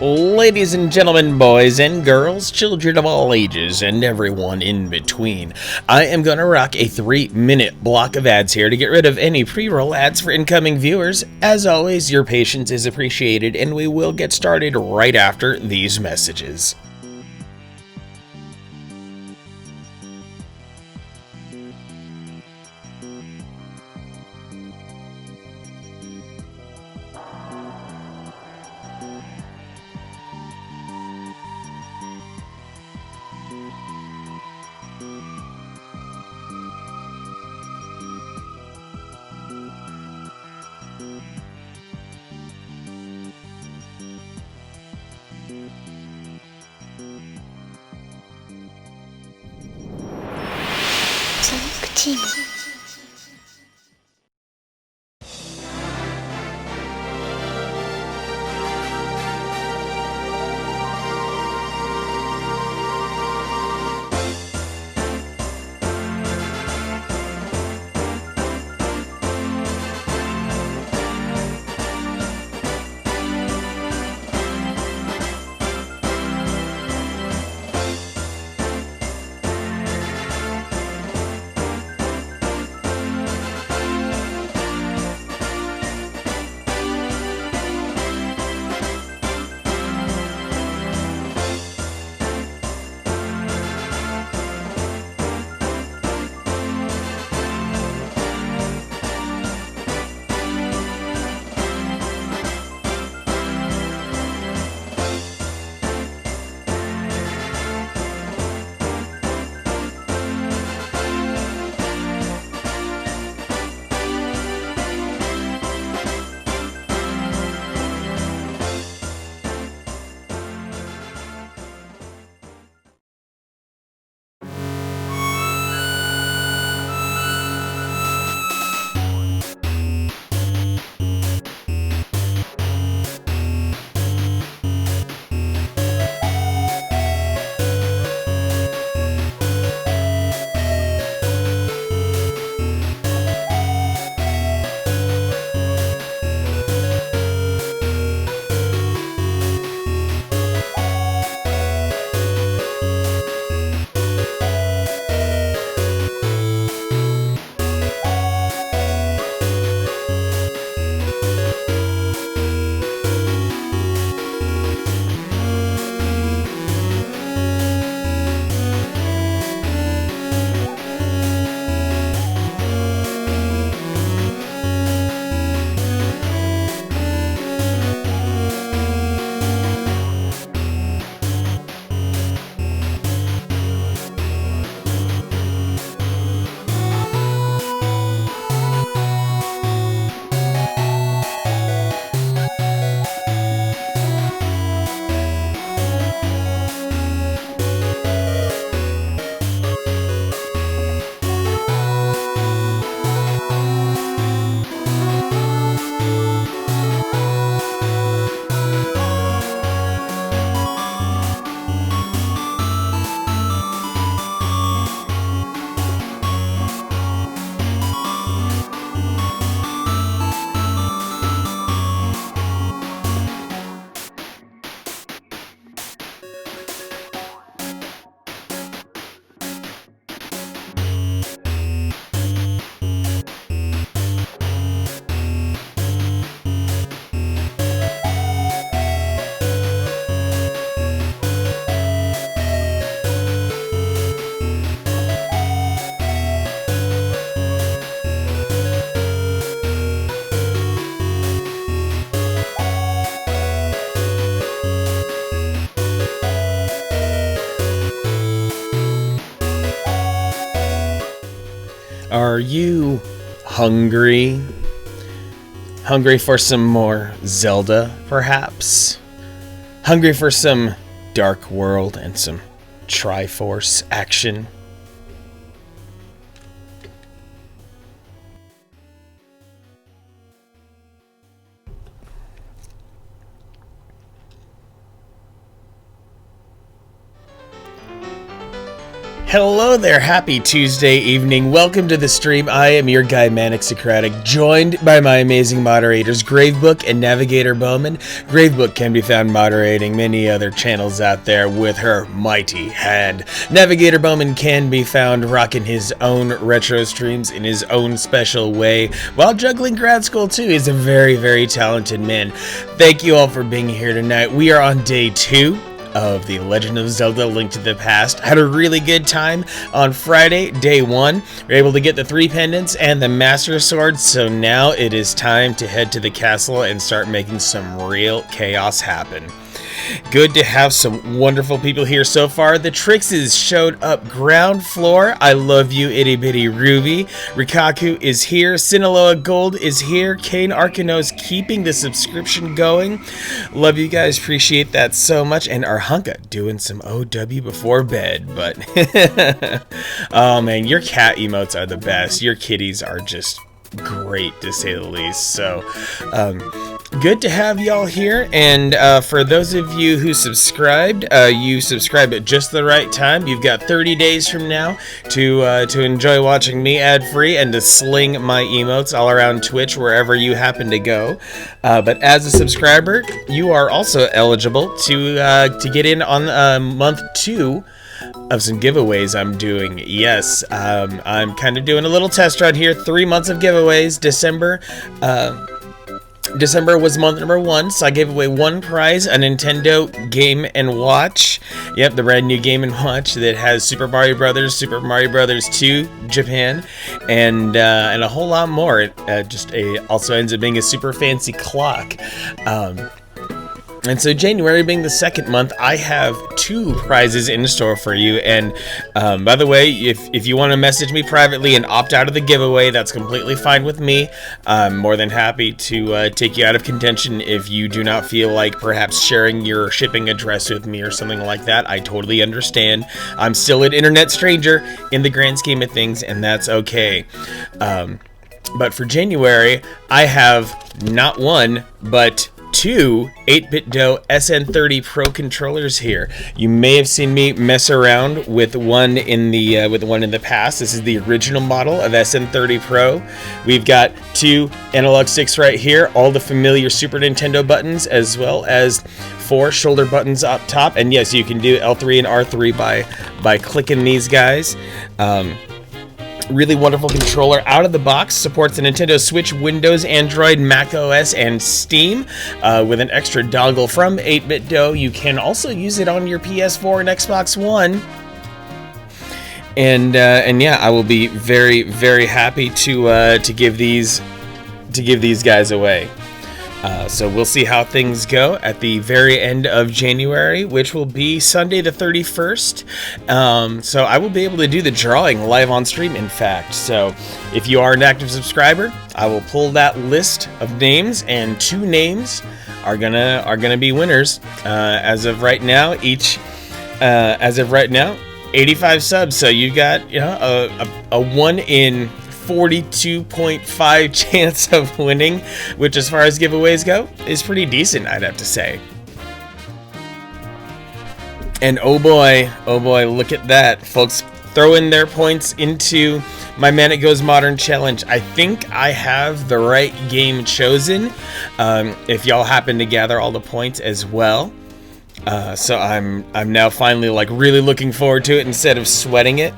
Ladies and gentlemen, boys and girls, children of all ages, and everyone in between, I am gonna rock a 3-minute block of ads here to get rid of any pre-roll ads for incoming viewers. As always, your patience is appreciated, and we will get started right after these messages. Team. Are you hungry? Hungry for some more Zelda, perhaps? Hungry for some Dark World and some Triforce action? Hello there, happy Tuesday evening. Welcome to the stream. I am your guy, Manic Socratic, joined by my amazing moderators, Gravebook and Navigator Bowman. Gravebook can be found moderating many other channels out there with her mighty hand. Navigator Bowman can be found rocking his own retro streams in his own special way, while juggling grad school too. He's a very, very talented man. Thank you all for being here tonight. We are on day 2 of The Legend of Zelda: Link to the Past. Had a really good time on Friday, day 1. We were able to get the 3 pendants and the Master Sword, so now it is time to head to the castle and start making some real chaos happen. Good to have some wonderful people here so far. The Trixes showed up ground floor. I love you, Itty Bitty Ruby. Rikaku is here. Sinaloa Gold is here. Kane Arkano's keeping the subscription going. Love you guys. Appreciate that so much. And Arhunka doing some OW before bed. But, oh man, your cat emotes are the best. Your kitties are just great, to say the least. So, good to have y'all here, and for those of you who subscribed, you subscribed at just the right time. You've got 30 days from now to enjoy watching me ad-free and to sling my emotes all around Twitch wherever you happen to go. But as a subscriber, you are also eligible to get in on month 2 of some giveaways I'm doing. Yes, I'm kind of doing a little test run here. 3 months of giveaways. December was month number 1, so I gave away 1 prize, a Nintendo Game & Watch. Yep, the brand new Game & Watch that has Super Mario Brothers, Super Mario Brothers 2 Japan, and a whole lot more. It also ends up being a super fancy clock. And so January being the 2nd month, I have 2 prizes in store for you. And by the way, if you want to message me privately and opt out of the giveaway, that's completely fine with me. I'm more than happy to take you out of contention if you do not feel like perhaps sharing your shipping address with me or something like that. I totally understand. I'm still an internet stranger in the grand scheme of things, and that's okay. But for January, I have not 1, but 2 8BitDo SN30 Pro controllers here. You may have seen me mess around with one in the past. This is the original model of SN30 Pro. We've got 2 analog sticks right here, all the familiar Super Nintendo buttons, as well as 4 shoulder buttons up top. And yes, you can do L3 and R3 by clicking these guys. Really wonderful controller out of the box. Supports the Nintendo Switch, Windows, Android, Mac OS, and Steam with an extra dongle from 8BitDo. You can also use it on your PS4 and Xbox One. And yeah, I will be very, very happy to give these guys away. So we'll see how things go at the very end of January, which will be Sunday the 31st. So I will be able to do the drawing live on stream, in fact. So if you are an active subscriber, I will pull that list of names, and 2 names are gonna be winners. As of right now, 85 subs. So you got a 1 in 42.5 chance of winning, which as far as giveaways go is pretty decent, I'd have to say. And oh boy, look at that. Folks throwing their points into my Manic Goes Modern challenge. I think I have the right game chosen, if y'all happen to gather all the points as well. So I'm now finally like really looking forward to it instead of sweating it.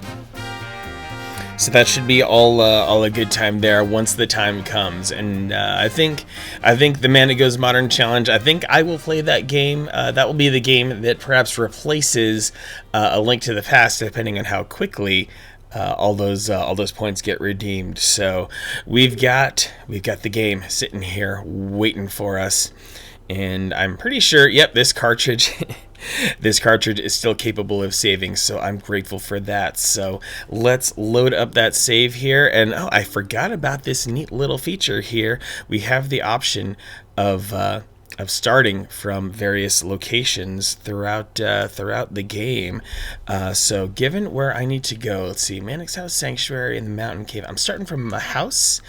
So that should be all a good time there once the time comes. And I think the Manic Goes Modern challenge, I think I will play that game. That will be the game that perhaps replaces A Link to the Past, depending on how quickly all those points get redeemed. So we've got the game sitting here waiting for us. And I'm pretty sure, yep, this cartridge is still capable of saving, so I'm grateful for that. So let's load up that save here. And oh, I forgot about this neat little feature here. We have the option of starting from various locations throughout the game. So given where I need to go, let's see, Manic's House, Sanctuary, and the Mountain Cave. I'm starting from a house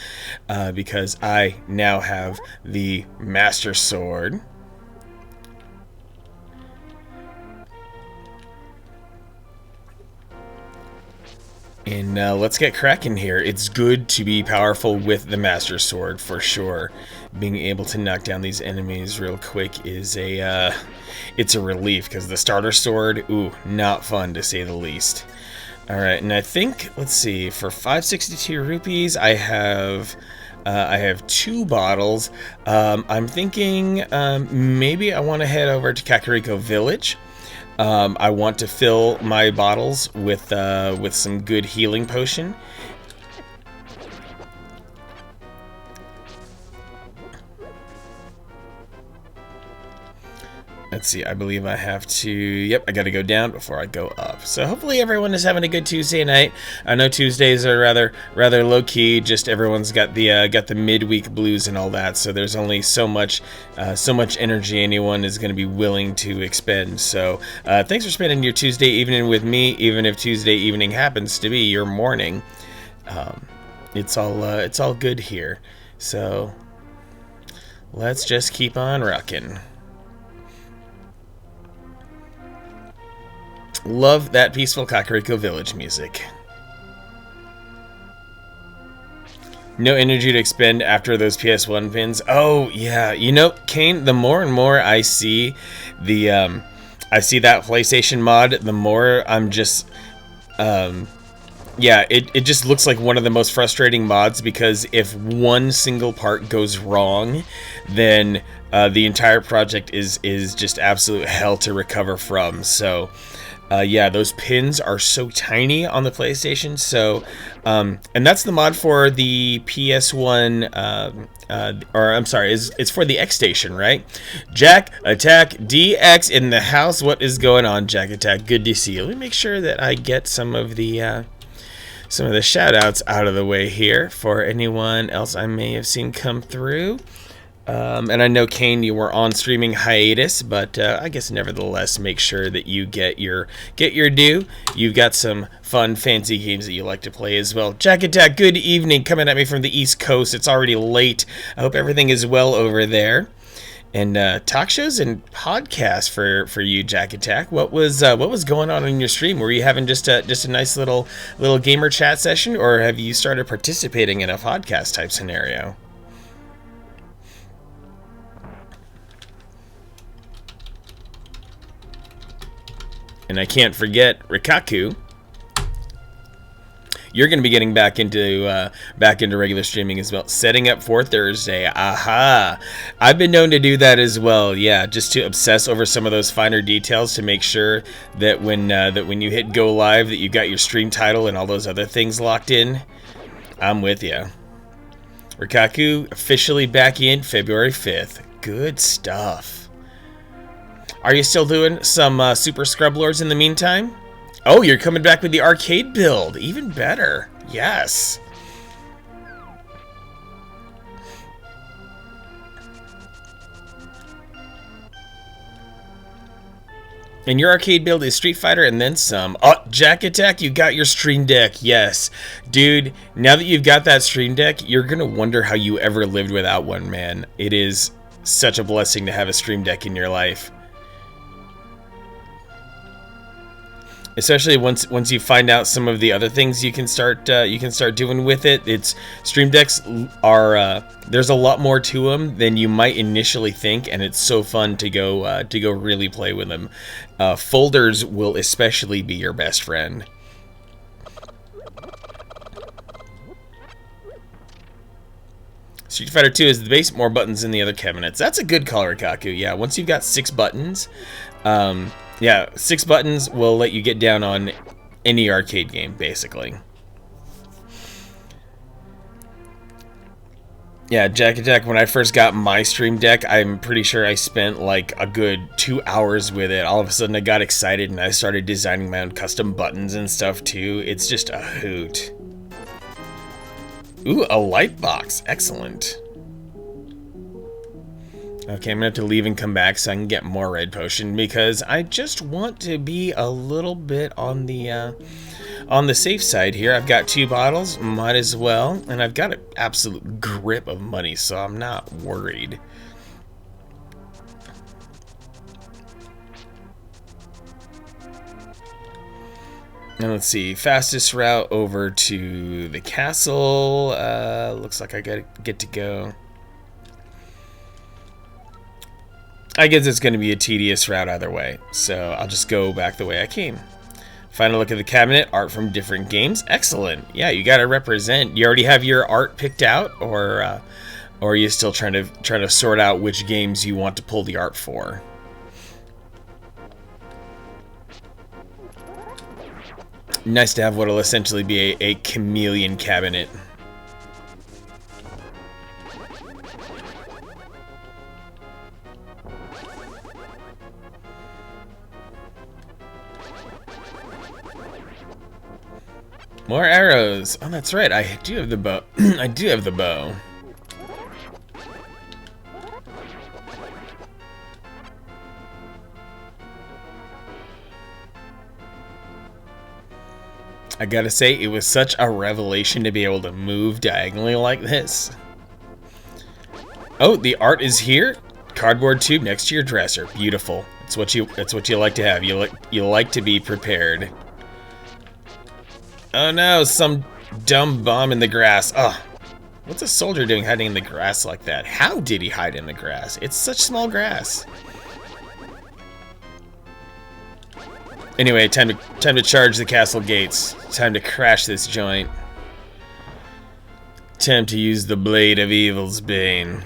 because I now have the Master Sword. And let's get cracking here. It's good to be powerful with the Master Sword for sure. Being able to knock down these enemies real quick is it's a relief, because the starter sword, ooh, not fun to say the least. All right, and I think, let's see, for 562 rupees, I have 2 bottles. I'm thinking maybe I want to head over to Kakariko Village. I want to fill my bottles with some good healing potion. Let's see, I believe I have to, yep, I gotta go down before I go up. So hopefully everyone is having a good Tuesday night. I know Tuesdays are rather low-key, just everyone's got the midweek blues and all that, so there's only so much energy anyone is gonna be willing to expend. So thanks for spending your Tuesday evening with me, even if Tuesday evening happens to be your morning. It's all good here. So let's just keep on rocking. Love that peaceful Kakariko Village music. No energy to expend after those PS1 pins. Oh yeah, you know, Kane, the more and more I see that PlayStation mod, the more I'm just yeah, it just looks like one of the most frustrating mods, because if one single part goes wrong, then the entire project is just absolute hell to recover from. So yeah, those pins are so tiny on the PlayStation. So, and that's the mod for the PS1, or I'm sorry, it's for the X Station, right? Jack Attack DX in the house. What is going on, Jack Attack? Good to see you. Let me make sure that I get some of the shout outs out of the way here for anyone else I may have seen come through. And I know, Kane, you were on streaming hiatus, but I guess nevertheless, make sure that you get your due. You've got some fun, fancy games that you like to play as well. Jack Attack, good evening, coming at me from the East Coast. It's already late. I hope everything is well over there. And talk shows and podcasts for you, Jack Attack. What was going on in your stream? Were you having just a nice little gamer chat session, or have you started participating in a podcast type scenario? And I can't forget Rikaku. You're going to be getting back into regular streaming as well. Setting up for Thursday. Aha! I've been known to do that as well. Yeah, just to obsess over some of those finer details to make sure that when you hit go live, that you got your stream title and all those other things locked in. I'm with you. Rikaku officially back in February 5th. Good stuff. Are you still doing some Super Scrub Lords in the meantime? Oh, you're coming back with the arcade build. Even better. Yes. And your arcade build is Street Fighter and then some. Oh, Jack Attack, you got your Stream Deck. Yes. Dude, now that you've got that Stream Deck, you're going to wonder how you ever lived without one, man. It is such a blessing to have a Stream Deck in your life. Especially once you find out some of the other things you can start doing with it. It's Stream Decks are there's a lot more to them than you might initially think, and it's so fun to go really play with them. Folders will especially be your best friend. Street Fighter 2 is the base, more buttons than the other cabinets. That's a good call, Rikaku. Yeah, once you've got 6 buttons, yeah, 6 buttons will let you get down on any arcade game, basically. Yeah, Jack Attack, when I first got my Stream Deck, I'm pretty sure I spent like a good 2 hours with it. All of a sudden I got excited and I started designing my own custom buttons and stuff too. It's just a hoot. Ooh, a light box. Excellent. Okay, I'm gonna have to leave and come back so I can get more red potion, because I just want to be a little bit on the safe side here. I've got 2 bottles, might as well, and I've got an absolute grip of money, so I'm not worried. And let's see, fastest route over to the castle. Looks like I get to go. I guess it's going to be a tedious route either way, so I'll just go back the way I came. Final look at the cabinet, art from different games. Excellent. Yeah, you got to represent. You already have your art picked out, or are you still trying to sort out which games you want to pull the art for? Nice to have what will essentially be a chameleon cabinet. More arrows. Oh, that's right. I do have the bow. I do have the bow. I gotta say, it was such a revelation to be able to move diagonally like this. Oh, the art is here. Cardboard tube next to your dresser. Beautiful. It's what you like to have. You like to be prepared. Oh no, some dumb bomb in the grass. Ugh. What's a soldier doing hiding in the grass like that? How did he hide in the grass? It's such small grass. Anyway, time to charge the castle gates. Time to crash this joint. Time to use the blade of evil's bane.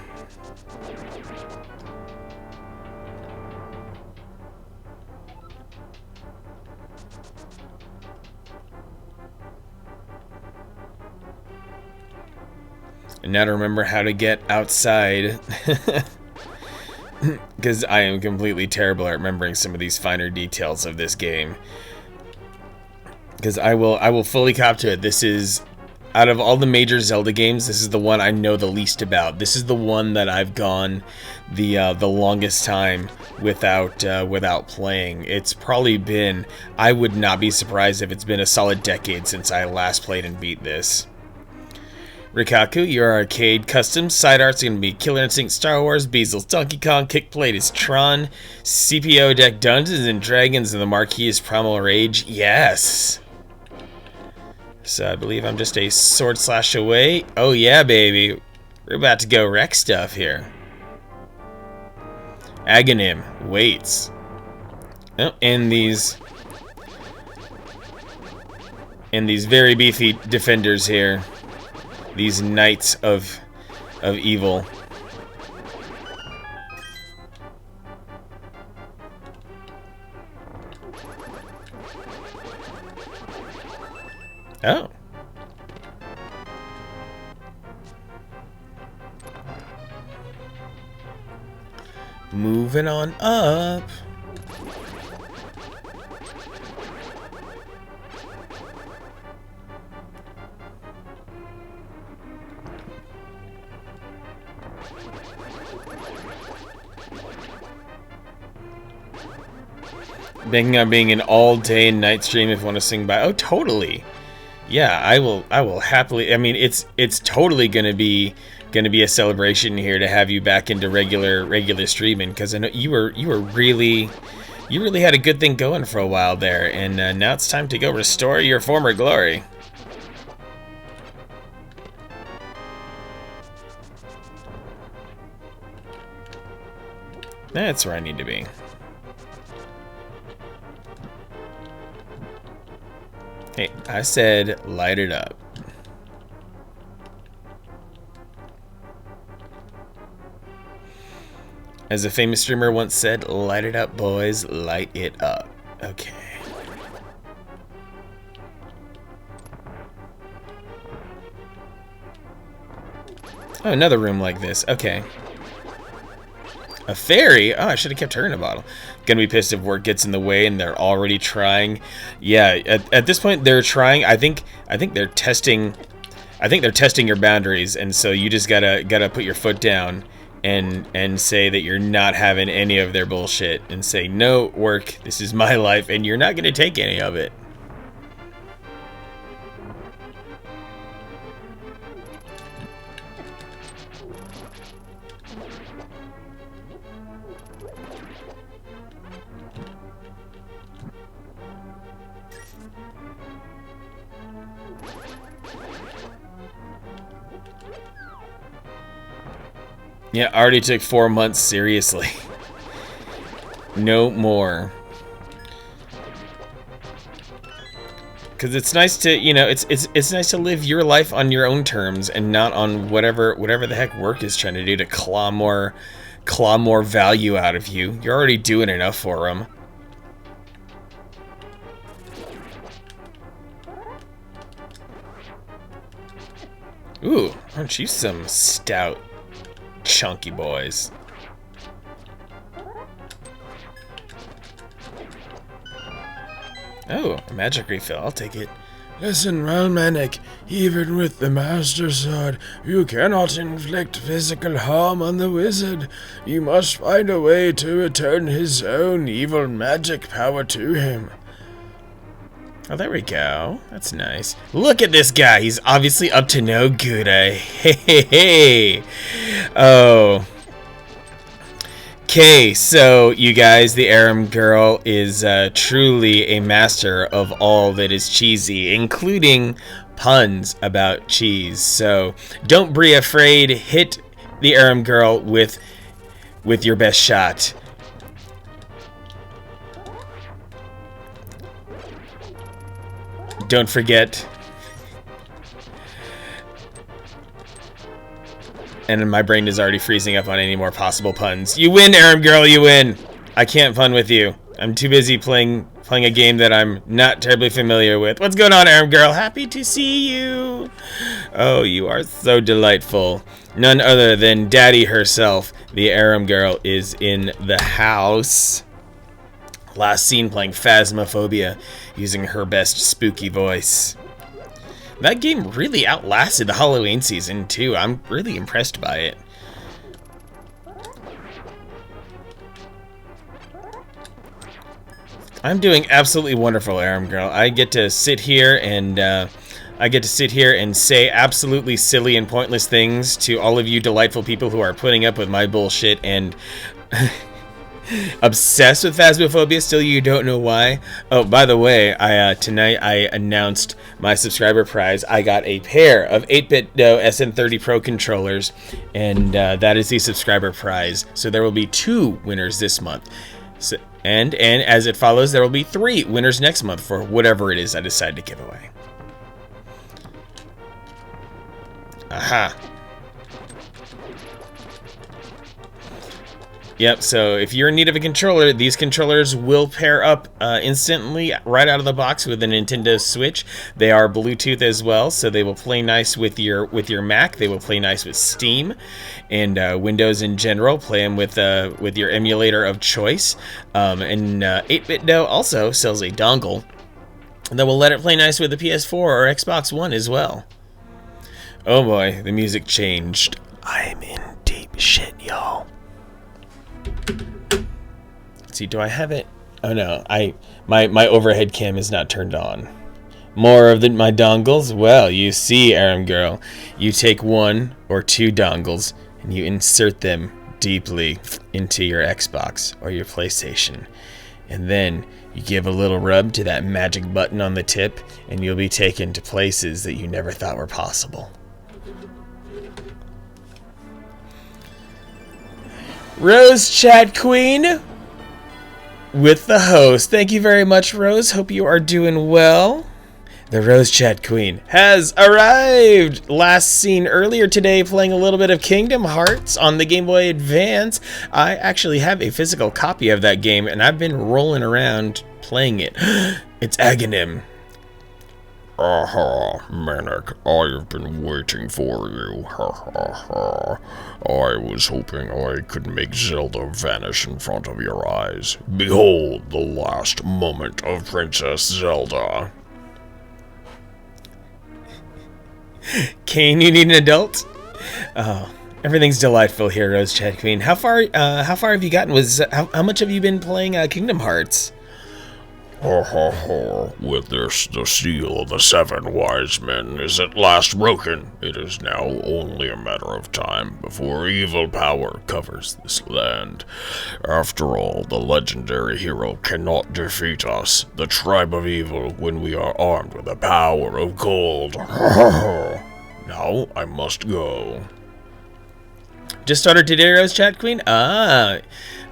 And now to remember how to get outside. Because I am completely terrible at remembering some of these finer details of this game. Because I will fully cop to it. This is, out of all the major Zelda games, this is the one I know the least about. This is the one that I've gone the longest time without playing. It's probably been, I would not be surprised if it's been a solid decade since I last played and beat this. Rikaku, your arcade custom side art's gonna be Killer Instinct Star Wars, Beazel's Donkey Kong, Kickplate is Tron, CPO deck Dungeons and Dragons, and the marquee is Primal Rage. Yes! So I believe I'm just a sword slash away. Oh yeah, baby. We're about to go wreck stuff here. Aghanim waits. Oh, and these very beefy defenders here. These knights of evil. Oh. Moving on up. Banking on being an all-day and night stream if you want to swing by. Oh, totally. Yeah, I will happily. I mean, it's totally gonna be a celebration here to have you back into regular streaming, because I know you really had a good thing going for a while there, and now it's time to go restore your former glory. That's where I need to be. Hey, I said light it up. As a famous streamer once said, light it up, boys, light it up. Okay. Oh, another room like this. Okay. A fairy? Oh, I should have kept her in a bottle. Gonna be pissed if work gets in the way and they're already trying. Yeah, at this point they're trying. I think they're testing. I think they're testing your boundaries, and so you just gotta put your foot down and say that you're not having any of their bullshit, and say, no, work, this is my life, and you're not gonna take any of it. Yeah, already took 4 months, seriously. No more. Because it's nice to, you know, it's nice to live your life on your own terms and not on whatever the heck work is trying to do to claw more value out of you. You're already doing enough for them. Ooh, aren't you some stout, chunky boys? Oh, a magic refill. I'll take it. Listen, Realmanic, even with the Master Sword, you cannot inflict physical harm on the wizard. You must find a way to return his own evil magic power to him. Oh, there we go. That's nice. Look at this guy. He's obviously up to no good. Hey. Oh. Okay, so you guys, the Aram girl is truly a master of all that is cheesy, including puns about cheese. So don't be afraid. Hit the Aram girl with your best shot. Don't forget. And my brain is already freezing up on any more possible puns. You win, Aram girl, you win. I can't pun with you. I'm too busy playing a game that I'm not terribly familiar with. What's going on, Aram girl? Happy to see you. Oh, you are so delightful. None other than Daddy herself. The Aram girl is in the house. Last seen playing Phasmophobia using her best spooky voice. That game really outlasted the Halloween season, too. I'm really impressed by it. I'm doing absolutely wonderful, Aram girl. I get to sit here and say absolutely silly and pointless things to all of you delightful people who are putting up with my bullshit and obsessed with Phasmophobia. Still, you don't know why. Oh, by the way, tonight I announced my subscriber prize. I got a pair of 8BitDo SN30 Pro controllers, and that is the subscriber prize. So there will be 2 winners this month. So, and as it follows, there will be 3 winners next month for whatever it is I decide to give away. Aha. Yep, so if you're in need of a controller, these controllers will pair up instantly right out of the box with a Nintendo Switch. They are Bluetooth as well, so they will play nice with your Mac. They will play nice with Steam and Windows in general. Play them with your emulator of choice. And 8BitDo also sells a dongle that will let it play nice with the PS4 or Xbox One as well. Oh boy, the music changed. I'm in deep shit, y'all. Let's see, do I have it? Oh no, my overhead cam is not turned on. More of my dongles? Well, you see, Aram girl, you take 1 or 2 dongles and you insert them deeply into your Xbox or your PlayStation. And then you give a little rub to that magic button on the tip and you'll be taken to places that you never thought were possible. Rose Chat Queen with the host. Thank you very much, Rose. Hope you are doing well. The Rose Chat Queen has arrived. Last seen earlier today playing a little bit of Kingdom Hearts on the Game Boy Advance. I actually have a physical copy of that game, and I've been rolling around playing it. It's Aghanim. Aha, Manic, I've been waiting for you. Ha ha ha. I was hoping I could make Zelda vanish in front of your eyes. Behold the last moment of Princess Zelda. Kane, you need an adult? Oh, everything's delightful here, Rose Chat Queen. How far have you gotten? How much have you been playing Kingdom Hearts? Ha ha ha, with this, the seal of the 7 wise men is at last broken. It is now only a matter of time before evil power covers this land. After all, the legendary hero cannot defeat us, the tribe of evil, when we are armed with the power of gold. Ha ha ha. Now I must go. Just started today, Rose Chat Queen? Ah,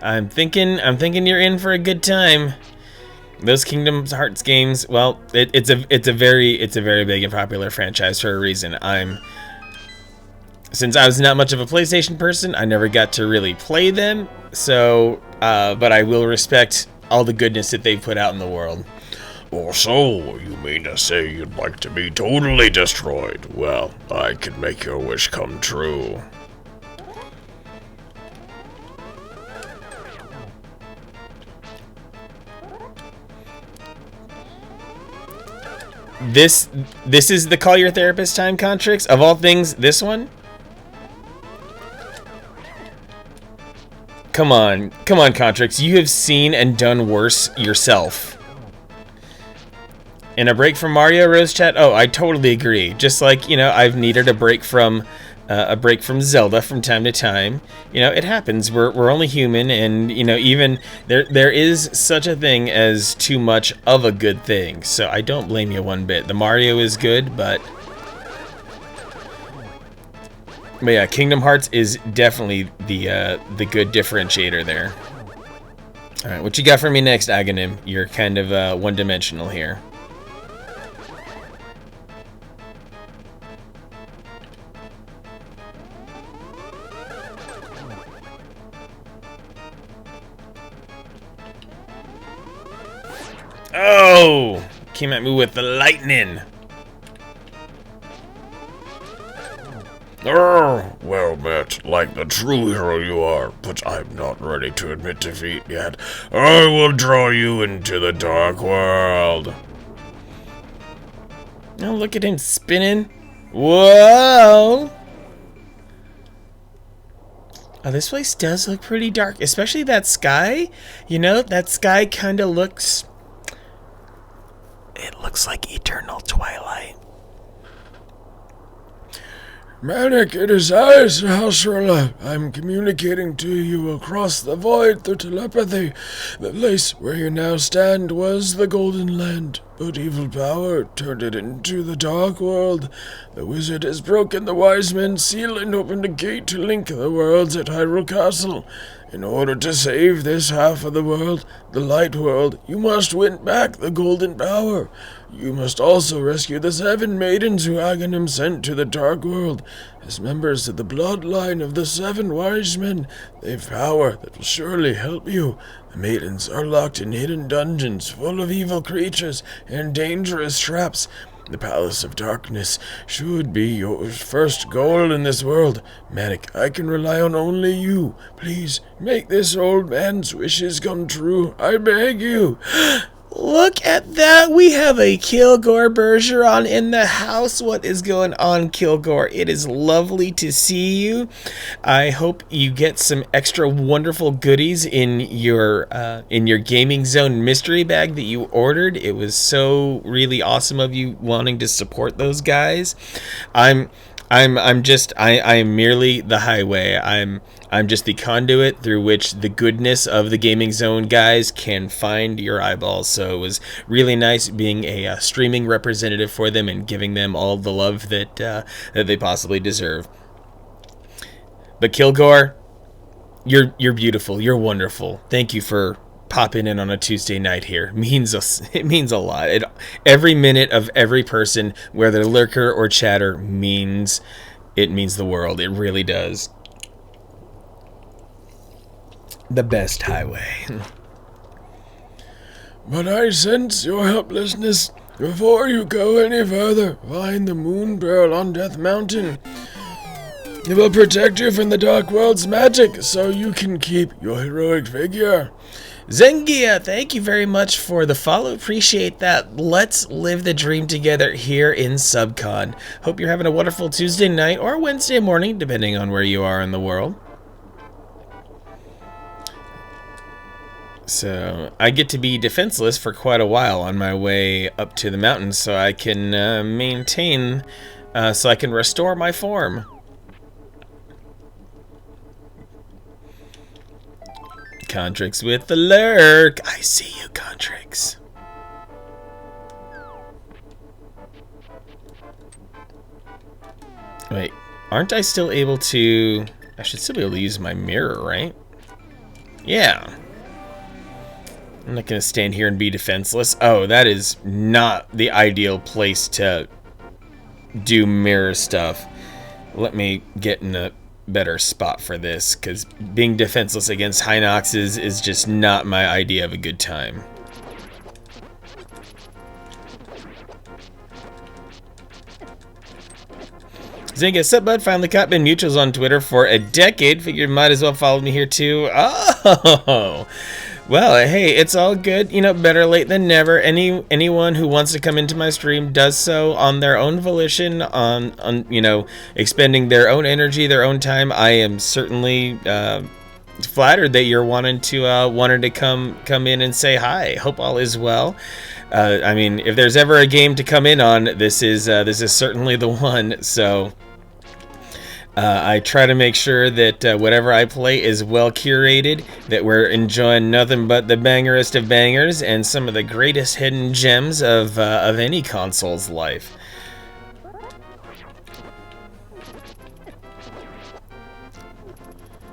I'm thinking you're in for a good time. Those Kingdom Hearts games, well, it's a very big and popular franchise for a reason. Since I was not much of a PlayStation person, I never got to really play them. So, but I will respect all the goodness that they've put out in the world. Or so, you mean to say you'd like to be totally destroyed? Well, I can make your wish come true. This is the call your therapist time, Contrix? Of all things, this one? Come on, Contrix. You have seen and done worse yourself. And a break from Mario, Rose Chat? Oh, I totally agree. Just like, you know, I've needed a break from Zelda from time to time. You know, it happens. We're only human, and you know, even there is such a thing as too much of a good thing. So I don't blame you one bit. The Mario is good, but yeah, Kingdom Hearts is definitely the good differentiator there. All right, what you got for me next, Aghanim? You're kind of one-dimensional here. Oh! Came at me with the lightning. Well met, like the true hero you are, but I'm not ready to admit defeat yet. I will draw you into the Dark World. Oh, look at him spinning. Whoa! Oh, this place does look pretty dark, especially that sky. You know, that sky kind of looks... It looks like eternal twilight. Manic, it is I, Sahasrara. I'm communicating to you across the void through telepathy. The place where you now stand was the Golden Land, but evil power turned it into the Dark World. The wizard has broken the wise men's seal and opened a gate to link the worlds at Hyrule Castle. In order to save this half of the world, the Light World, you must win back the Golden Power. You must also rescue the 7 maidens who Aghanim sent to the Dark World. As members of the bloodline of the 7 wise men, they've power that will surely help you. The maidens are locked in hidden dungeons full of evil creatures and dangerous traps. The Palace of Darkness should be your first goal in this world. Manic, I can rely on only you. Please, make this old man's wishes come true. I beg you. Look at that! We have a Kilgore Bergeron in the house. What is going on, Kilgore? It is lovely to see you. I hope you get some extra wonderful goodies in your Gaming Zone mystery bag that you ordered. It was so really awesome of you wanting to support those guys. I'm merely the highway. I'm just the conduit through which the goodness of the Gaming Zone guys can find your eyeballs. So it was really nice being a streaming representative for them and giving them all the love that they possibly deserve. But Kilgore, you're beautiful. You're wonderful. Thank you for popping in on a Tuesday night here. It means a lot. Every minute of every person, whether lurker or chatter, means the world. It really does. The best highway. But I sense your helplessness. Before you go any further, find the Moon Pearl on Death Mountain. It will protect you from the Dark World's magic, so you can keep your heroic figure. Zengia, thank you very much for the follow. Appreciate that. Let's live the dream together here in Subcon. Hope you're having a wonderful Tuesday night or Wednesday morning, depending on where you are in the world. So, I get to be defenseless for quite a while on my way up to the mountains, so I can so I can restore my form. Contrix with the lurk. I see you, Contrix. Wait, aren't I still able to... I should still be able to use my mirror, right? Yeah. I'm not going to stand here and be defenseless. Oh, that is not the ideal place to do mirror stuff. Let me get in a better spot for this, because being defenseless against Hinoxes is just not my idea of a good time. Zynga, sup bud? Finally caught been mutuals on Twitter for a decade. Figured might as well follow me here too. Oh, well, hey, it's all good. You know, better late than never. Anyone who wants to come into my stream does so on their own volition, on you know, expending their own energy, their own time. I am certainly flattered that you're wanting to come in and say hi. Hope all is well. I mean, if there's ever a game to come in on, this is certainly the one. So. I try to make sure that whatever I play is well curated, that we're enjoying nothing but the bangerest of bangers and some of the greatest hidden gems of any console's life.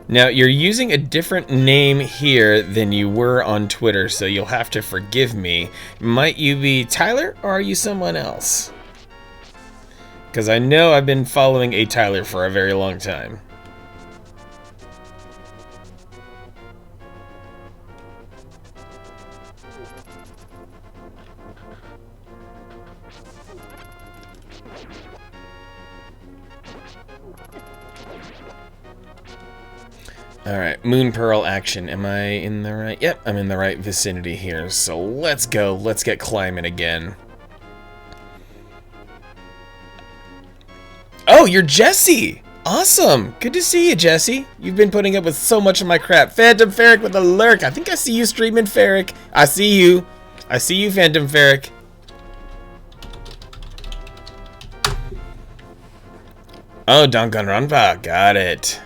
Now, you're using a different name here than you were on Twitter, so you'll have to forgive me. Might you be Tyler, or are you someone else? Because I know I've been following a Tyler for a very long time. Alright, Moon Pearl action. Am I in the right? Yep, I'm in the right vicinity here. So let's go. Let's get climbing again. Oh, you're Jesse! Awesome! Good to see you, Jesse. You've been putting up with so much of my crap. Phantom Ferric with a lurk. I think I see you streaming, Ferric. I see you. I see you, Phantom Ferric. Oh, Danganronpa. Got it.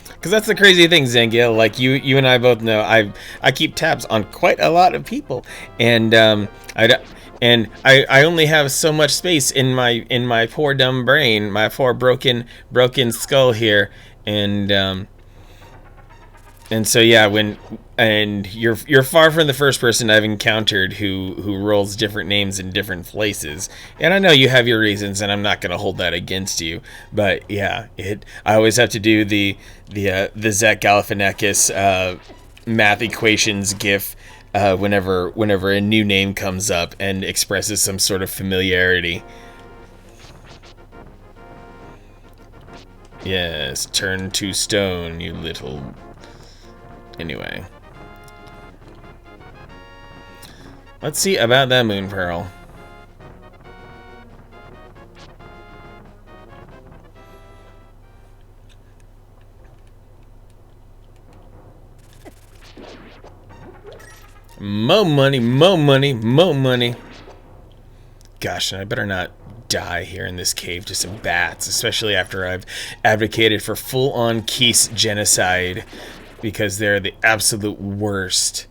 Because that's the crazy thing, Zangiel. Like, you and I both know, I keep tabs on quite a lot of people. And, I only have so much space in my poor dumb brain, my poor broken skull here, and so yeah, you're far from the first person I've encountered who rolls different names in different places, and I know you have your reasons, and I'm not gonna hold that against you, but yeah, I always have to do the Zach Galifianakis math equations gif. Whenever a new name comes up and expresses some sort of familiarity. Yes, turn to stone, you little... Anyway. Let's see about that Moon Pearl. Mo money, mo money, mo money. Gosh, and I better not die here in this cave to some bats, especially after I've advocated for full-on Keese genocide, because they're the absolute worst.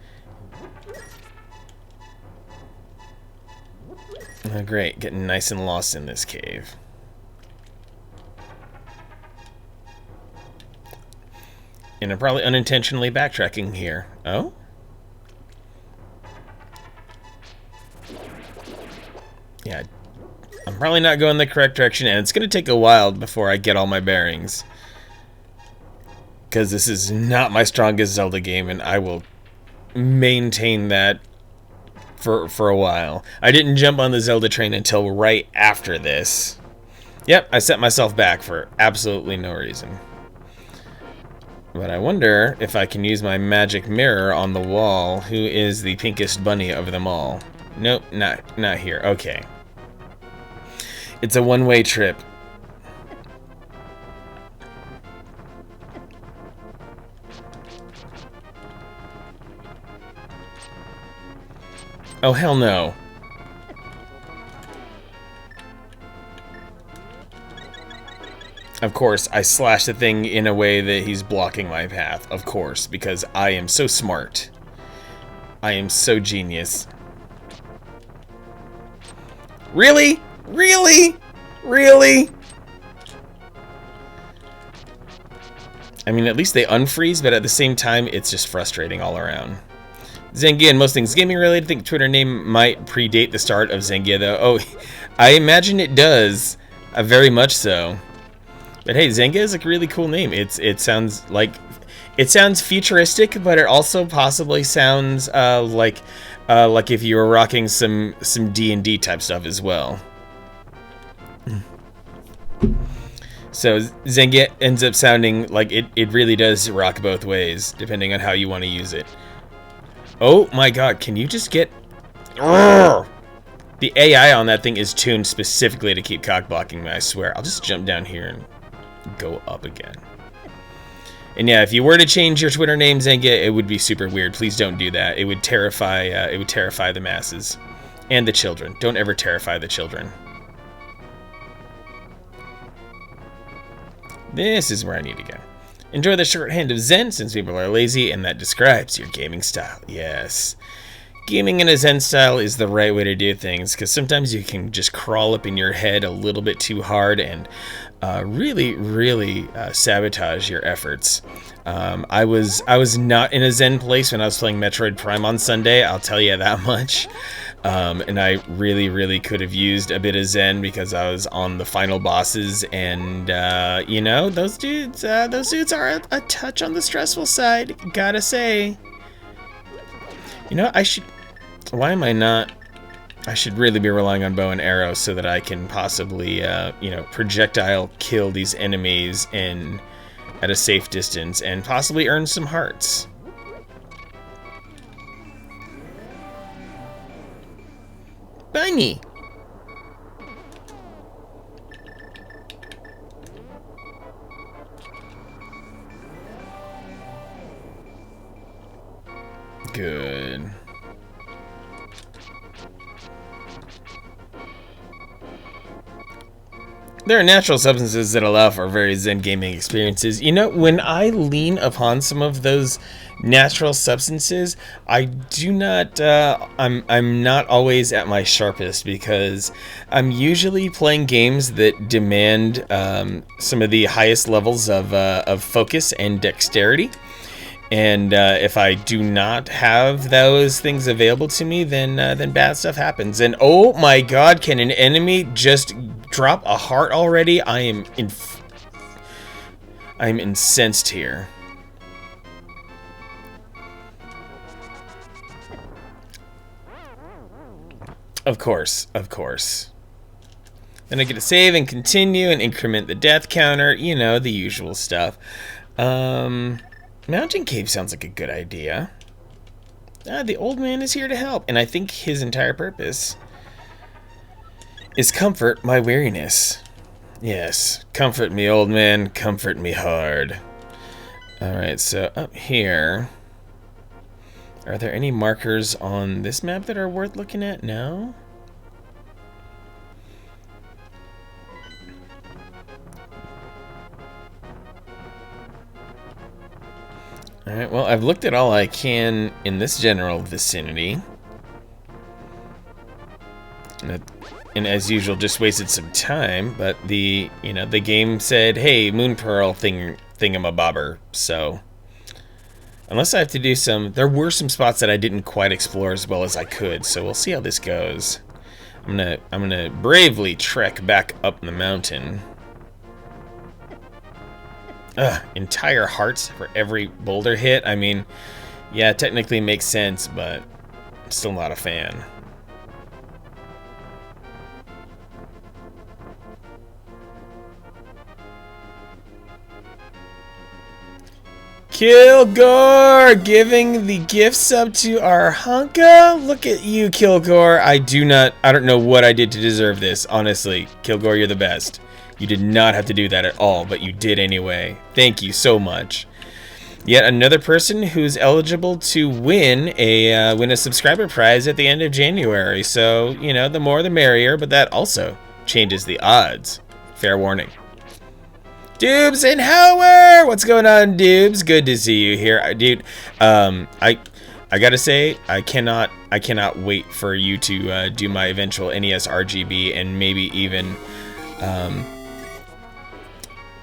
Oh, great, getting nice and lost in this cave. And I'm probably unintentionally backtracking here. Oh? Yeah, I'm probably not going the correct direction, and it's going to take a while before I get all my bearings. Because this is not my strongest Zelda game, and I will maintain that for a while. I didn't jump on the Zelda train until right after this. Yep, I set myself back for absolutely no reason. But I wonder if I can use my magic mirror on the wall. Who is the pinkest bunny of them all? Nope, not here. Okay. It's a one-way trip. Oh, hell no. Of course, I slash the thing in a way that he's blocking my path. Of course, because I am so smart. I am so genius. Really? Really? Really? I mean, at least they unfreeze, but at the same time, it's just frustrating all around. Zangia and most things gaming related. I think Twitter name might predate the start of Zangia, though. Oh, I imagine it does. Very much so. But hey, Zangia is a really cool name. It sounds futuristic, but it also possibly sounds like if you were rocking some D&D type stuff as well. So Zangia ends up sounding like it really does rock both ways, depending on how you want to use it. Oh my god, can you just get... Urgh! The AI on that thing is tuned specifically to keep cock blocking me, I swear. I'll just jump down here and go up again. And yeah, if you were to change your Twitter name, Zangia, it would be super weird. Please don't do that. It would terrify the masses. And the children. Don't ever terrify the children. This is where I need to go. Enjoy the shorthand of Zen, since people are lazy, and that describes your gaming style. Yes. Gaming in a Zen style is the right way to do things, because sometimes you can just crawl up in your head a little bit too hard and really sabotage your efforts. I was not in a Zen place when I was playing Metroid Prime on Sunday, I'll tell you that much. And I really could have used a bit of Zen because I was on the final bosses, and you know, those dudes are a touch on the stressful side, gotta say. You know, why am I not? I should really be relying on bow and arrow so that I can possibly, you know, projectile kill these enemies at a safe distance and possibly earn some hearts. Bunny! Good. There are natural substances that allow for very Zen gaming experiences. You know, when I lean upon some of those natural substances, I do not, I'm not always at my sharpest, because I'm usually playing games that demand some of the highest levels of focus and dexterity. And if I do not have those things available to me, then bad stuff happens. And oh my god, can an enemy just drop a heart already? I'm incensed here. Of course. Then I get to save and continue and increment the death counter. You know, the usual stuff. Mountain cave sounds like a good idea. The old man is here to help, and I think his entire purpose is comfort my weariness. Yes, comfort me, old man, comfort me hard. Alright, so up here, are there any markers on this map that are worth looking at? No? Alright, well, I've looked at all I can in this general vicinity. And as usual, just wasted some time, but the game said, hey, Moon Pearl thingamabobber, so unless I have to do there were some spots that I didn't quite explore as well as I could, so we'll see how this goes. I'm gonna bravely trek back up the mountain. Entire hearts for every boulder hit. I mean, yeah, it technically makes sense, but I'm still not a fan. Kilgore giving the gift sub to our Hunka. Look at you, Kilgore. I don't know what I did to deserve this, honestly. Kilgore, you're the best. You did not have to do that at all, but you did anyway. Thank you so much. Yet another person who's eligible to win a subscriber prize at the end of January. So, you know, the more the merrier, but that also changes the odds. Fair warning. Dubes and Howard! What's going on, Dubes? Good to see you here. Dude, I gotta say, I cannot wait for you to do my eventual NES RGB and maybe even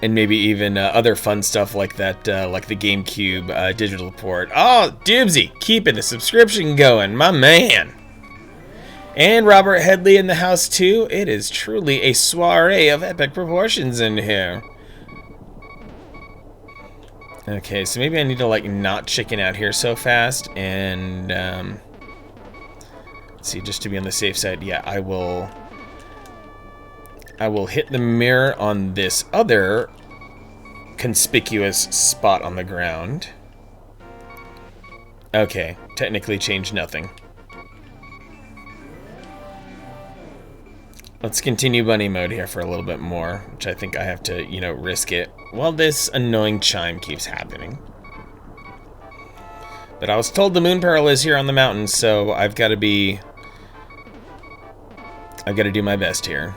And maybe even other fun stuff like that, like the GameCube digital port. Oh, Doobsy, keeping the subscription going, my man. And Robert Headley in the house too. It is truly a soiree of epic proportions in here. Okay, so maybe I need to like not chicken out here so fast, and let's see, just to be on the safe side. Yeah, I will hit the mirror on this other conspicuous spot on the ground. Okay, technically changed nothing. Let's continue bunny mode here for a little bit more, which I think I have to, you know, risk it while this annoying chime keeps happening. But I was told the moon pearl is here on the mountain, so I've got to do my best here.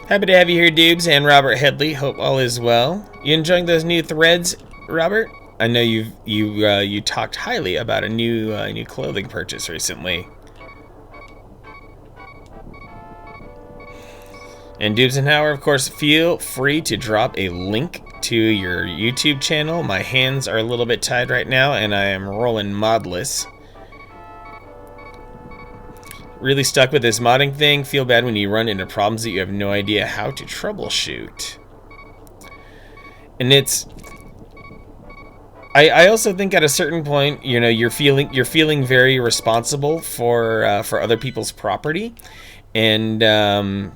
Happy to have you here, Doobs, and Robert Headley. Hope all is well. You enjoying those new threads, Robert? I know you talked highly about a new clothing purchase recently. And Doobs and Hauer, of course, feel free to drop a link to your YouTube channel. My hands are a little bit tied right now, and I am rolling modless. Really stuck with this modding thing. Feel bad when you run into problems that you have no idea how to troubleshoot. And it's... I also think at a certain point, you know, you're feeling very responsible for other people's property, and at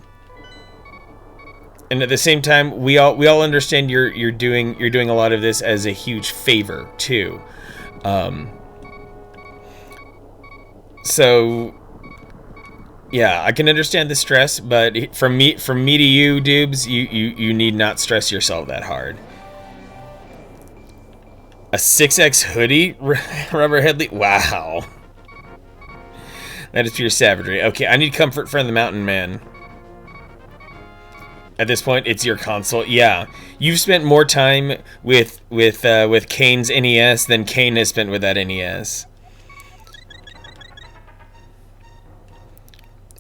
the same time, we all understand you're doing a lot of this as a huge favor too. So yeah, I can understand the stress, but from me to you, Doobs, you need not stress yourself that hard. A 6X hoodie, Robert Headley? Wow. That is pure savagery. Okay, I need comfort from the mountain man. At this point, it's your console. Yeah, you've spent more time with Kane's NES than Kane has spent with that NES.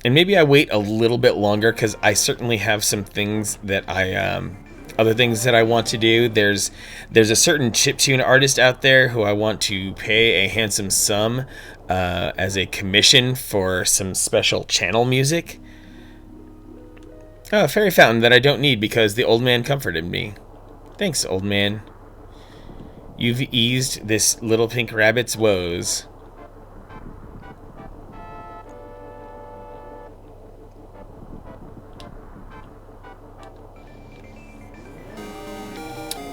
And maybe I wait a little bit longer because I certainly have some things that other things that I want to do. There's a certain chiptune artist out there who I want to pay a handsome sum as a commission for some special channel music. Oh, a fairy fountain that I don't need because the old man comforted me. Thanks, old man. You've eased this little pink rabbit's woes.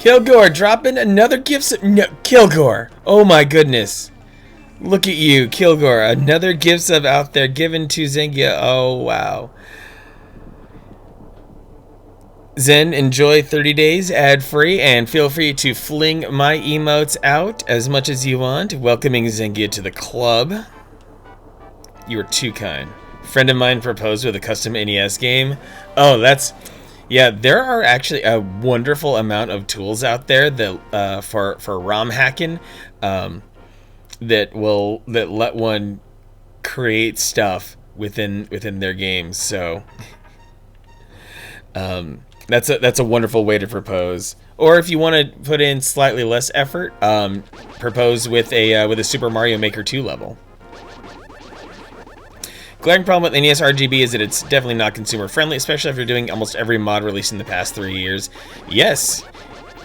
Kilgore dropping another gift. No, Kilgore. Oh my goodness. Look at you, Kilgore. Another gift sub out there given to Zengia. Oh wow. Zen, enjoy 30 days ad-free, and feel free to fling my emotes out as much as you want. Welcoming Zengia to the club. You are too kind. Friend of mine proposed with a custom NES game. Oh, that's... Yeah, there are actually a wonderful amount of tools out there that for ROM hacking that let one create stuff within their games. So that's a wonderful way to propose. Or if you want to put in slightly less effort, propose with a Super Mario Maker 2 level. Glaring problem with NES RGB is that it's definitely not consumer friendly, especially if you're doing almost every mod released in the past 3 years. Yes,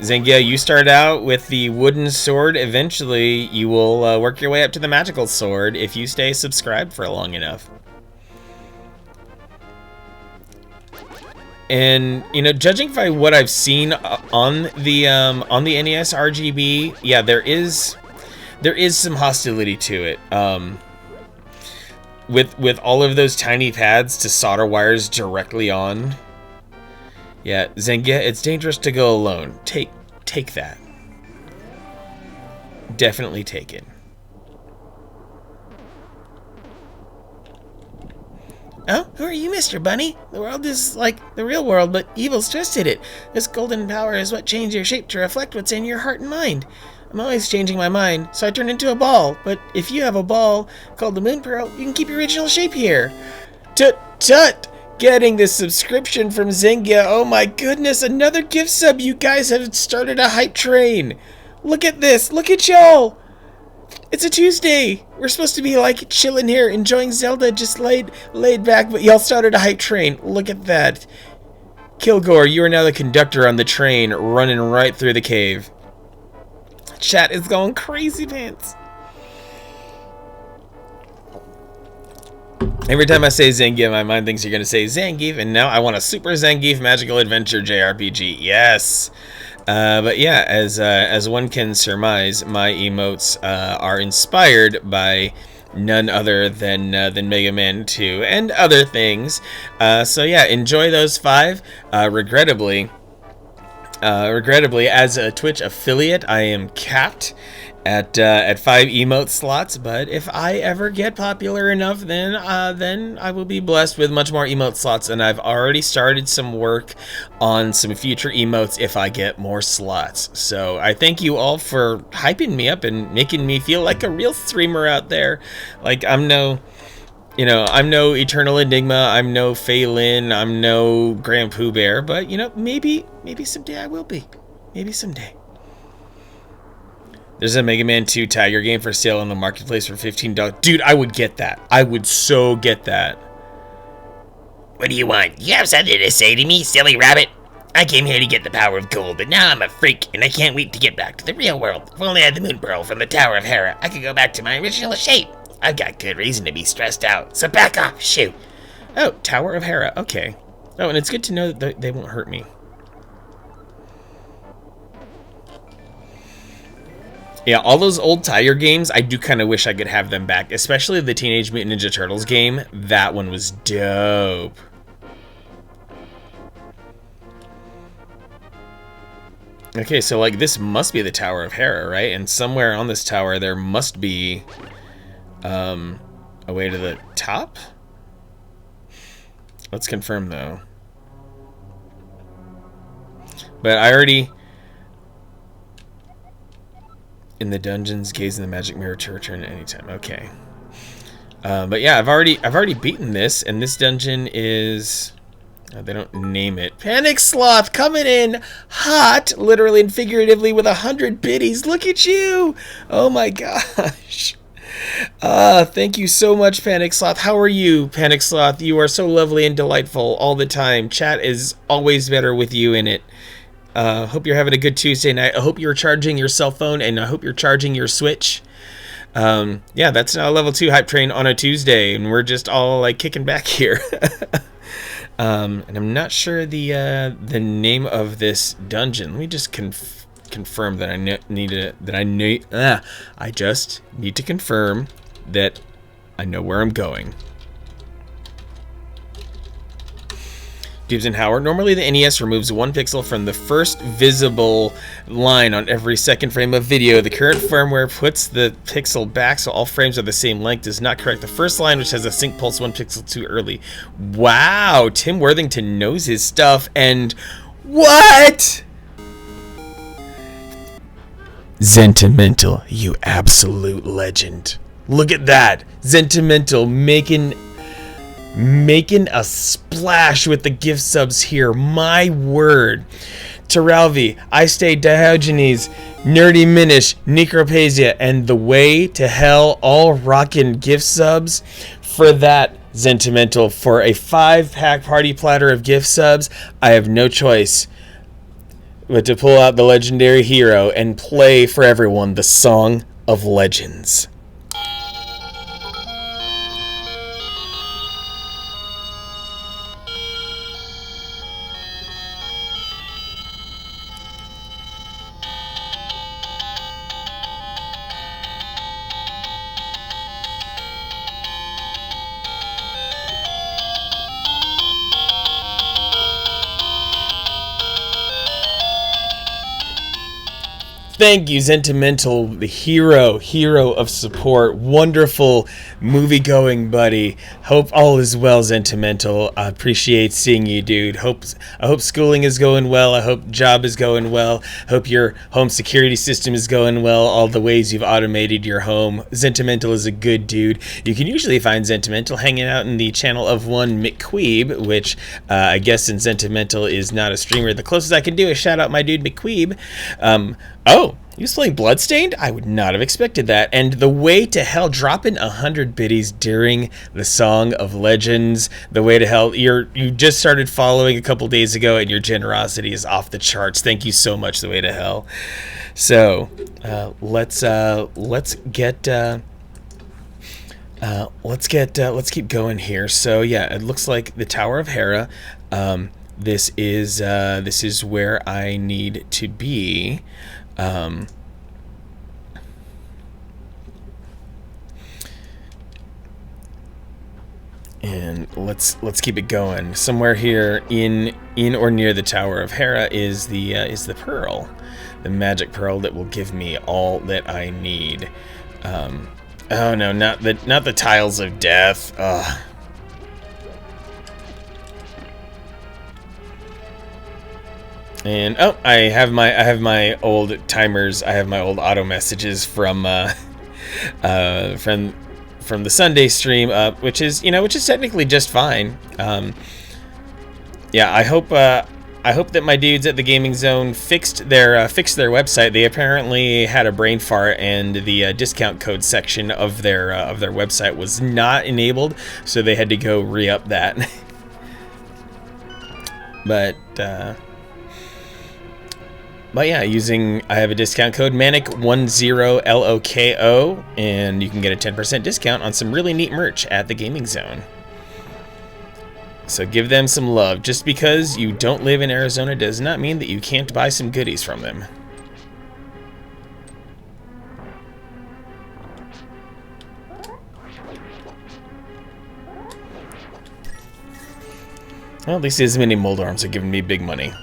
Zengia, you start out with the wooden sword. Eventually, you will work your way up to the magical sword if you stay subscribed for long enough. And you know, judging by what I've seen on the NES RGB, yeah, there is some hostility to it. With all of those tiny pads to solder wires directly on. Yeah, Zengia, it's dangerous to go alone. Take that. Definitely take it. Oh, who are you, Mr. Bunny? The world is like the real world, but evil's twisted it. This golden power is what changed your shape to reflect what's in your heart and mind. I'm always changing my mind, so I turn into a ball. But if you have a ball called the Moon Pearl, you can keep your original shape here. Tut! getting this subscription from Zengia. Oh my goodness, another gift sub. You guys have started a hype train. Look at this. Look at y'all. It's a Tuesday. We're supposed to be like chilling here, enjoying Zelda, just laid back, but y'all started a hype train. Look at that. Kilgore, you are now the conductor on the train, running right through the cave. Chat is going crazy pants. Every time I say Zangief, my mind thinks you're going to say Zangief, and now I want a Super Zangief Magical Adventure JRPG. Yes! But yeah, as one can surmise, my emotes are inspired by none other than Mega Man 2 and other things. So yeah, enjoy those 5. Regrettably, as a Twitch affiliate, I am capped at 5 emote slots. But if I ever get popular enough, then I will be blessed with much more emote slots. And I've already started some work on some future emotes if I get more slots. So I thank you all for hyping me up and making me feel like a real streamer out there. Like I'm no Eternal Enigma, I'm no Phelan, I'm no Grand Pooh Bear, but maybe someday I will be. Maybe someday. There's a Mega Man 2 Tiger game for sale on the marketplace for $15. Dude, I would get that. I would so get that. What do you want? You have something to say to me, silly rabbit? I came here to get the power of gold, but now I'm a freak, and I can't wait to get back to the real world. If only I had the moon pearl from the Tower of Hera, I could go back to my original shape. I've got good reason to be stressed out, so back off, shoot. Oh, Tower of Hera, okay. Oh, and it's good to know that they won't hurt me. Yeah, all those old Tiger games, I do kind of wish I could have them back. Especially the Teenage Mutant Ninja Turtles game. That one was dope. Okay, so like this must be the Tower of Hera, right? And somewhere on this tower there must be a way to the top? Let's confirm though. But I already... In the dungeons, gaze in the magic mirror to return at any time. Okay. But yeah, I've already beaten this, and this dungeon is... they don't name it. Panic Sloth coming in hot, literally and figuratively, with 100 biddies. Look at you! Oh my gosh. Thank you so much, Panic Sloth. How are you, Panic Sloth? You are so lovely and delightful all the time. Chat is always better with you in it. Hope you're having a good Tuesday night. I hope you're charging your cell phone, and I hope you're charging your Switch. Yeah, that's now a level 2 hype train on a Tuesday, and we're just all like kicking back here. And I'm not sure the name of this dungeon. Let me just confirm that I just need to confirm that I know where I'm going. Dubes and Howard. Normally the NES removes 1 pixel from the first visible line on every second frame of video. The current firmware puts the pixel back so all frames are the same length. Does not correct the first line, which has a sync pulse 1 pixel too early. Wow, Tim Worthington knows his stuff. And what? Zentimental, you absolute legend. Look at that. Zentimental making a splash with the gift subs here. My word. Teralvi, I Stay Diogenes, Nerdy Minish, Necropasia, and The Way to Hell all rockin' gift subs for that Zentimental. For a 5-pack party platter of gift subs, I have no choice but to pull out the legendary hero and play for everyone the Song of Legends. Thank you, Sentimental, the hero of support. Wonderful movie-going buddy. Hope all is well, Sentimental. I appreciate seeing you, dude. I hope schooling is going well. I hope job is going well. Hope your home security system is going well. All the ways you've automated your home. Sentimental is a good dude. You can usually find Sentimental hanging out in the channel of one McQueeb, which I guess since Sentimental is not a streamer, the closest I can do is shout out my dude McQueeb. Oh, he was playing Bloodstained? I would not have expected that. And The Way to Hell, dropping 100 biddies during the Song of Legends. The Way to Hell, you just started following a couple days ago, and your generosity is off the charts. Thank you so much, The Way to Hell. So, let's keep going here. So yeah, it looks like the Tower of Hera. This is where I need to be. And let's keep it going. Somewhere here in or near the Tower of Hera is the pearl, the magic pearl that will give me all that I need. Oh no, not the tiles of death. Ugh. And oh, I have my old timers. I have my old auto messages from the Sunday stream, which is technically just fine. Yeah, I hope that my dudes at the Gaming Zone fixed their website. They apparently had a brain fart, and the discount code section of their website was not enabled, so they had to go re-up that. But yeah, I have a discount code Manic10LOKO, and you can get a 10% discount on some really neat merch at the Gaming Zone. So give them some love. Just because you don't live in Arizona does not mean that you can't buy some goodies from them. Well, at least these mini mold arms are giving me big money.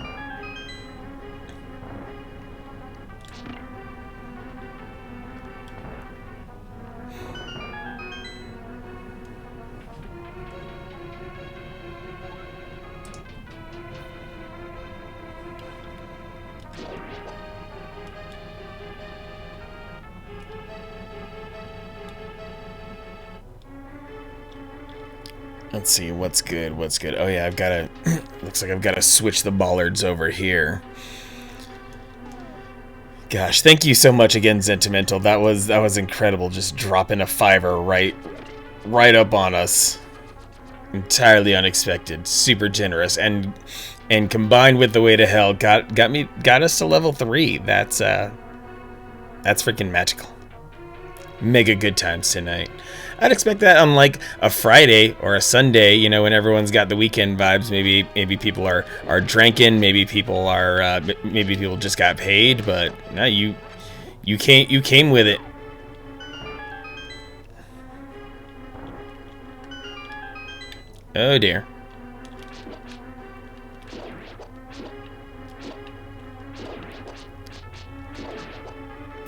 Let's see, what's good? Oh yeah, I've got to, looks like I've got to switch the bollards over here. Gosh, thank you so much again, Sentimental. That was incredible, just dropping a $5 right up on us. Entirely unexpected, super generous, and combined with The Way to Hell, got us to level 3. That's freaking magical. Mega good times tonight. I'd expect that on like a Friday or a Sunday, you know, when everyone's got the weekend vibes. Maybe people are drinking, maybe people just got paid, but no, you came with it. Oh dear.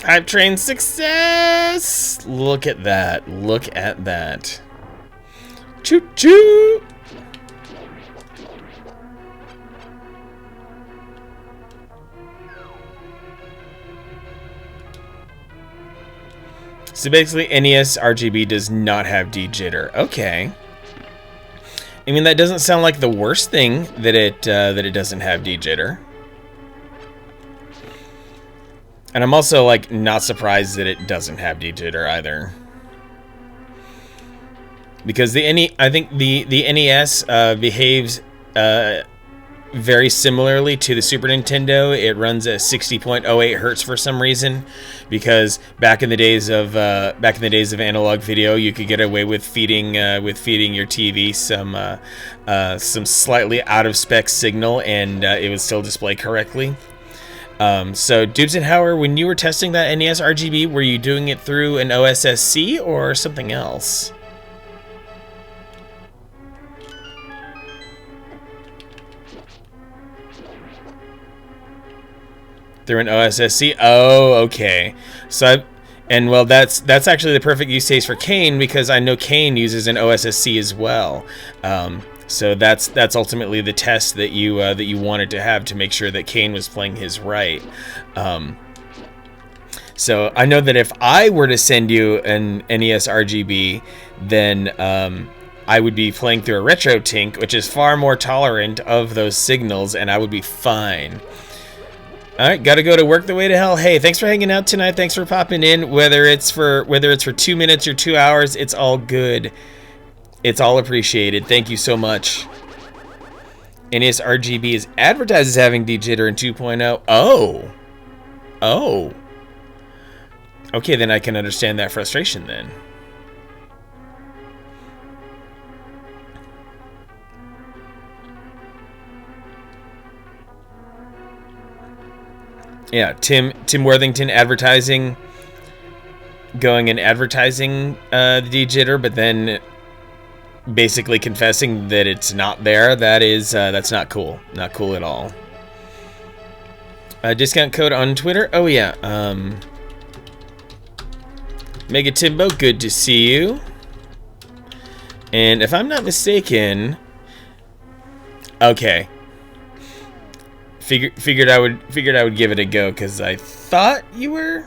Hype train success! Look at that. Look at that. Choo choo! So basically, NES RGB does not have de-jitter. Okay. I mean, that doesn't sound like the worst thing that it doesn't have de-jitter. And I'm also, like, not surprised that it doesn't have de-jitter either. Because I think the NES behaves very similarly to the Super Nintendo. It runs at 60.08 hertz for some reason, because back in the days of analog video, you could get away with feeding your TV some slightly out of spec signal, and it would still display correctly. So, Dubes and Hauer, when you were testing that NES RGB, were you doing it through an OSSC or something else? through an OSSC. Oh, okay. So, well, that's actually the perfect use case for Kain, because I know Kain uses an OSSC as well. So that's ultimately the test that you wanted to have to make sure that Kain was playing his right. So I know that if I were to send you an NES RGB, then I would be playing through a RetroTink, which is far more tolerant of those signals, and I would be fine. All right, gotta go to work the way to hell. Hey, thanks for hanging out tonight. Thanks for popping in. Whether it's for 2 minutes or 2 hours, it's all good. It's all appreciated. Thank you so much. NES RGB is advertised as having dejitter in 2.0. Oh. Okay, then I can understand that frustration then. Yeah, Tim Worthington advertising, going and advertising the dejitter, but then basically confessing that it's not there. That's not cool. Not cool at all. Discount code on Twitter. Oh yeah. Mega Timbo, good to see you. And if I'm not mistaken, okay. Figured I would give it a go, because I thought you were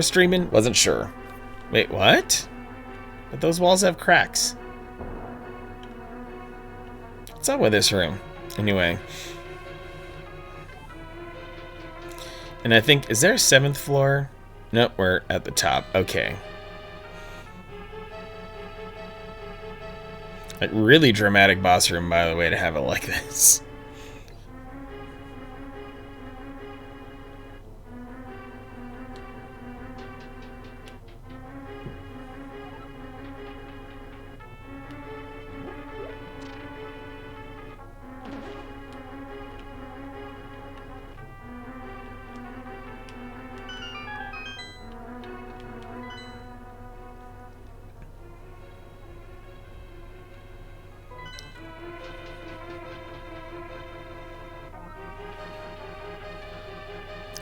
streaming. Wasn't sure. Wait, what? But those walls have cracks. What's up with this room? Anyway. And I think, is there a 7th floor? Nope, we're at the top. Okay. A really dramatic boss room, by the way, to have it like this.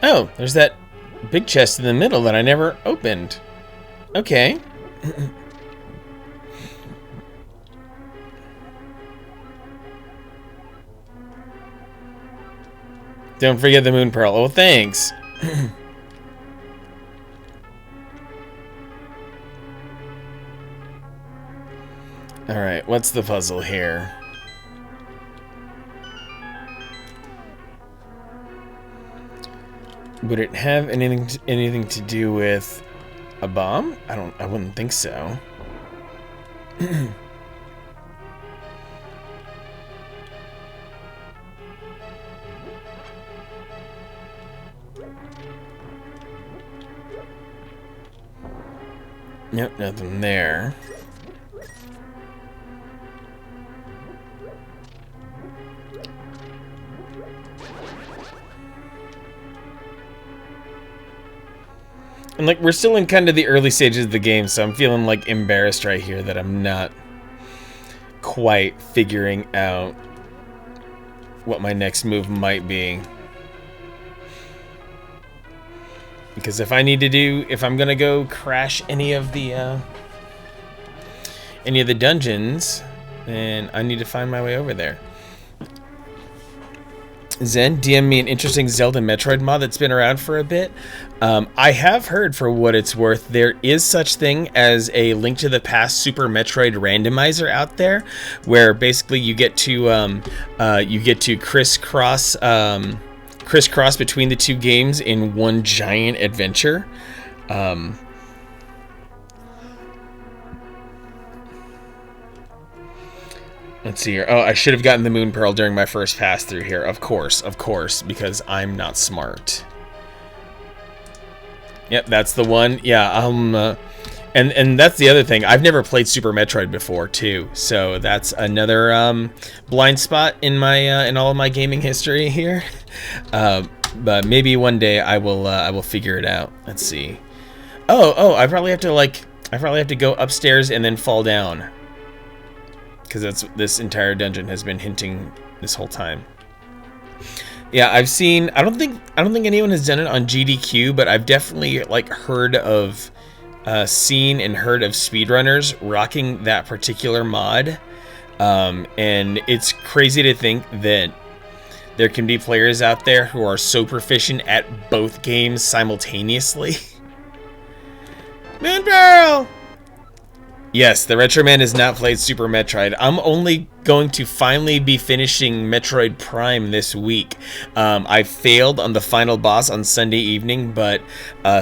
Oh, there's that big chest in the middle that I never opened. Okay. Don't forget the moon pearl. Oh, thanks. Alright, what's the puzzle here? Would it have anything to do with a bomb? I wouldn't think so. Nope, nothing there. And like, we're still in kind of the early stages of the game, so I'm feeling like embarrassed right here that I'm not quite figuring out what my next move might be. Because if I'm gonna go crash any of the dungeons, then I need to find my way over there. Zen, DM me an interesting Zelda Metroid mod that's been around for a bit. I have heard, for what it's worth, there is such thing as a Link to the Past Super Metroid randomizer out there, where basically you get to crisscross between the two games in one giant adventure. Let's see here. Oh, I should have gotten the Moon Pearl during my first pass through here. Of course, because I'm not smart. Yep, that's the one. Yeah, and that's the other thing. I've never played Super Metroid before, too. So that's another blind spot in my in all of my gaming history here. But maybe one day I will figure it out. Let's see. Oh, I probably have to go upstairs and then fall down. Because this entire dungeon has been hinting this whole time. Yeah, I've seen. I don't think anyone has done it on GDQ, but I've definitely like heard of, seen and heard of speedrunners rocking that particular mod, and it's crazy to think that there can be players out there who are so proficient at both games simultaneously. Moonpearl! Yes, the Retro Man has not played Super Metroid. I'm only going to finally be finishing Metroid Prime this week. I failed on the final boss on Sunday evening, but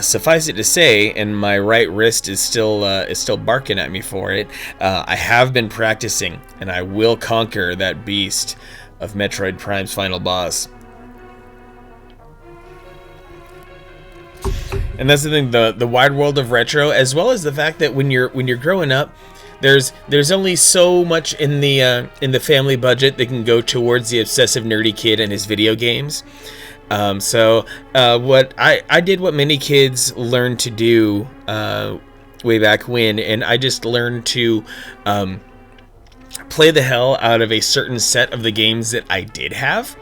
suffice it to say, and my right wrist is still barking at me for it, I have been practicing, and I will conquer that beast of Metroid Prime's final boss. And that's the thing, the wide world of retro, as well as the fact that when you're growing up, there's only so much in the family budget that can go towards the obsessive nerdy kid and his video games. So what I did what many kids learned to do way back when, and I just learned to play the hell out of a certain set of the games that I did have,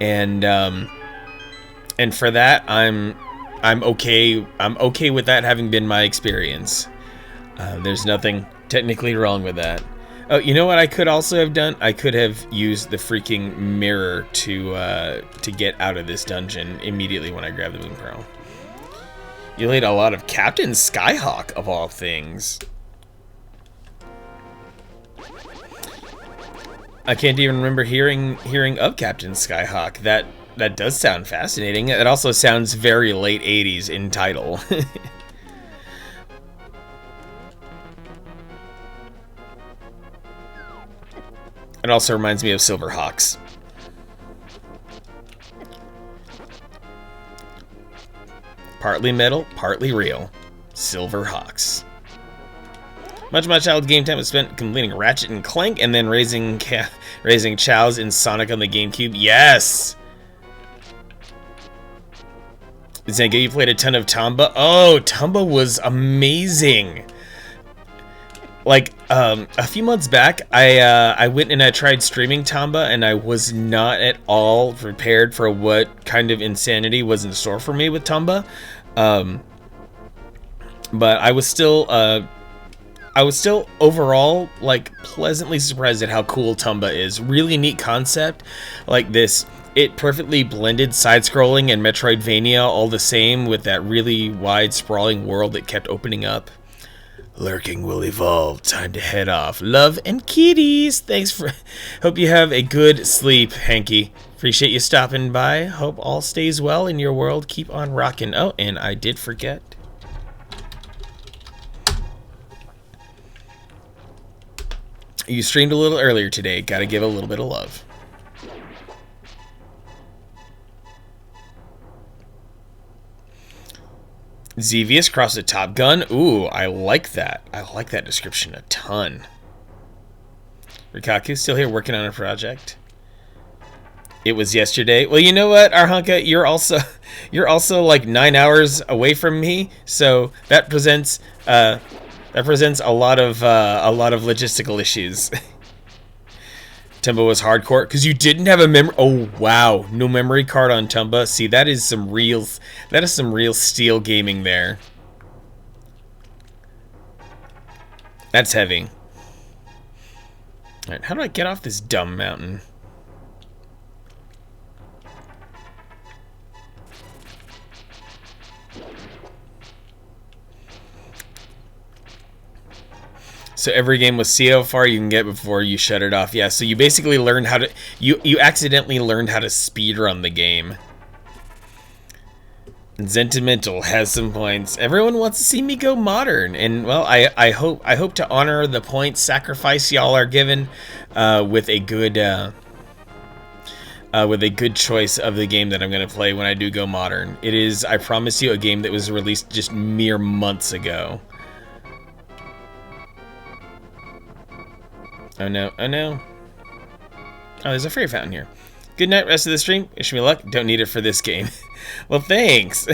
and for that I'm okay with that having been my experience. There's nothing technically wrong with that. Oh, you know what I could also have done? I could have used the freaking mirror to get out of this dungeon immediately when I grabbed the Moon Pearl. You laid a lot of Captain Skyhawk of all things. I can't even remember hearing of Captain Skyhawk. That does sound fascinating. It also sounds very late 80s in title. It also reminds me of Silverhawks. Partly metal, partly real. Silverhawks. Much of my childhood game time was spent completing Ratchet and Clank and then raising chows in Sonic on the GameCube. Yes! Zenga, you played a ton of Tomba. Oh, Tomba was amazing. Like, a few months back, I went and I tried streaming Tomba, and I was not at all prepared for what kind of insanity was in store for me with Tomba. But I was still overall, like, pleasantly surprised at how cool Tomba is. Really neat concept, like this. It perfectly blended side-scrolling and Metroidvania all the same with that really wide, sprawling world that kept opening up. Lurking will evolve. Time to head off. Love and kitties. Thanks for... Hope you have a good sleep, Hanky. Appreciate you stopping by. Hope all stays well in your world. Keep on rocking. Oh, and I did forget. You streamed a little earlier today. Gotta give a little bit of love. Xevious crossed a Top Gun. Ooh, I like that. I like that description a ton. Rikaku still here working on a project. It was yesterday. Well, you know what, Arhanka, you're also like 9 hours away from me, so that presents a lot of logistical issues. Tumba was hardcore because you didn't have a memory. Oh wow, no memory card on Tumba. See, that is some real steel gaming there. That's heavy. All right, how do I get off this dumb mountain? So every game will see how far you can get before you shut it off. Yeah, so you basically learned how to... You accidentally learned how to speedrun the game. And Sentimental has some points. Everyone wants to see me go modern. And, well, I hope to honor the points sacrifice y'all are given with a good choice of the game that I'm going to play when I do go modern. It is, I promise you, a game that was released just mere months ago. Oh no, oh no. Oh, there's a fairy fountain here. Good night, rest of the stream. Wish me luck. Don't need it for this game. Well, thanks.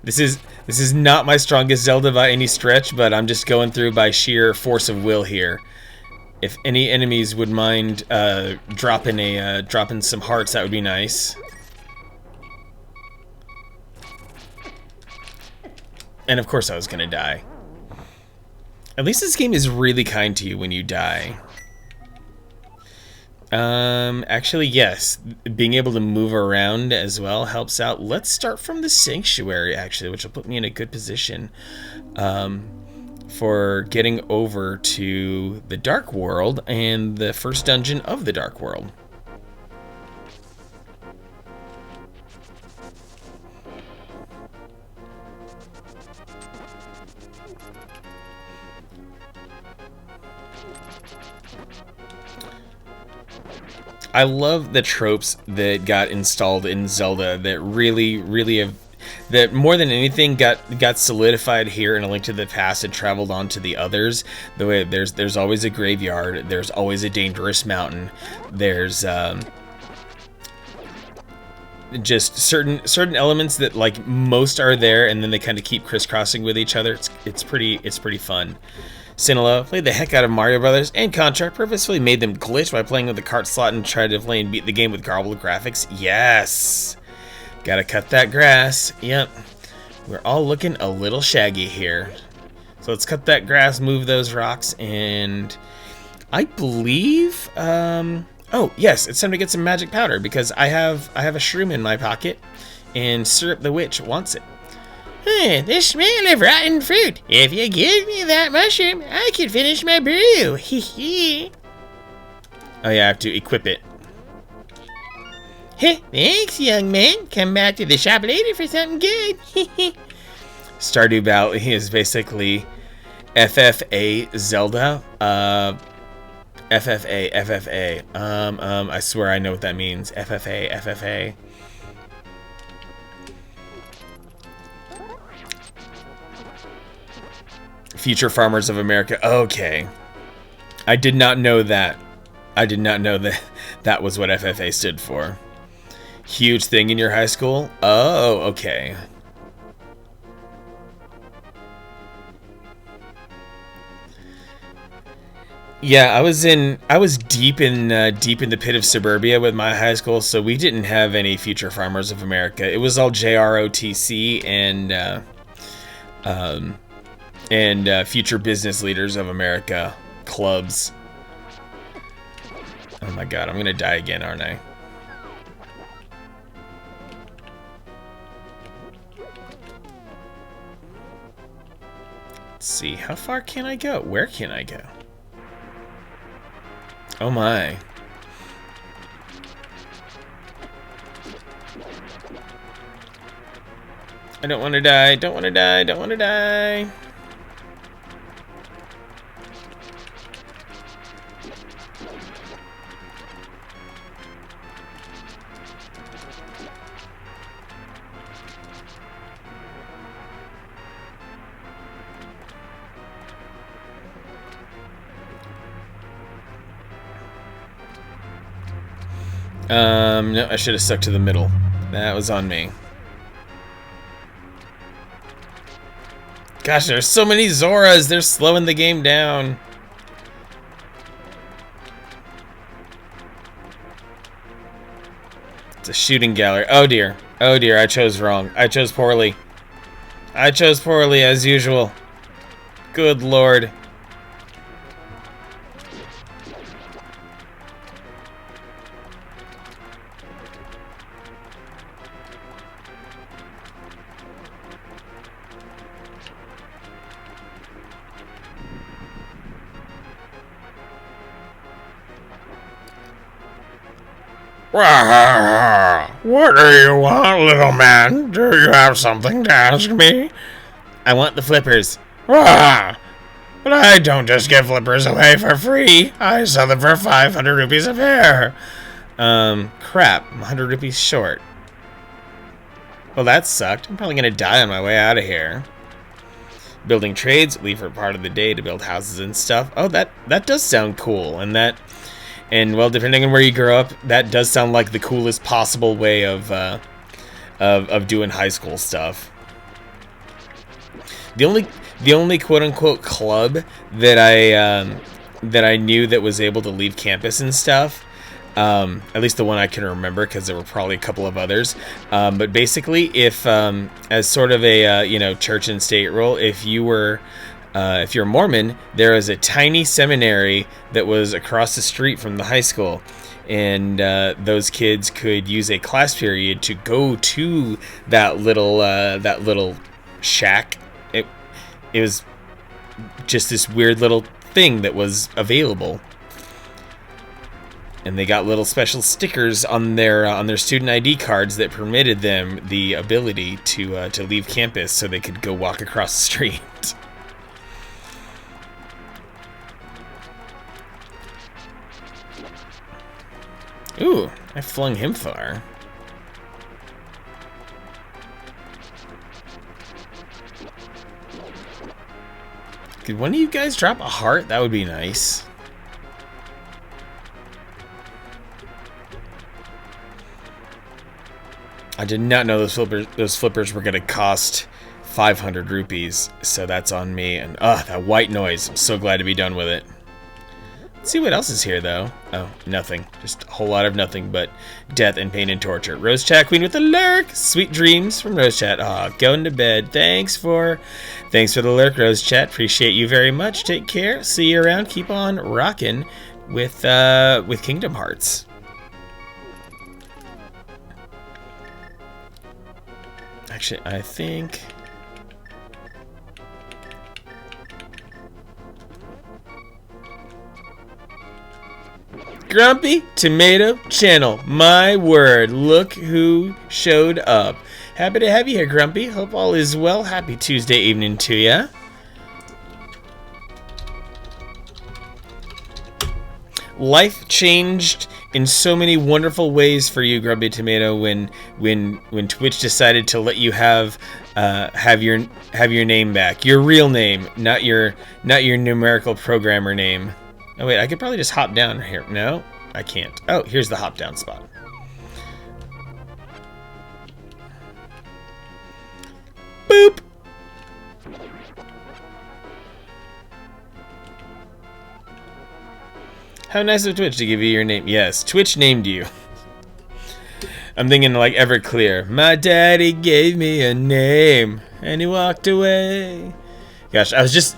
This is not my strongest Zelda by any stretch, but I'm just going through by sheer force of will here. If any enemies would mind dropping some hearts, that would be nice. And of course I was gonna die. At least this game is really kind to you when you die. Actually, yes. Being able to move around as well helps out. Let's start from the sanctuary, actually, which will put me in a good position for getting over to the Dark World and the first dungeon of the Dark World. I love the tropes that got installed in Zelda that really have, that more than anything got solidified here in A Link to the Past and traveled on to the others. The way there's always a graveyard, there's always a dangerous mountain, there's just certain elements that like most are there, and then they kind of keep crisscrossing with each other. It's pretty fun. Sinaloa played the heck out of Mario Brothers and Contra, purposefully made them glitch by playing with the cart slot and tried to play and beat the game with garbled graphics. Yes! Gotta cut that grass. Yep. We're all looking a little shaggy here. So let's cut that grass, move those rocks, and I believe, oh, yes, it's time to get some magic powder because I have a shroom in my pocket and Syrup the Witch wants it. The smell of rotten fruit. If you give me that mushroom, I can finish my brew. Hee hee. Oh yeah, I have to equip it. Heh, thanks, young man. Come back to the shop later for something good. Stardew Valley is basically FFA Zelda. FFA. I swear I know what that means. FFA. Future Farmers of America. Okay. I did not know that. I did not know that that was what FFA stood for. Huge thing in your high school? Oh, okay. Yeah, I was deep in the pit of suburbia with my high school, so we didn't have any Future Farmers of America. It was all JROTC and Future Business Leaders of America clubs. Oh my god, I'm gonna die again, aren't I? Let's see, how far can I go? Where can I go? Oh my. I don't want to die, don't want to die, don't want to die. No, I should have stuck to the middle. That was on me. Gosh, there's so many Zoras. They're slowing the game down. It's a shooting gallery. Oh dear. Oh dear, I chose wrong. I chose poorly. I chose poorly as usual. Good lord. What do you want, little man? Do you have something to ask me? I want the flippers. But I don't just give flippers away for free. I sell them for 500 rupees a pair. Crap. I'm 100 rupees short. Well, that sucked. I'm probably gonna die on my way out of here. Building trades, leave for part of the day to build houses and stuff. Oh, that does sound cool. And well, depending on where you grow up, that does sound like the coolest possible way of doing high school stuff. The only quote unquote club that that I knew that was able to leave campus and stuff. At least the one I can remember, because there were probably a couple of others. But basically, if as sort of a church and state rule, if you're Mormon, there is a tiny seminary that was across the street from the high school, and those kids could use a class period to go to that little shack. It was just this weird little thing that was available, and they got little special stickers on their student ID cards that permitted them the ability to leave campus so they could go walk across the street. Ooh, I flung him far. Could one of you guys drop a heart? That would be nice. I did not know those flippers were going to cost 500 rupees, so that's on me. And that white noise. I'm so glad to be done with it. Let's see what else is here, though. Oh, nothing. Just a whole lot of nothing but death and pain and torture. Rose Chat Queen with a lurk. Sweet dreams from Rose Chat. Going to bed. Thanks for the lurk, Rose Chat. Appreciate you very much. Take care. See you around. Keep on rocking with Kingdom Hearts. Actually, I think... Grumpy Tomato Channel. My word. Look who showed up. Happy to have you here, Grumpy. Hope all is well. Happy Tuesday evening to ya. Life changed in so many wonderful ways for you, Grumpy Tomato, when Twitch decided to let you have your name back. Your real name, not your numerical programmer name. Oh wait, I could probably just hop down here. No, I can't. Oh, here's the hop down spot. Boop. How nice of Twitch to give you your name. Yes, Twitch named you. I'm thinking like Everclear. My daddy gave me a name and he walked away. Gosh, I was just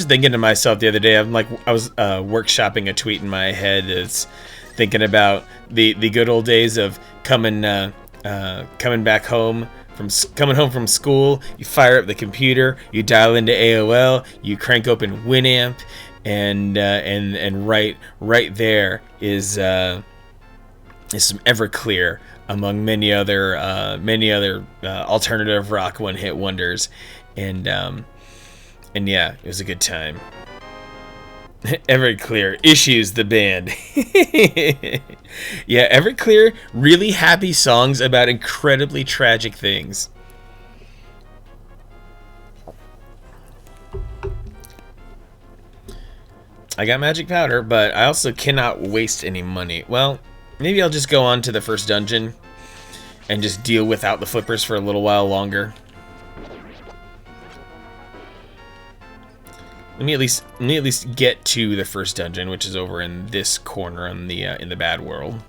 thinking to myself the other day. I was workshopping a tweet in my head. It's thinking about the good old days of coming home from school. You fire up the computer, you dial into AOL, you crank open Winamp, and right there is some Everclear among many other alternative rock one-hit wonders, and yeah, it was a good time. Everclear Issues, the band. Yeah, Everclear, really happy songs about incredibly tragic things. I got magic powder, but I also cannot waste any money. Well, maybe I'll just go on to the first dungeon and just deal without the flippers for a little while longer. Let me at least get to the first dungeon, which is over in this corner in the bad world.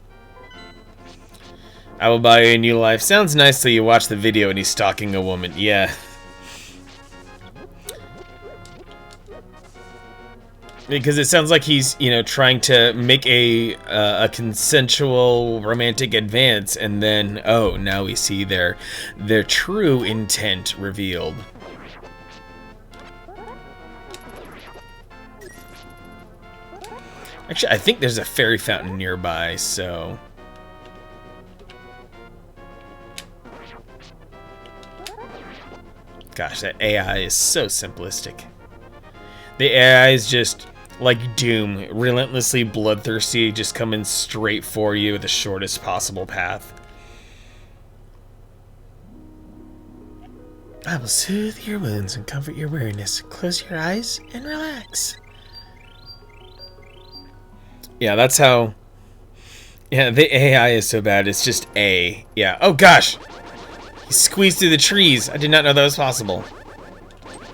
I will buy you a new life. Sounds nice till you watch the video and he's stalking a woman. Yeah. Because it sounds like he's, trying to make a consensual romantic advance, and then, oh, now we see their true intent revealed. Actually, I think there's a fairy fountain nearby, so... Gosh, that AI is so simplistic. The AI is just like Doom, relentlessly bloodthirsty, just coming straight for you at the shortest possible path. I will soothe your wounds and comfort your weariness. Close your eyes and relax. Yeah, that's how... Yeah, the AI is so bad, it's just A. Yeah, oh gosh! He squeezed through the trees! I did not know that was possible.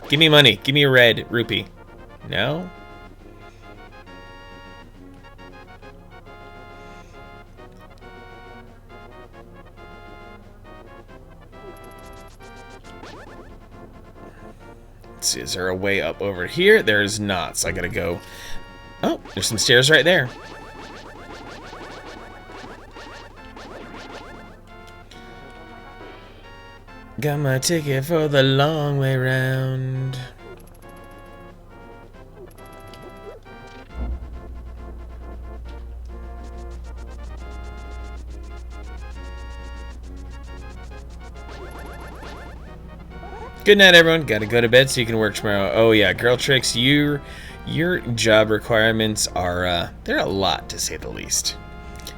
Give me money. Give me a red rupee. No? Is there a way up over here? There's not, so I gotta go. Oh, there's some stairs right there. Got my ticket for the long way round. Good night, everyone. Gotta go to bed so you can work tomorrow. Oh yeah, Girl Tricks, your job requirements are they're a lot, to say the least.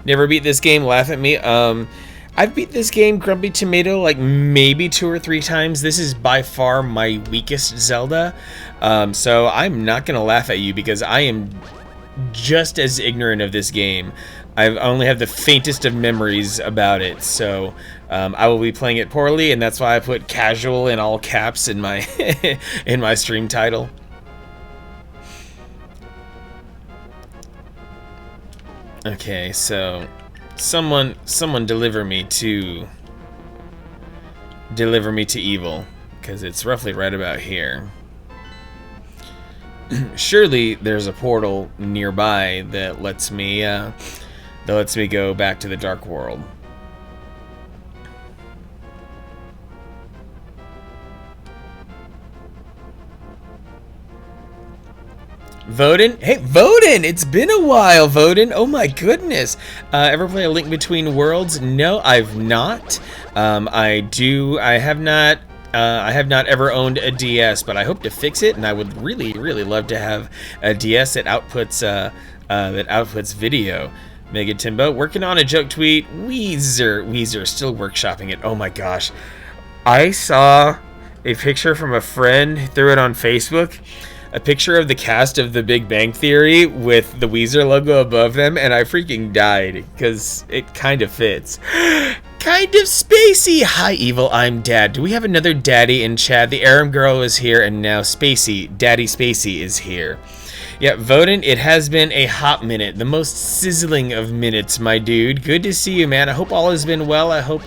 Never beat this game, laugh at me. I've beat this game, Grumpy Tomato, like maybe 2 or 3 times. This is by far my weakest Zelda. So I'm not gonna laugh at you because I am just as ignorant of this game. I only have the faintest of memories about it, so I will be playing it poorly, and that's why I put casual in all caps in my in my stream title. Okay, so someone deliver me to evil, because it's roughly right about here. Surely there's a portal nearby that lets me go back to the Dark World. Voden? Hey, Voden! It's been a while, Voden! Oh my goodness! Ever play A Link Between Worlds? No, I've not. I have not ever owned a DS, but I hope to fix it, and I would really, really love to have a DS that outputs video. Mega Timbo, working on a joke tweet. Weezer, still workshopping it. Oh my gosh. I saw a picture from a friend who threw it on Facebook. A picture of the cast of The Big Bang Theory with the Weezer logo above them, and I freaking died because it kind of fits. Kind of spacey. Hi, Evil. I'm Dad. Do we have another daddy in chat? The Aram girl is here, and now Spacey, Daddy Spacey is here. Yeah, Voden, it has been a hot minute. The most sizzling of minutes, my dude. Good to see you, man. I hope all has been well. I hope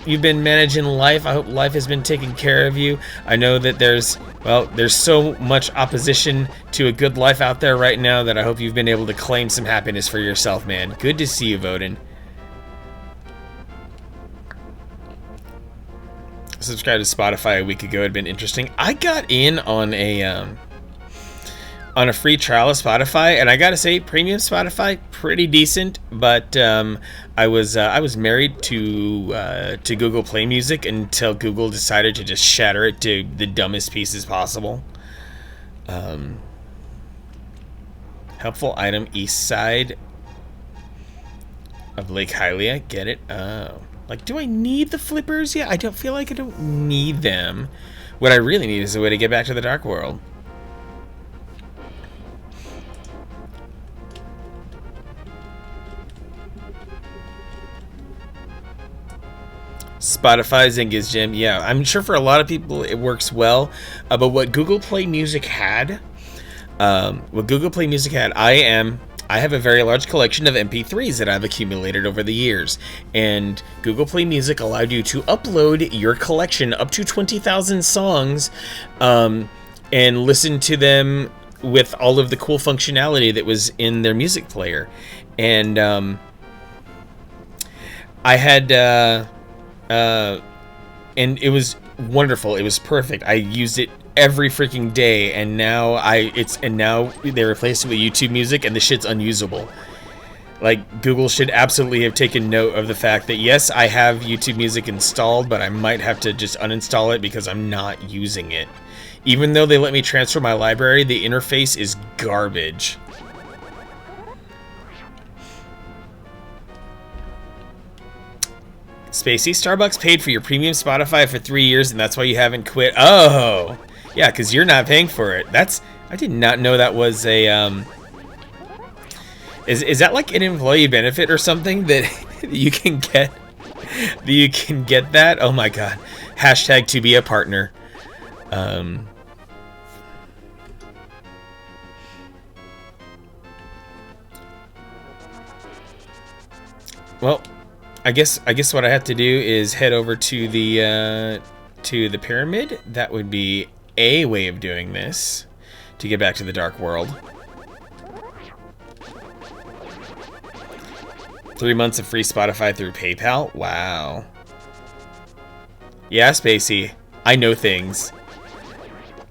you've been managing life. I hope life has been taking care of you. I know that there's so much opposition to a good life out there right now that I hope you've been able to claim some happiness for yourself, man. Good to see you, Voden. Subscribed to Spotify a week ago. It had been interesting. I got in on a free trial of Spotify, and I gotta say, premium Spotify, pretty decent. But I was married to Google Play Music until Google decided to just shatter it to the dumbest pieces possible. Helpful item, east side of Lake Hylia. Get it? Oh. Like, do I need the flippers? Yeah, I don't feel like I don't need them. What I really need is a way to get back to the Dark World. Spotify Zynga's Gym. Yeah, I'm sure for a lot of people it works well. But what Google Play Music had, I have a very large collection of MP3s that I've accumulated over the years, and Google Play Music allowed you to upload your collection up to 20,000 songs, and listen to them with all of the cool functionality that was in their music player. And I had, and it was wonderful. It was perfect. I used it every freaking day, and now they replaced it with YouTube Music, and the shit's unusable. Like, Google should absolutely have taken note of the fact that yes, I have YouTube Music installed, but I might have to just uninstall it because I'm not using it. Even though they let me transfer my library, the interface is garbage. Spacey, Starbucks paid for your premium Spotify for 3 years, and that's why you haven't quit. Oh, yeah, because you're not paying for it. I did not know that was a, is that like an employee benefit or something that you can get? That? Oh my god. Hashtag to be a partner. Well, I guess what I have to do is head over to the pyramid. That would be a way of doing this to get back to the Dark World. 3 months of free Spotify through PayPal? Wow. Yeah, Spacey. I know things.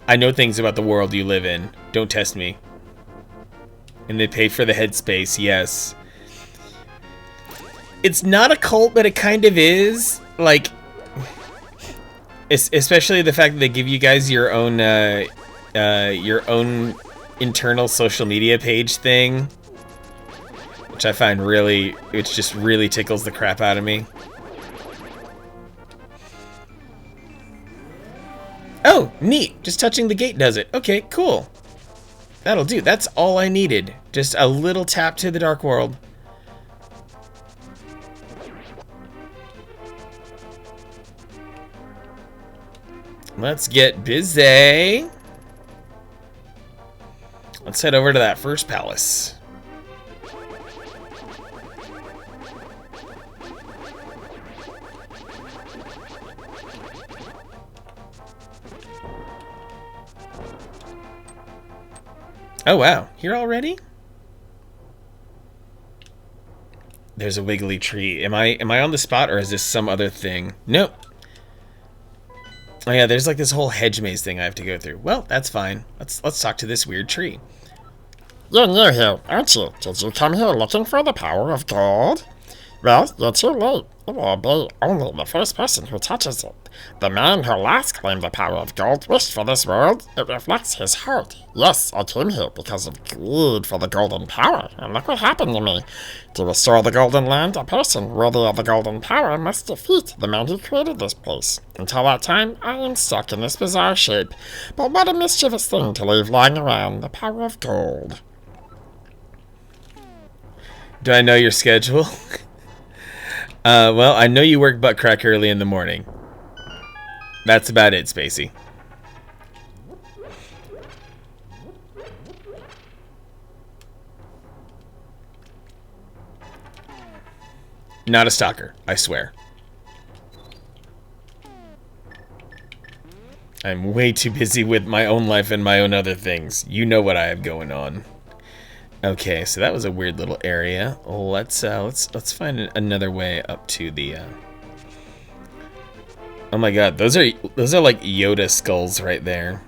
I know things about the world you live in. Don't test me. And they pay for the headspace, yes. It's not a cult, but it kind of is. Like, especially the fact that they give you guys your own internal social media page thing, which I find really, which just really tickles the crap out of me. Oh, neat. Just touching the gate does it. Okay, cool. That'll do. That's all I needed. Just a little tap to the Dark World. Let's get busy. Let's head over to that first palace. Oh wow, here already? There's a wiggly tree. Am I on the spot, or is this some other thing? Nope. Oh yeah, there's like this whole hedge maze thing I have to go through. Well, that's fine. Let's talk to this weird tree. You're new here, aren't you? Did you come here looking for the power of gold? Well, you're too late. It will be only the first person who touches it. The man who last claimed the power of gold wished for this world. It reflects his heart. Yes, I came here because of greed for the golden power, and look what happened to me. To restore the golden land, a person worthy of the golden power must defeat the man who created this place. Until that time, I am stuck in this bizarre shape. But what a mischievous thing to leave lying around, the power of gold. Do I know your schedule? Well, I know you work butt crack early in the morning. That's about it, Spacey. Not a stalker, I swear. I'm way too busy with my own life and my own other things. You know what I have going on. Okay, so that was a weird little area. Let's find another way up to the. Oh my God, those are like Yoda skulls right there.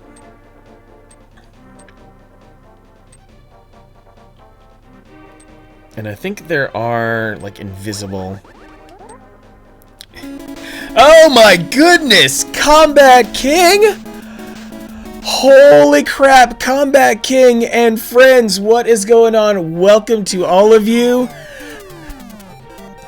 And I think there are like invisible. Oh my goodness, Combat King! Holy crap, Combat King and friends, what is going on? Welcome to all of you.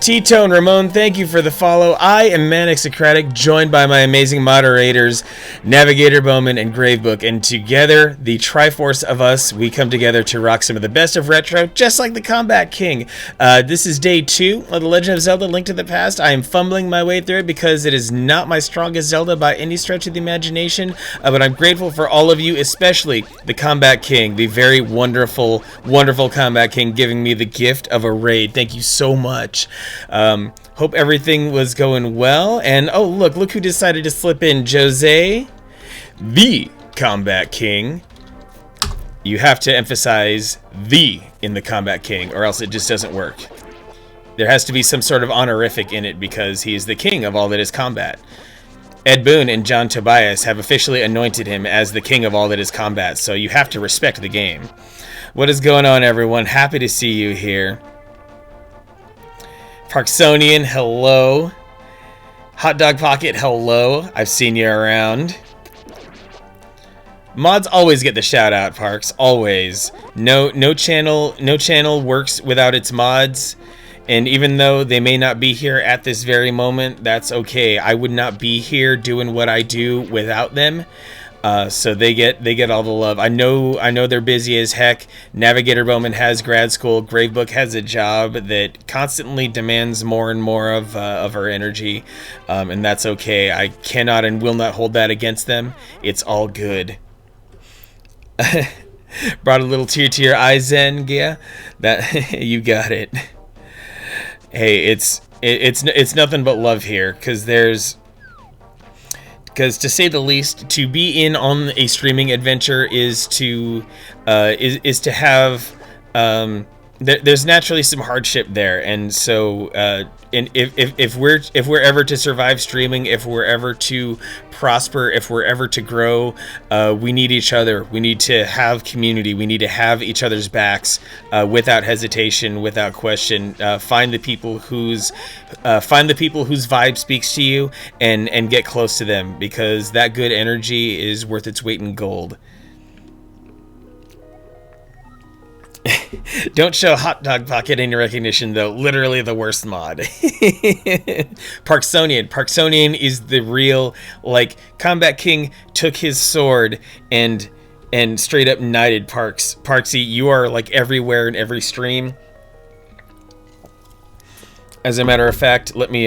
T-Tone Ramon, thank you for the follow. I am Manic Socratic, joined by my amazing moderators, Navigator Bowman and Gravebook, and together, the Triforce of us, we come together to rock some of the best of retro, just like the Combat King. This is day 2 of The Legend of Zelda: Link to the Past. I am fumbling my way through it because it is not my strongest Zelda by any stretch of the imagination, but I'm grateful for all of you, especially the Combat King, the very wonderful, wonderful Combat King, giving me the gift of a raid. Thank you so much. Hope everything was going well. And oh, look who decided to slip in. Jose, the Combat King. You have to emphasize the in the Combat King, or else it just doesn't work. There has to be some sort of honorific in it because he is the king of all that is combat. Ed Boon and John Tobias have officially anointed him as the king of all that is combat, so you have to respect the game. What is going on, everyone? Happy to see you here. Parksonian, hello. Hot Dog Pocket, hello. I've seen you around. Mods always get the shout out, Parks. Always. No channel works without its mods. And even though they may not be here at this very moment, that's okay. I would not be here doing what I do without them. So they get all the love. I know they're busy as heck. Navigator Bowman has grad school. Gravebook has a job that constantly demands more and more of her energy, and that's okay. I cannot and will not hold that against them. It's all good. Brought a little tear to your eye, Zen. Yeah, that you got it. Hey, it's nothing but love here, because there's because to say the least, to be in on a streaming adventure is to have there's naturally some hardship there, and so and if we're ever to survive streaming, if we're ever to prosper, if we're ever to grow, we need each other. We need to have community. We need to have each other's backs without hesitation, without question. Find the people whose vibe speaks to you, and get close to them, because that good energy is worth its weight in gold. Don't show Hot Dog Pocket any recognition, though. Literally the worst mod. Parksonian is the real, like, Combat King took his sword and straight up knighted Parks. Parksy, you are like everywhere in every stream. As a matter of fact, let me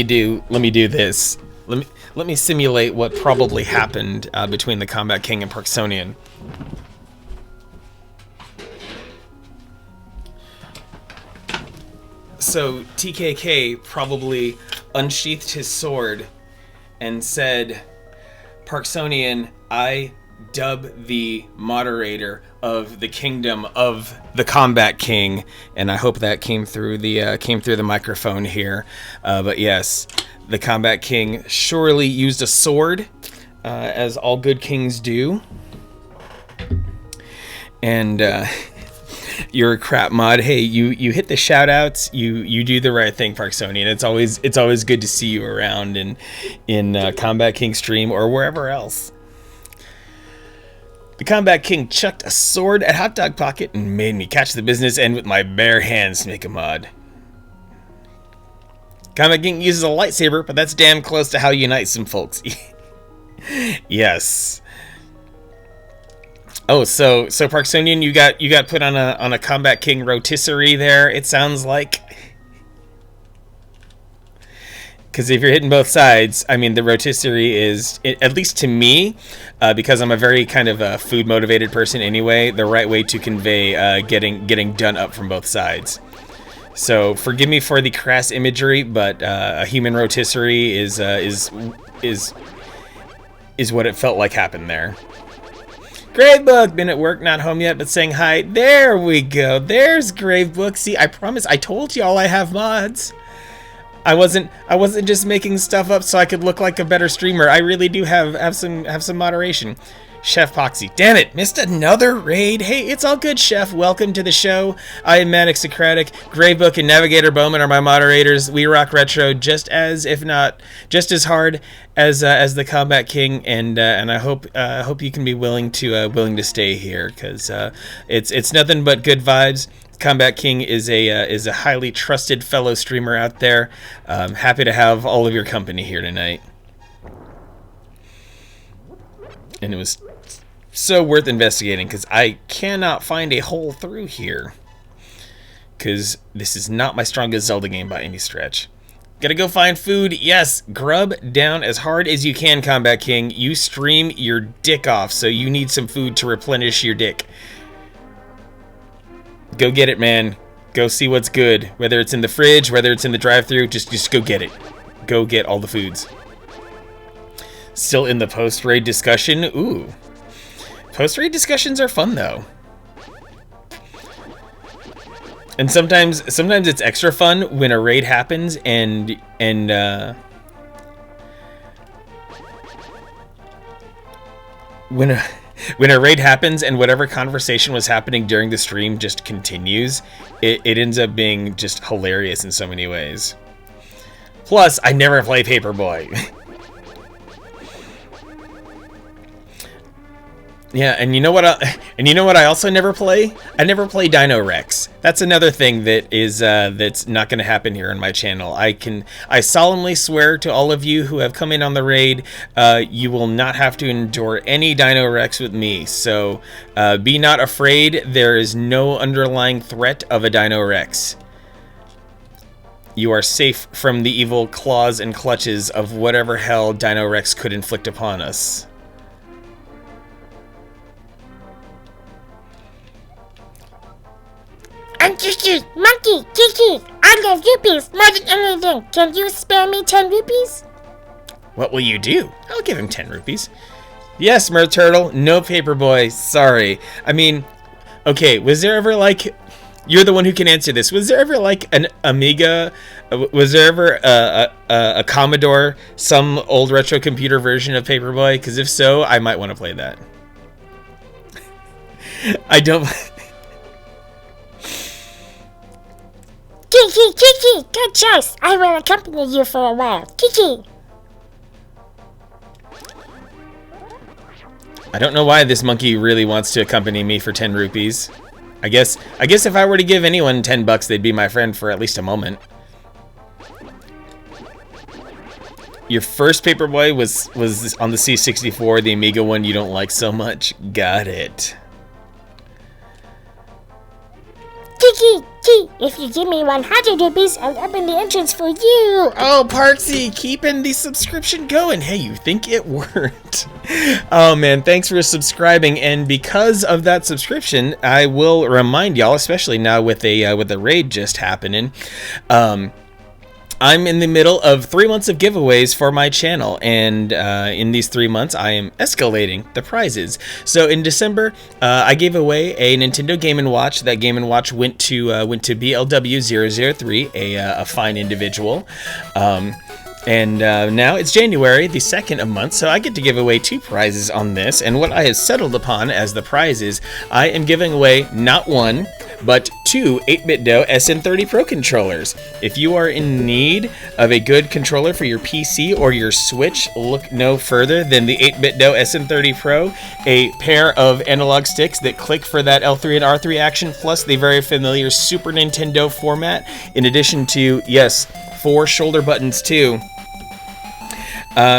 do this. Let me simulate what probably happened between the Combat King and Parksonian. So TKK probably unsheathed his sword and said, Parksonian, I dub the moderator of the kingdom of the Combat King, and I hope that came through the microphone here. But yes, the Combat King surely used a sword, as all good kings do. And you're a crap mod. Hey, you hit the shout outs. You do the right thing, Parksonian. It's always good to see you around in Combat King stream or wherever else. The Combat King chucked a sword at Hot Dog Pocket and made me catch the business end with my bare hands to make a mod. Combat King uses a lightsaber, but that's damn close to how you unite some folks. Yes. Oh, so Parksonian, you got put on a Combat King rotisserie there, it sounds like. Because if you're hitting both sides, I mean, the rotisserie is, at least to me, because I'm a very kind of food motivated person anyway, the right way to convey getting done up from both sides. So forgive me for the crass imagery, but a human rotisserie is what it felt like happened there. Gravebook, been at work, not home yet, but saying hi. There we go. There's Gravebook. See, I promise, I told y'all I have mods. I wasn't just making stuff up so I could look like a better streamer. I really do have some moderation. Chef Poxy, damn it, missed another raid. Hey, it's all good, Chef. Welcome to the show. I am Manic Socratic. Gravebook and Navigator Bowman are my moderators. We rock retro just as, if not just as hard as the Combat King, and I hope you can be willing to stay here, because it's nothing but good vibes. Combat King is a highly trusted fellow streamer out there. Happy to have all of your company here tonight, and it was so worth investigating, because I cannot find a hole through here, because this is not my strongest Zelda game by any stretch. Gotta go find food. Yes, grub down as hard as you can, Combat King. You stream your dick off, so you need some food to replenish your dick. Go get it, man. Go see what's good. Whether it's in the fridge, whether it's in the drive-thru, just go get it. Go get all the foods. Still in the post-raid discussion. Ooh. Post-raid discussions are fun, though. And sometimes it's extra fun when a raid happens and when a raid happens and whatever conversation was happening during the stream just continues, it ends up being just hilarious in so many ways. Plus, I never play Paperboy. Yeah, and you know what I also never play? I never play Dino Rex. That's another thing that is that's not going to happen here on my channel. I solemnly swear to all of you who have come in on the raid, you will not have to endure any Dino Rex with me. So be not afraid. There is no underlying threat of a Dino Rex. You are safe from the evil claws and clutches of whatever hell Dino Rex could inflict upon us. I'm Kiki, Monkey, Kiki. I love rupees more than anything. Can you spare me 10 rupees? What will you do? I'll give him 10 rupees. Yes, Turtle, no Paperboy. Sorry. I mean, okay, was there ever like... You're the one who can answer this. Was there ever like an Amiga? Was there ever a Commodore, some old retro computer version of Paperboy? Because if so, I might want to play that. I don't... Kiki, good choice. I will accompany you for a while. Kiki. I don't know why this monkey really wants to accompany me for 10 rupees. I guess if I were to give anyone 10 bucks, they'd be my friend for at least a moment. Your first Paperboy was on the C64, the Amiga one you don't like so much. Got it. Kiki, if you give me 100 rupees, I'll open the entrance for you. Oh, Parksy, keeping the subscription going. Hey, you think it worked? Oh man, thanks for subscribing. And because of that subscription, I will remind y'all, especially now with a raid just happening, I'm in the middle of 3 months of giveaways for my channel, and in these 3 months, I am escalating the prizes. So in December, I gave away a Nintendo Game & Watch. That Game & Watch went to BLW003, a fine individual. And now it's January, the 2nd of month, so I get to give away 2 prizes on this. And what I have settled upon as the prizes, I am giving away not 1, but 2 8BitDo SN30 Pro controllers. If you are in need of a good controller for your PC or your Switch, look no further than the 8BitDo SN30 Pro, a pair of analog sticks that click for that L3 and R3 action, plus the very familiar Super Nintendo format, in addition to, yes, 4 shoulder buttons too.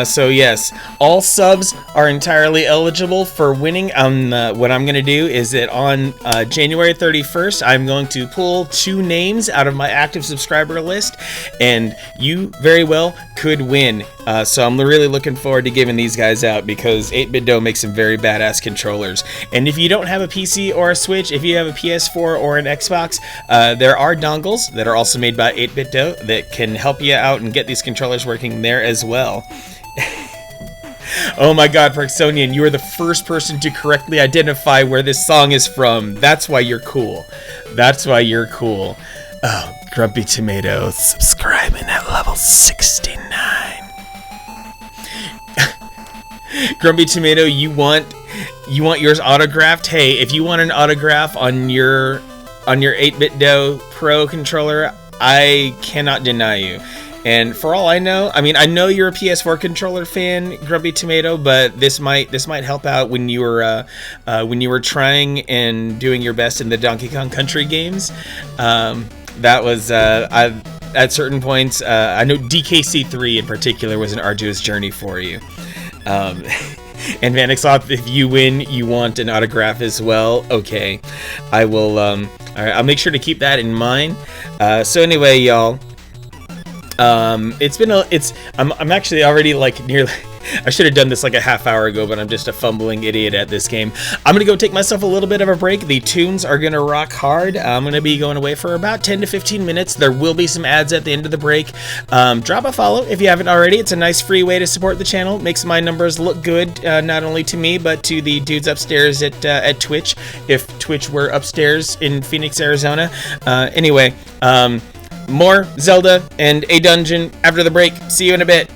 So yes, all subs are entirely eligible for winning. What I'm going to do is that on January 31st, I'm going to pull 2 names out of my active subscriber list, and you very well could win. So I'm really looking forward to giving these guys out, because 8BitDo makes some very badass controllers. And if you don't have a PC or a Switch, if you have a PS4 or an Xbox, there are dongles that are also made by 8BitDo that can help you out and get these controllers working there as well. Oh my god, Parksonian, you are the first person to correctly identify where this song is from. That's why you're cool. That's why you're cool. Oh, Grumpy Tomato, subscribing at level 69. Grumpy Tomato, you want yours autographed? Hey, if you want an autograph on your 8BitDo Pro controller, I cannot deny you. And for all I know, I mean, I know you're a PS4 controller fan, Grumpy Tomato, but this might help out when you were trying and doing your best in the Donkey Kong Country games. That was at certain points. I know DKC3 in particular was an arduous journey for you. And Vanixop, if you win, you want an autograph as well. Okay, I will. All right, I'll make sure to keep that in mind. So anyway, y'all. I'm actually already like nearly. I should have done this like a half hour ago, but I'm just a fumbling idiot at this game. I'm gonna go take myself a little bit of a break. The tunes are gonna rock hard. I'm gonna be going away for about 10 to 15 minutes. There will be some ads at the end of the break. Drop a follow if you haven't already. It's a nice free way to support the channel. Makes my numbers look good, not only to me, but to the dudes upstairs at Twitch, if Twitch were upstairs in Phoenix, Arizona. Anyway, more Zelda and a dungeon after the break. See you in a bit.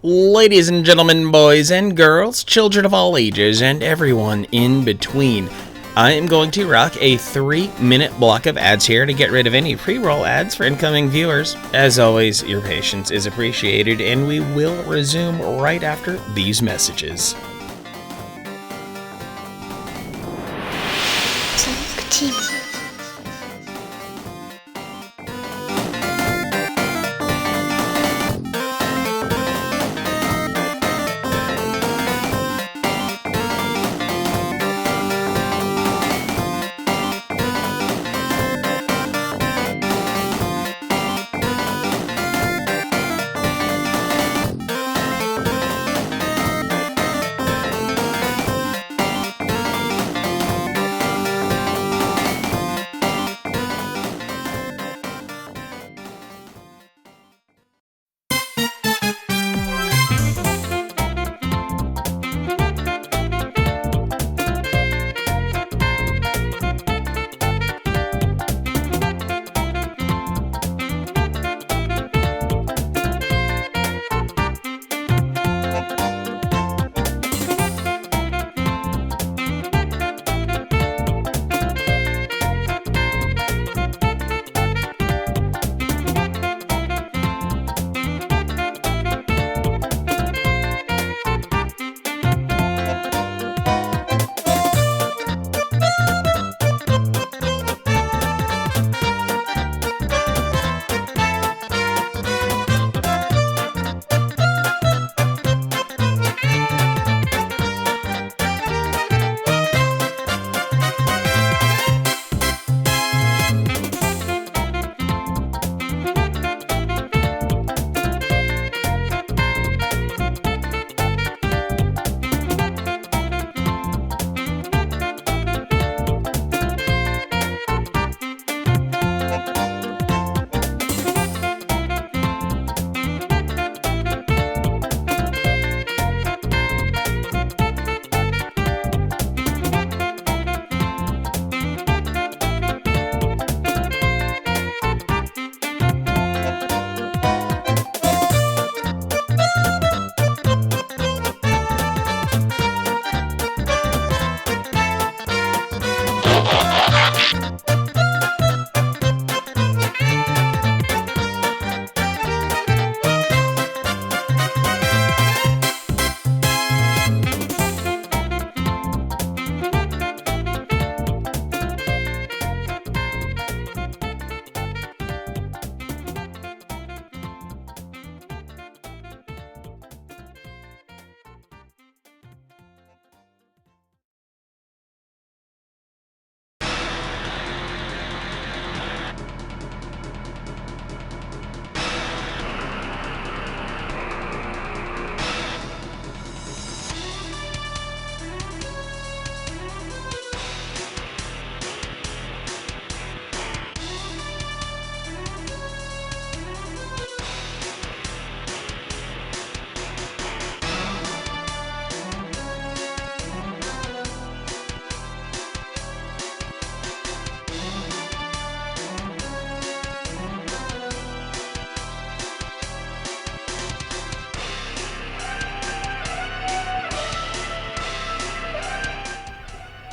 Ladies and gentlemen, boys and girls, children of all ages, and everyone in between, I am going to rock a 3-minute block of ads here to get rid of any pre-roll ads for incoming viewers. As always, your patience is appreciated, and we will resume right after these messages.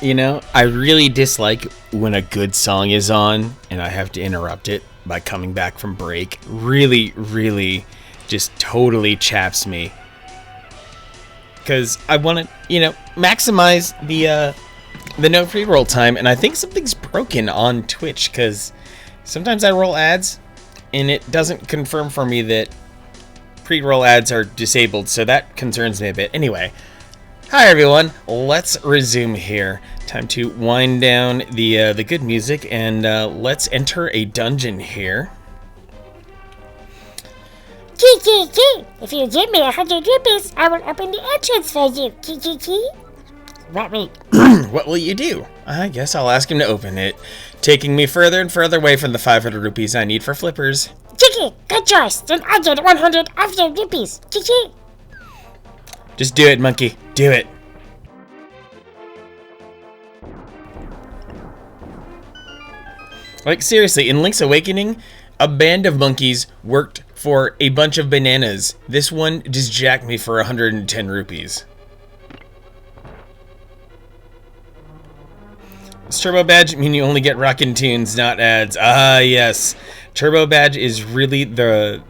You know, I really dislike when a good song is on and I have to interrupt it by coming back from break. Really, really just totally chaps me. Because I want to, you know, maximize the no free roll time, and I think something's broken on Twitch because sometimes I roll ads and it doesn't confirm for me that pre-roll ads are disabled, so that concerns me a bit. Anyway, hi everyone, let's resume here. Time to wind down the good music and let's enter a dungeon here. If you give me 100 rupees, I will open the entrance for you. What will... What will you do? I guess I'll ask him to open it, taking me further and further away from the 500 rupees I need for flippers. Kiki, good choice. Then I get 100 of your rupees. Kiki. Just do it, monkey. Do it. Like, seriously, in Link's Awakening, a band of monkeys worked for a bunch of bananas. This one just jacked me for 110 rupees. Does Turbo Badge mean you only get rockin' tunes, not ads? Ah, yes. Turbo Badge is really the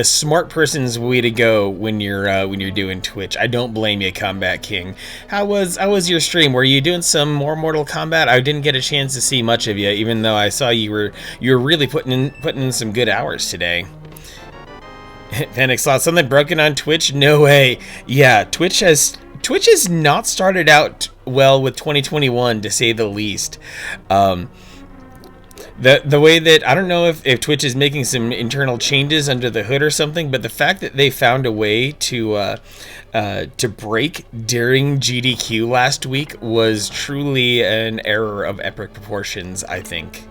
smart person's way to go when you're doing Twitch. I don't blame you, Combat King. How was your stream? Were you doing some more Mortal Kombat? I didn't get a chance to see much of you, even though I saw you were really putting in some good hours today. Panic Slot, something broken on Twitch? No way. Yeah, Twitch has not started out well with 2021, to say the least. The way that, I don't know if Twitch is making some internal changes under the hood or something, but the fact that they found a way to break during GDQ last week was truly an error of epic proportions, I think.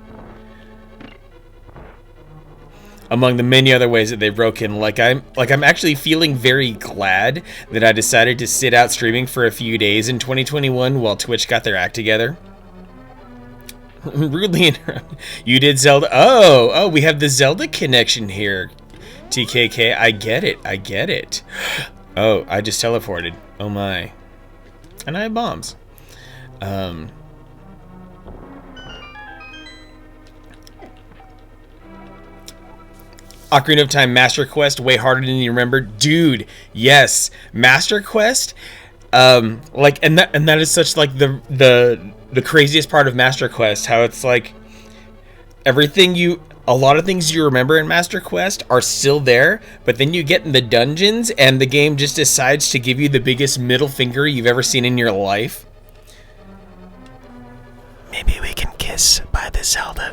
Among the many other ways that they broke in, I'm actually feeling very glad that I decided to sit out streaming for a few days in 2021 while Twitch got their act together. Rudely interrupted. You did Zelda. Oh, we have the Zelda connection here. TKK, I get it. Oh, I just teleported. Oh my. And I have bombs. Ocarina of Time Master Quest, way harder than you remember. Dude, yes. Master Quest, and that is such like the craziest part of Master Quest, how it's like a lot of things you remember in Master Quest are still there, but then you get in the dungeons and the game just decides to give you the biggest middle finger you've ever seen in your life. Maybe we can kiss by the Zelda.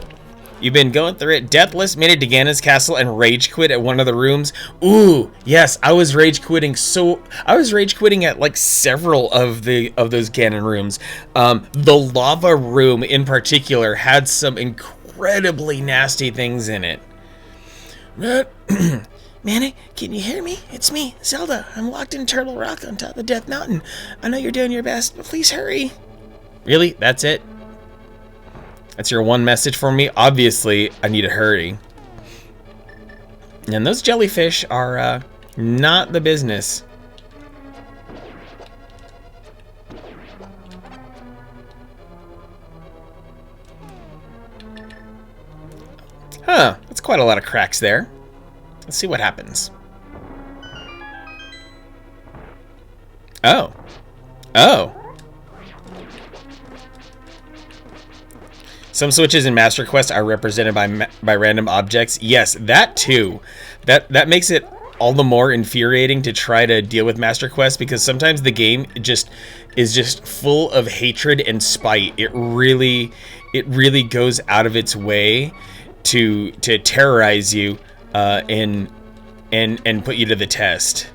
You've been going through it. Deathless made it to Ganon's castle and rage quit at one of the rooms. Ooh, yes, I was rage quitting at like several of those Ganon rooms. The lava room in particular had some incredibly nasty things in it. Manny, can you hear me? It's me, Zelda. I'm locked in Turtle Rock on top of Death Mountain. I know you're doing your best, but please hurry. Really? That's it? That's your one message for me? Obviously, I need to hurry. And those jellyfish are not the business. Huh, that's quite a lot of cracks there. Let's see what happens. Oh. Some switches in Master Quest are represented by random objects. Yes, that too. That makes it all the more infuriating to try to deal with Master Quest, because sometimes the game is just full of hatred and spite. It really goes out of its way to terrorize you and put you to the test.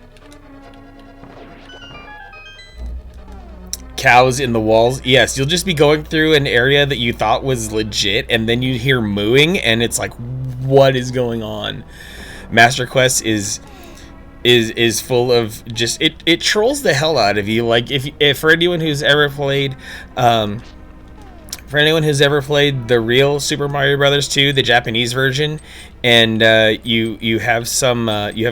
Cows in the walls. Yes, you'll just be going through an area that you thought was legit, and then you hear mooing, and it's like, what is going on? Master Quest is full of just it trolls the hell out of you. Like if for anyone who's ever played the real Super Mario Brothers 2, the Japanese version, and you have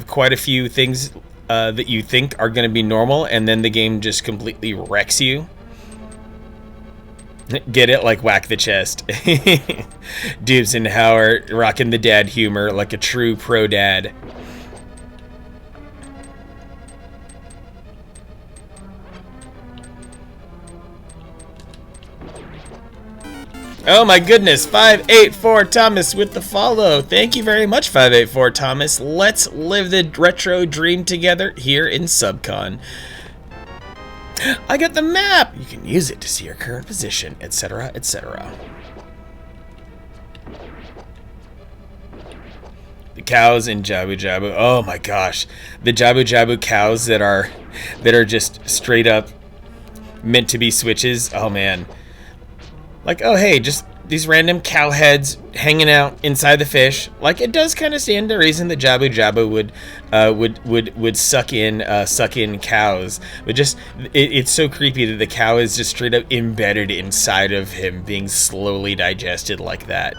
quite a few things that you think are going to be normal, and then the game just completely wrecks you. Get it? Like whack the chest. Dubes and Howard rocking the dad humor like a true pro dad. Oh my goodness, 584 Thomas with the follow. Thank you very much, 584 Thomas. Let's live the retro dream together here in Subcon. I got the map! You can use it to see your current position, etc., etc. The cows in Jabu Jabu. Oh my gosh. The Jabu Jabu cows that are just straight up meant to be switches. Oh man. Like, oh hey, just these random cow heads hanging out inside the fish. Like, it does kind of stand to reason that Jabu Jabu would suck in cows. But just it's so creepy that the cow is just straight up embedded inside of him, being slowly digested like that.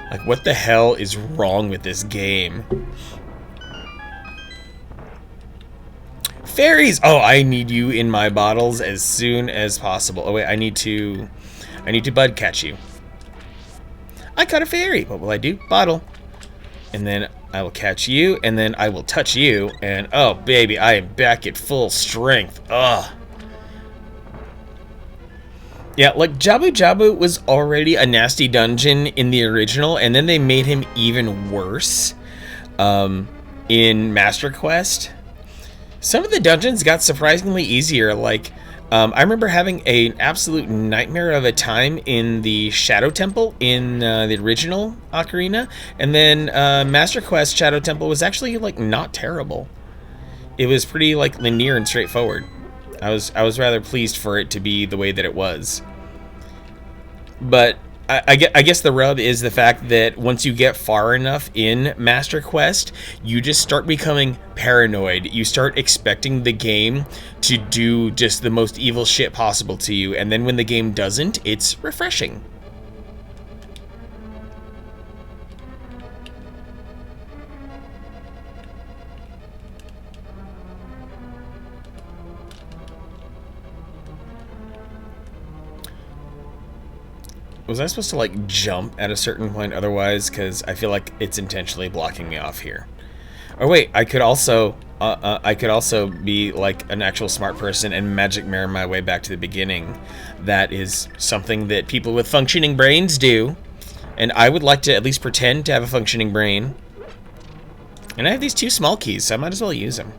Like, what the hell is wrong with this game? Fairies! Oh, I need you in my bottles as soon as possible. Oh wait, I need to bud catch you. I caught a fairy. What will I do? Bottle. And then I will catch you, and then I will touch you, and oh baby, I am back at full strength. Ugh. Yeah, like Jabu Jabu was already a nasty dungeon in the original, and then they made him even worse in Master Quest. Some of the dungeons got surprisingly easier, like I remember having an absolute nightmare of a time in the Shadow Temple in the original Ocarina, and then Master Quest Shadow Temple was actually like not terrible. It was pretty like linear and straightforward. I was rather pleased for it to be the way that it was. But I guess the rub is the fact that once you get far enough in Master Quest, you just start becoming paranoid. You start expecting the game to do just the most evil shit possible to you, and then when the game doesn't, it's refreshing. Was I supposed to like jump at a certain point otherwise? Because I feel like it's intentionally blocking me off here. Or wait, I could also be like an actual smart person and magic mirror my way back to the beginning. That is something that people with functioning brains do, and I would like to at least pretend to have a functioning brain. And I have these 2 small keys, so I might as well use them.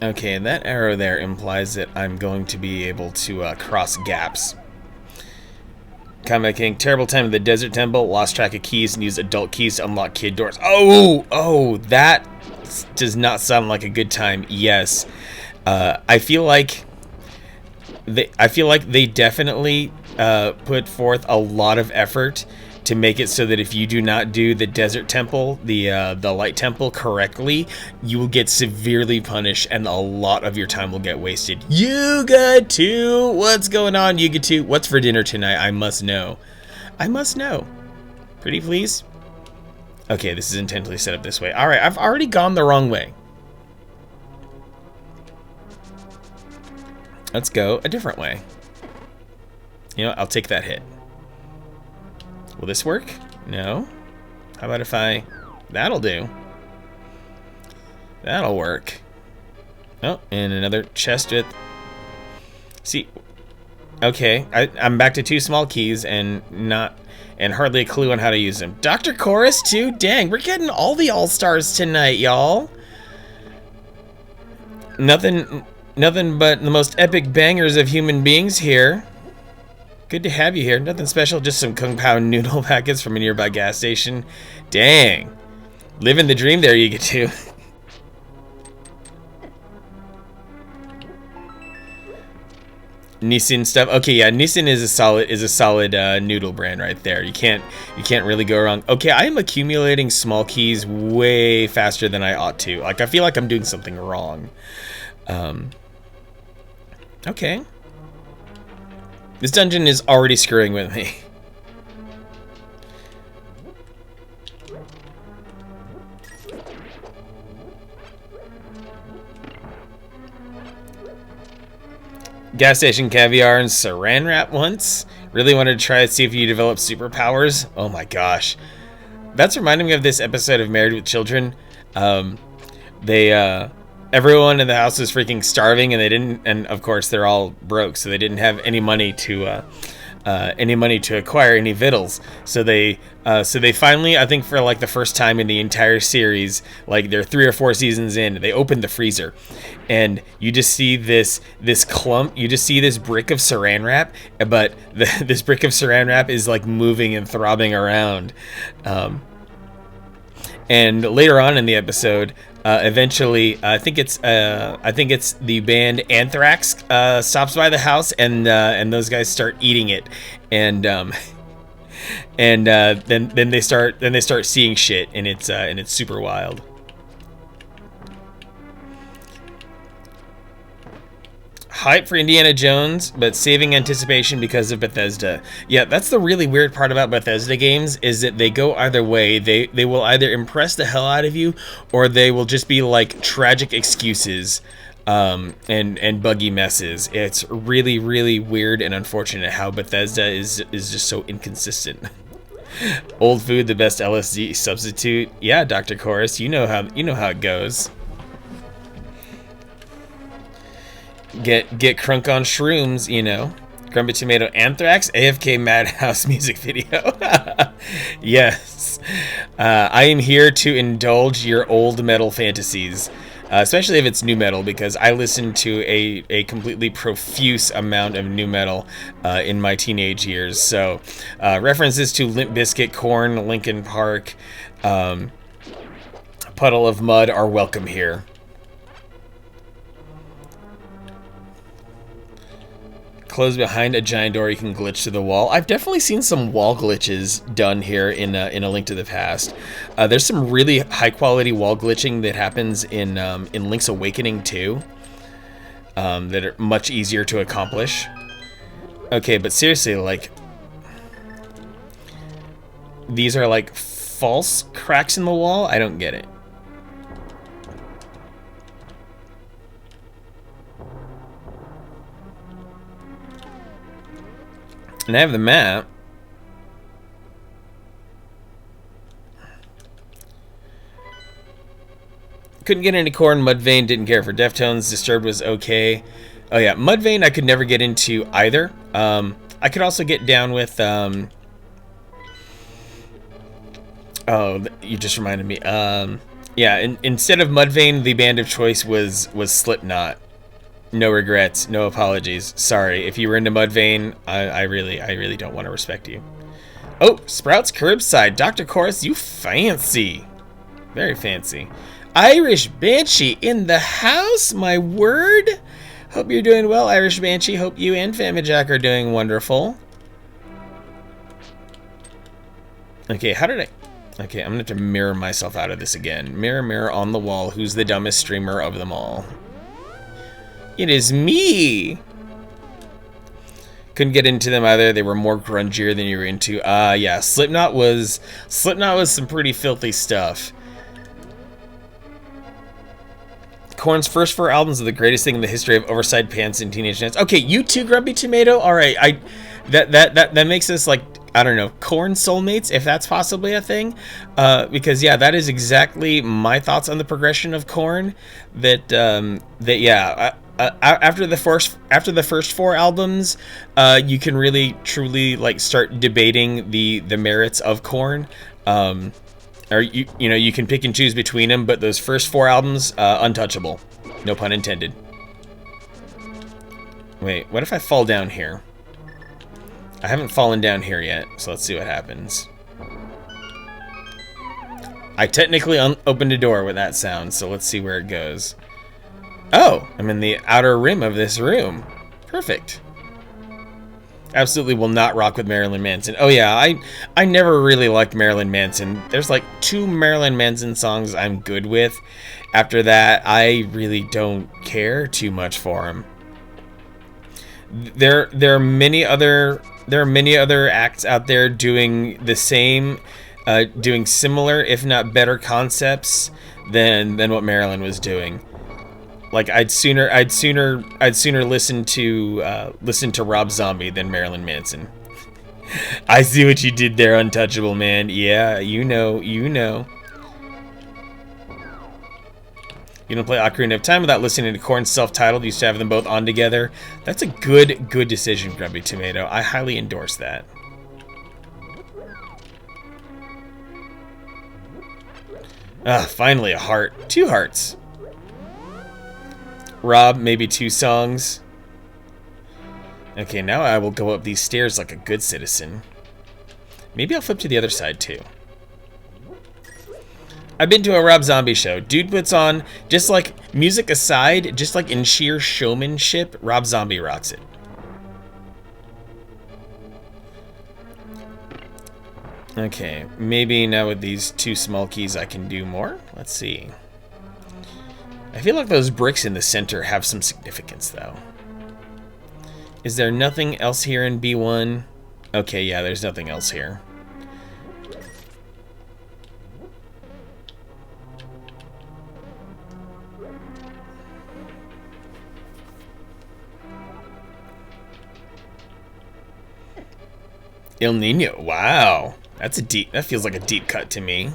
Okay, that arrow there implies that I'm going to be able to cross gaps. Combat King, terrible time in the Desert Temple, lost track of keys and used adult keys to unlock kid doors. Oh, that does not sound like a good time. Yes, I feel like they definitely put forth a lot of effort to make it so that if you do not do the Desert Temple, the Light Temple correctly, you will get severely punished and a lot of your time will get wasted. Yuga 2! What's going on, Yuga 2? What's for dinner tonight? I must know. I must know. Pretty please? Okay, this is intentionally set up this way. Alright, I've already gone the wrong way. Let's go a different way. You know what? I'll take that hit. Will this work? No. How about if I... That'll do. That'll work. Oh, and another chest with... See... Okay, I'm back to 2 small keys and hardly a clue on how to use them. Dr. Chorus too? Dang, we're getting all the all-stars tonight, y'all. Nothing but the most epic bangers of human beings here. Good to have you here. Nothing special, just some Kung Pao noodle packets from a nearby gas station. Dang. Living the dream there, you get to. Nissin stuff. Okay, yeah, Nissin is a solid noodle brand right there. You can't really go wrong. Okay, I am accumulating small keys way faster than I ought to. Like, I feel like I'm doing something wrong. Okay. This dungeon is already screwing with me. Gas station caviar and saran wrap once. Really wanted to try to see if you develop superpowers. Oh my gosh. That's reminding me of this episode of Married with Children. Everyone in the house was freaking starving, and of course they're all broke, so they didn't have any money to acquire any victuals. So they finally, I think for like the first time in the entire series, like they're 3 or 4 seasons in, they opened the freezer, and you just see this clump, you just see this brick of saran wrap, but this brick of saran wrap is like moving and throbbing around. And later on in the episode, eventually, I think it's the band Anthrax stops by the house, and those guys start eating it, and then they start seeing shit, and it's super wild. Hype for Indiana Jones, but saving anticipation because of Bethesda. Yeah, that's the really weird part about Bethesda games, is that they go either way. They will either impress the hell out of you, or they will just be like tragic excuses and buggy messes. It's really, really weird and unfortunate how Bethesda is just so inconsistent. Old food, the best LSD substitute. Yeah, Dr. Chorus, you know how it goes. Get crunk on shrooms, you know. Grumpy Tomato Anthrax, AFK Madhouse music video. Yes. I am here to indulge your old metal fantasies, especially if it's new metal, because I listened to a completely profuse amount of new metal in my teenage years. So references to Limp Bizkit, Korn, Linkin Park, Puddle of Mud are welcome here. Close behind a giant door, you can glitch to the wall. I've definitely seen some wall glitches done here in A Link to the Past. There's some really high quality wall glitching that happens in Link's Awakening 2 that are much easier to accomplish. Okay, but seriously, like, these are like false cracks in the wall? I don't get it. And I have the map. Couldn't get into Korn. Mudvayne, didn't care for Deftones. Disturbed was okay. Oh yeah, Mudvayne I could never get into either. I could also get down with oh, you just reminded me. Yeah, instead of Mudvayne, the band of choice was Slipknot. No regrets, no apologies. Sorry, if you were into Mudvayne, I really don't want to respect you. Oh, Sprouts Curbside. Dr. Chorus, you fancy. Very fancy. Irish Banshee in the house, my word. Hope you're doing well, Irish Banshee. Hope you and Famijack are doing wonderful. Okay, how did I... Okay, I'm gonna have to mirror myself out of this again. Mirror, mirror on the wall, who's the dumbest streamer of them all? It is me! Couldn't get into them either. They were more grungier than you were into. Yeah, Slipknot was some pretty filthy stuff. Korn's first 4 albums are the greatest thing in the history of oversized pants and teenage dance. Okay, you too, Grumpy Tomato? Alright, that makes us like, I don't know, Korn soulmates, if that's possibly a thing. Because yeah, that is exactly my thoughts on the progression of Korn. After the first 4 albums, you can really truly like start debating the merits of Korn. Or you can pick and choose between them, but those first 4 albums, untouchable. No pun intended. Wait, what if I fall down here? I haven't fallen down here yet, so let's see what happens. I technically opened a door with that sound, so let's see where it goes. Oh, I'm in the outer rim of this room. Perfect. Absolutely will not rock with Marilyn Manson. Oh yeah, I never really liked Marilyn Manson. There's like 2 Marilyn Manson songs I'm good with. After that, I really don't care too much for him. There are many other acts out there doing the same, doing similar, if not better, concepts than what Marilyn was doing. Like I'd sooner listen to Rob Zombie than Marilyn Manson. I see what you did there, Untouchable Man. Yeah, you know. You don't play Ocarina of Time without listening to Korn's self-titled. Used to have them both on together. That's a good decision, Grumpy Tomato. I highly endorse that. Ah, finally a heart. 2 hearts. Rob, maybe 2 songs. Okay, now I will go up these stairs like a good citizen. Maybe I'll flip to the other side too. I've been to a Rob Zombie show. Dude puts on, just like music aside, just like in sheer showmanship, Rob Zombie rocks it. Okay, maybe now with these 2 small keys I can do more. Let's see. I feel like those bricks in the center have some significance, though. Is there nothing else here in B1? Okay, yeah, there's nothing else here. El Nino, wow. That feels like a deep cut to me.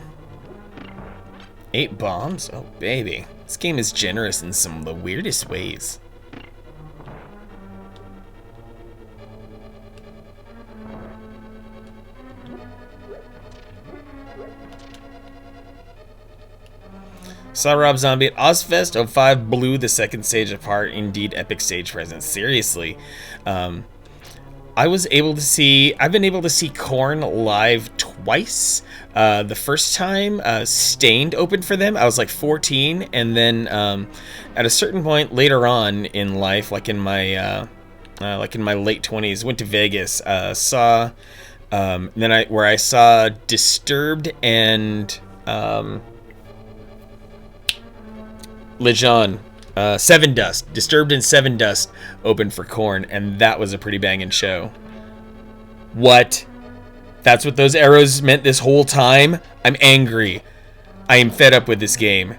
8 bombs? Oh, baby. This game is generous in some of the weirdest ways. Saw Rob Zombie at Ozfest. 05 blew the second stage apart. Indeed, epic stage presence. Seriously. I've been able to see Korn live twice. The first time, Stained opened for them. I was like 14, and then at a certain point later on in life, like in my late 20s, went to Vegas. Saw where I saw Disturbed and Lejeune. Seven Dust. Disturbed and Seven Dust opened for Korn, and that was a pretty banging show. What? That's what those arrows meant this whole time? I'm angry. I am fed up with this game.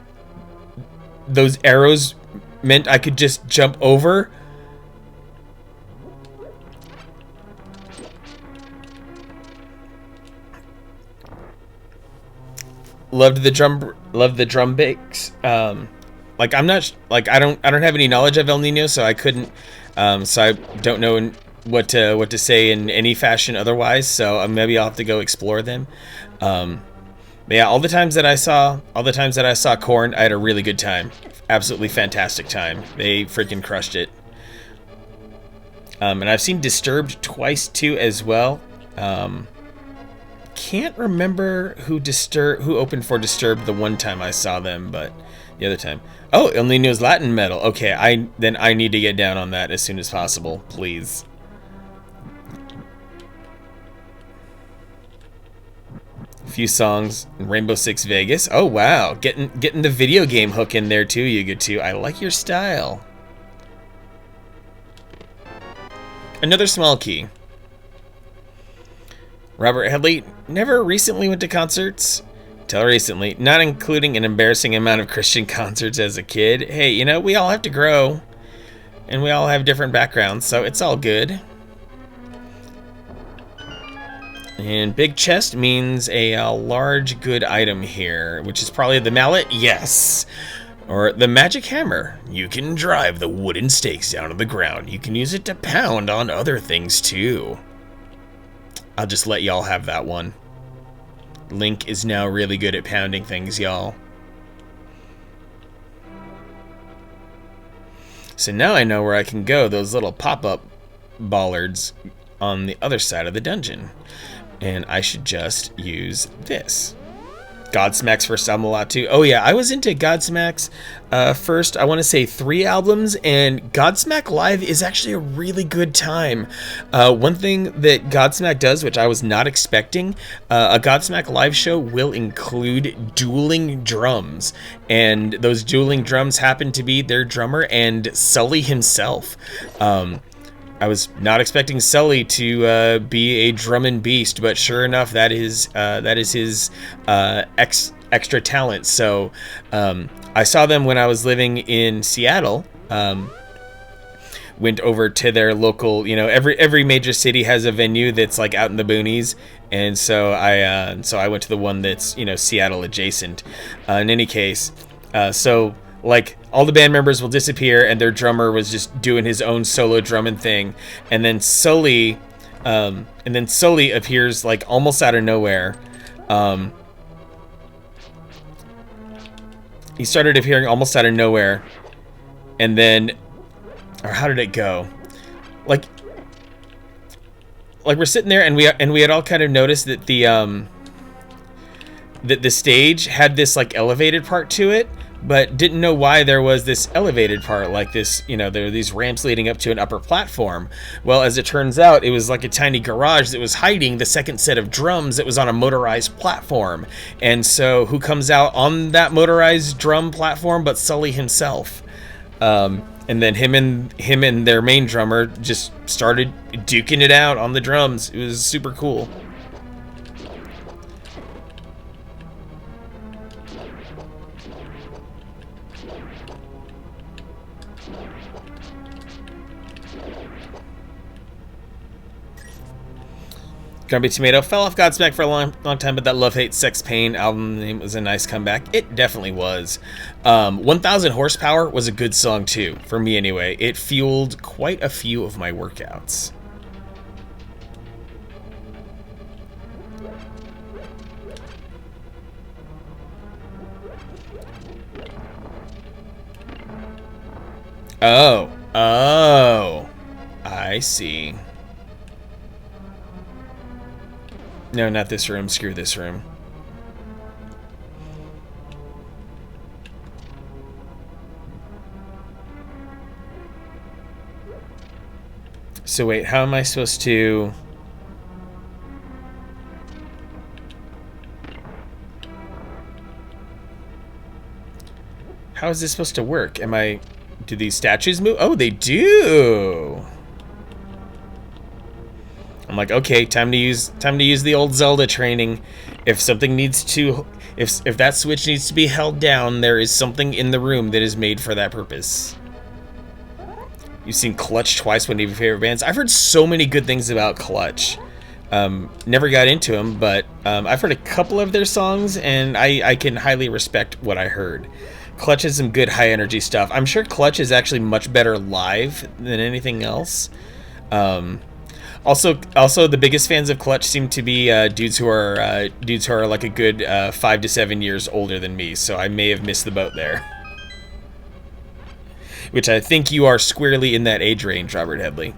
Those arrows meant I could just jump over? Loved the drum breaks. Like I'm not like I don't have any knowledge of El Nino, so I couldn't so I don't know what to say in any fashion otherwise. So maybe I'll have to go explore them. But yeah, all the times that I saw Korn, I had a really good time. Absolutely fantastic time. They freaking crushed it. And I've seen Disturbed twice too as well. Can't remember who opened for Disturbed the one time I saw them, but the other time. Oh, El Nino's Latin metal. Okay, I need to get down on that as soon as possible, please. A few songs, Rainbow Six Vegas. Oh wow, getting the video game hook in there too, you get to. I like your style. Another small key. Robert Headley never recently went to concerts. Till recently, not including an embarrassing amount of Christian concerts as a kid. Hey, you know, we all have to grow. And we all have different backgrounds, so it's all good. And big chest means a large good item here, which is probably the mallet. Yes. Or the magic hammer. You can drive the wooden stakes down to the ground. You can use it to pound on other things too. I'll just let y'all have that one. Link is now really good at pounding things, y'all. So now I know where I can go, those little pop-up bollards on the other side of the dungeon. And I should just use this. Godsmack's first album a lot too. Oh yeah, I was into Godsmack's first, I want to say 3 albums, and Godsmack Live is actually a really good time. One thing that Godsmack does, which I was not expecting, a Godsmack Live show will include dueling drums, and those dueling drums happen to be their drummer and Sully himself. I was not expecting Sully to be a drumming beast, but sure enough, that is his extra talent. So I saw them when I was living in Seattle. Went over to their local, every major city has a venue that's like out in the boonies, and so I went to the one that's Seattle adjacent. In any case, so like all the band members will disappear, and their drummer was just doing his own solo drumming thing, and then Sully appears like almost out of nowhere. He started appearing almost out of nowhere, and then, or how did it go? Like we're sitting there, and we had all kind of noticed that the stage had this like elevated part to it, but didn't know why there was this elevated part like this. There were these ramps leading up to an upper platform. Well, as it turns out, it was like a tiny garage that was hiding the second set of drums that was on a motorized platform. And so who comes out on that motorized drum platform but Sully himself? And then him and their main drummer just started duking it out on the drums. It was super cool. Grumpy Tomato fell off Godsmack for a long time, but that Love Hate Sex Pain album name was a nice comeback. It definitely was. 1000 Horsepower was a good song too, for me anyway. It fueled quite a few of my workouts. Oh, I see. No, not this room. Screw this room. So wait, how am I supposed to... How is this supposed to work? Do these statues move? Oh, they do! I'm like, okay, time to use the old Zelda training. If something needs to, if that switch needs to be held down, there is something in the room that is made for that purpose. You've seen Clutch twice, one of your favorite bands. I've heard so many good things about Clutch. Never got into them, but I've heard a couple of their songs, and I can highly respect what I heard. Clutch has some good high energy stuff. I'm sure Clutch is actually much better live than anything else. Also, the biggest fans of Clutch seem to be dudes who are like a good 5 to 7 years older than me. So I may have missed the boat there. Which I think you are squarely in that age range, Robert Headley.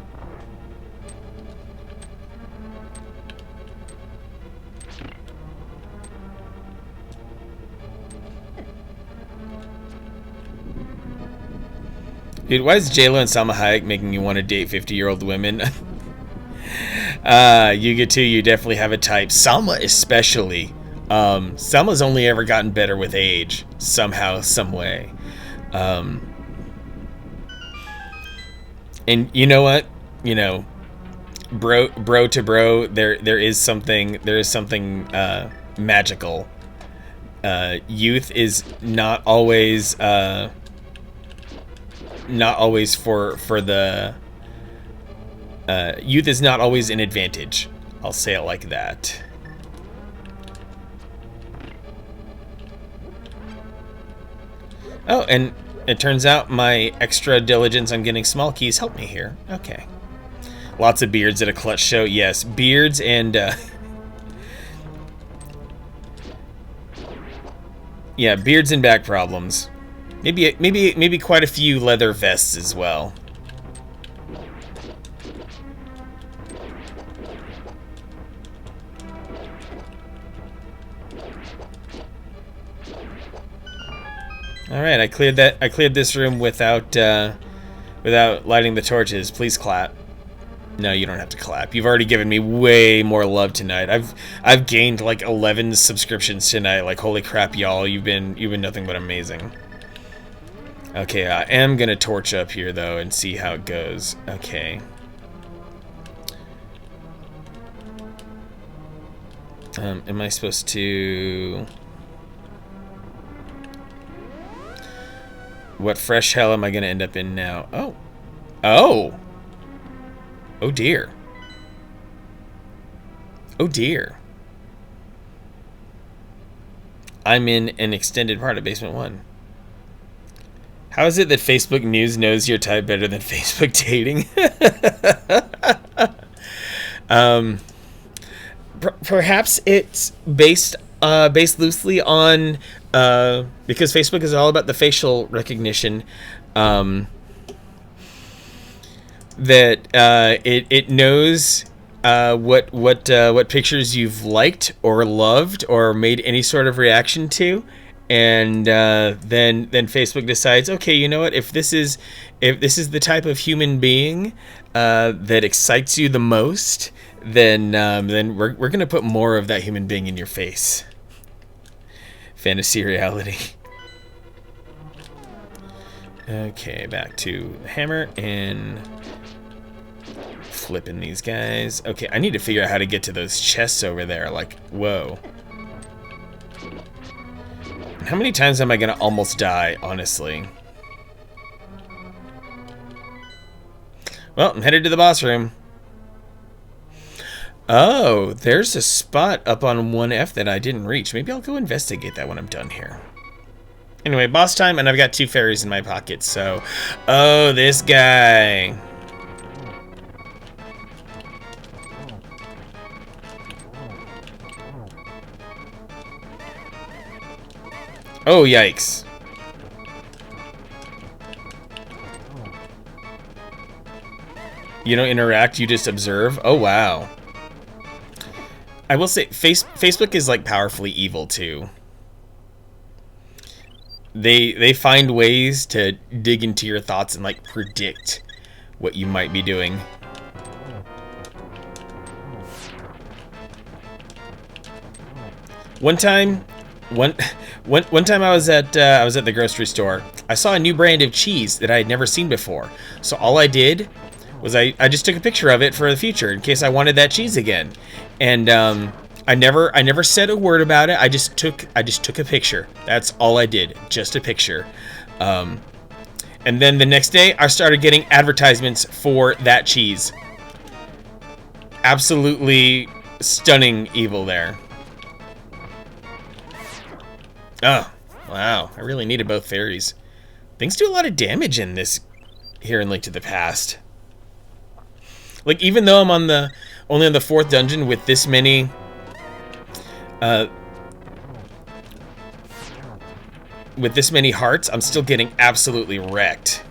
Dude, why is J-Lo and Salma Hayek making you want to date 50-year-old women? Yuga 2, you definitely have a type. Salma especially. Salma's only ever gotten better with age, somehow, some way. And you know what? Bro to bro, there is something magical. Youth is not always for the youth is not always an advantage. I'll say it like that. Oh, and it turns out my extra diligence on getting small keys helped me here. Okay. Lots of beards at a Clutch show. Yes, beards and yeah, beards and back problems. Maybe quite a few leather vests as well. Alright, I cleared this room without without lighting the torches. Please clap. No, you don't have to clap. You've already given me way more love tonight. I've gained like 11 subscriptions tonight. Like, holy crap, y'all. You've been nothing but amazing. Okay, I am gonna torch up here though and see how it goes. Okay. Am I supposed to... What fresh hell am I gonna end up in now? Oh. Oh! Oh dear. Oh dear. I'm in an extended part of Basement 1. How is it that Facebook News knows your type better than Facebook Dating? Perhaps it's based loosely on because Facebook is all about the facial recognition. That it knows what pictures you've liked or loved or made any sort of reaction to, and then Facebook decides, okay, you know what, if this is the type of human being that excites you the most, then we're gonna put more of that human being in your face. Fantasy reality. Okay, back to the hammer and flipping these guys. Okay, I need to figure out how to get to those chests over there. Like, whoa. How many times am I gonna almost die, honestly? Well, I'm headed to the boss room. Oh, there's a spot up on 1F that I didn't reach. Maybe I'll go investigate that when I'm done here. Anyway, boss time, and I've got 2 fairies in my pocket, so... Oh, this guy. Oh, yikes. You don't interact, you just observe? Oh, wow. I will say, Facebook is, like, powerfully evil, too. They find ways to dig into your thoughts and, like, predict what you might be doing. One time I was at the grocery store. I saw a new brand of cheese that I had never seen before. So all I did was I just took a picture of it for the future in case I wanted that cheese again. And I never said a word about it. I just took a picture. That's all I did, just a picture. And then the next day I started getting advertisements for that cheese. Absolutely stunning evil there. Oh, wow. I really needed both fairies. Things do a lot of damage in this here in Link to the Past. Like, even though I'm only on the 4th dungeon with this many hearts, I'm still getting absolutely wrecked.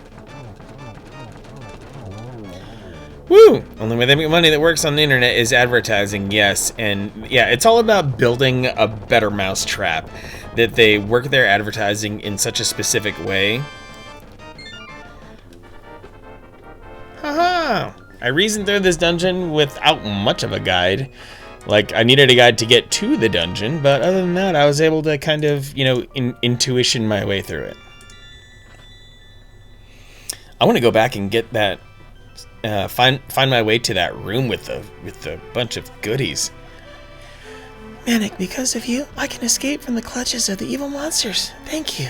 Woo! Only way they make money that works on the internet is advertising, yes. And yeah, it's all about building a better mousetrap. That they work their advertising in such a specific way. Haha! I reasoned through this dungeon without much of a guide. Like, I needed a guide to get to the dungeon, but other than that, I was able to kind of, you know, intuition my way through it. I want to go back and get that, find my way to that room with the bunch of goodies. Manic, because of you, I can escape from the clutches of the evil monsters. Thank you.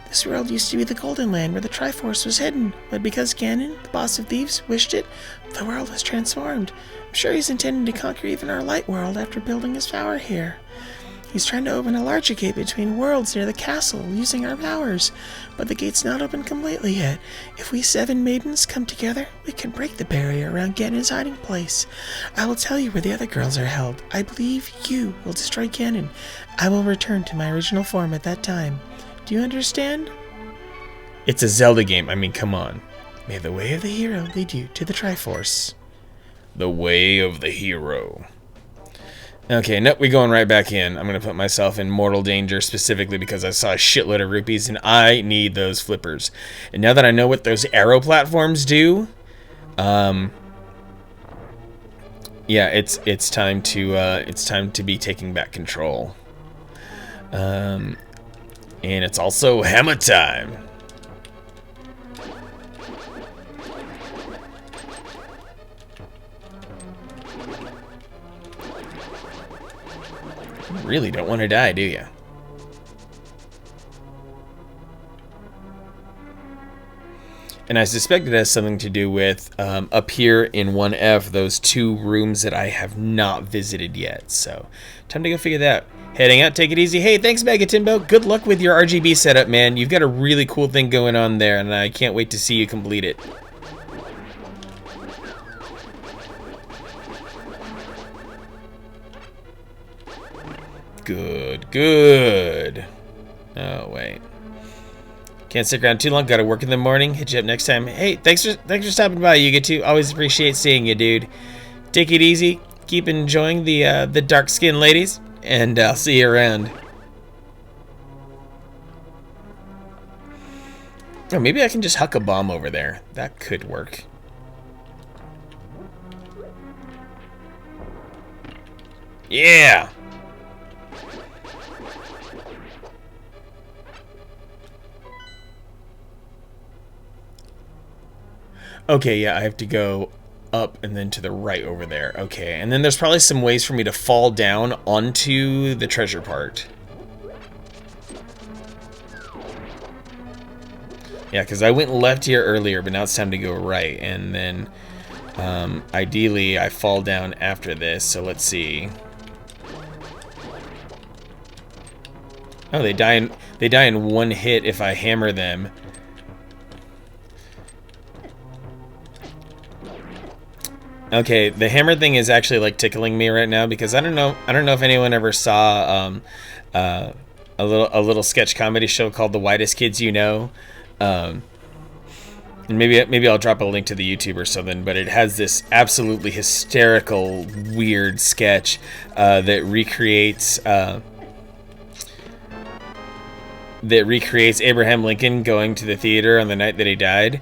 This world used to be the Golden Land where the Triforce was hidden, but because Ganon, the boss of thieves, wished it, the world was transformed. I'm sure he's intending to conquer even our light world after building his tower here. He's trying to open a larger gate between worlds near the castle using our powers, but the gate's not open completely yet. If we 7 maidens come together, we can break the barrier around Ganon's hiding place. I will tell you where the other girls are held. I believe you will destroy Ganon. I will return to my original form at that time. Do you understand? It's a Zelda game. I mean, come on. May the way of the hero lead you to the Triforce. The way of the hero. Okay, nope, we're going right back in. I'm gonna put myself in mortal danger specifically because I saw a shitload of rupees and I need those flippers. And now that I know what those arrow platforms do, yeah, it's time to be taking back control. And it's also hammer time. You really don't want to die, do you? And I suspect it has something to do with up here in 1F, those 2 rooms that I have not visited yet. So, time to go figure that out. Heading out, take it easy. Hey, thanks, Megatimbo. Good luck with your RGB setup, man. You've got a really cool thing going on there, and I can't wait to see you complete it. Good, good. Oh, wait. Can't stick around too long. Gotta work in the morning. Hit you up next time. Hey, thanks for stopping by, Yuga2. Always appreciate seeing you, dude. Take it easy. Keep enjoying the dark skin ladies, and I'll see you around. Oh, maybe I can just huck a bomb over there. That could work. Yeah. Okay, yeah, I have to go up and then to the right over there. Okay, and then there's probably some ways for me to fall down onto the treasure part. Yeah, because I went left here earlier, but now it's time to go right. And then, ideally, I fall down after this. So let's see. Oh, they die in 1 hit if I hammer them. Okay, the hammer thing is actually like tickling me right now because I don't know if anyone ever saw a little sketch comedy show called The Whitest Kids You Know. And maybe I'll drop a link to the YouTube or something, but it has this absolutely hysterical weird sketch that recreates Abraham Lincoln going to the theater on the night that he died.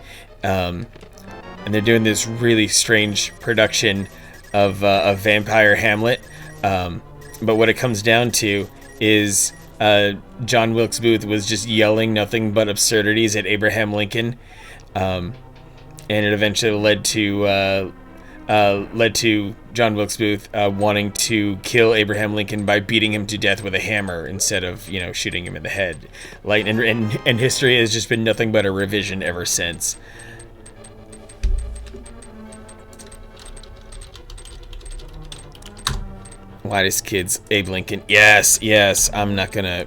And they're doing this really strange production of Vampire Hamlet. But what it comes down to is John Wilkes Booth was just yelling nothing but absurdities at Abraham Lincoln. And it eventually led to John Wilkes Booth wanting to kill Abraham Lincoln by beating him to death with a hammer instead of, shooting him in the head. And history has just been nothing but a revision ever since. Whitest kids, Abe Lincoln. Yes. I'm not gonna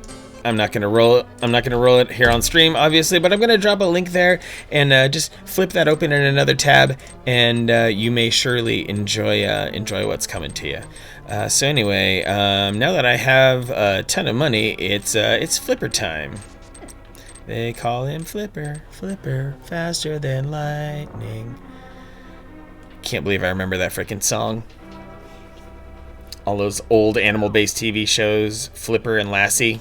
roll it here on stream, obviously, but I'm gonna drop a link there and just flip that open in another tab, and you may surely enjoy what's coming to you. So anyway, now that I have a ton of money, it's Flipper time. They call him Flipper, faster than lightning. Can't believe I remember that freaking song. All those old animal-based TV shows, Flipper and Lassie.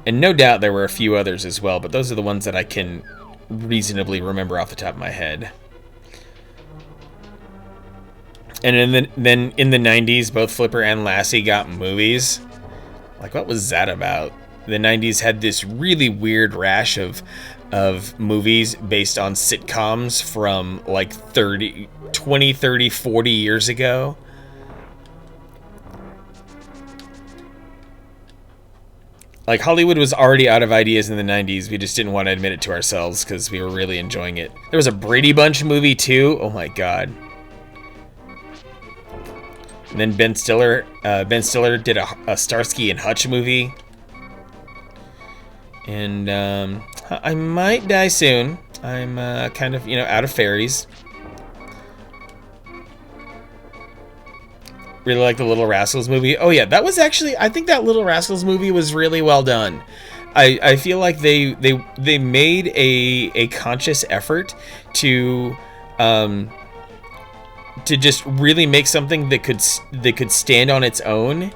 And no doubt there were a few others as well, but those are the ones that I can reasonably remember off the top of my head. And then in the 90s, both Flipper and Lassie got movies. Like, what was that about? The 90s had this really weird rash of movies based on sitcoms from like 20, 30, 40 years ago. Like, Hollywood was already out of ideas in the 90s. We just didn't want to admit it to ourselves because we were really enjoying it. There was a Brady Bunch movie too. Oh my god. And then Ben Stiller did a Starsky and Hutch movie. And I might die soon. I'm kind of, out of fairies. Really like the Little Rascals movie. Oh yeah, that was actually, I think that Little Rascals movie was really well done. I feel like they made a conscious effort to to just really make something that could stand on its own,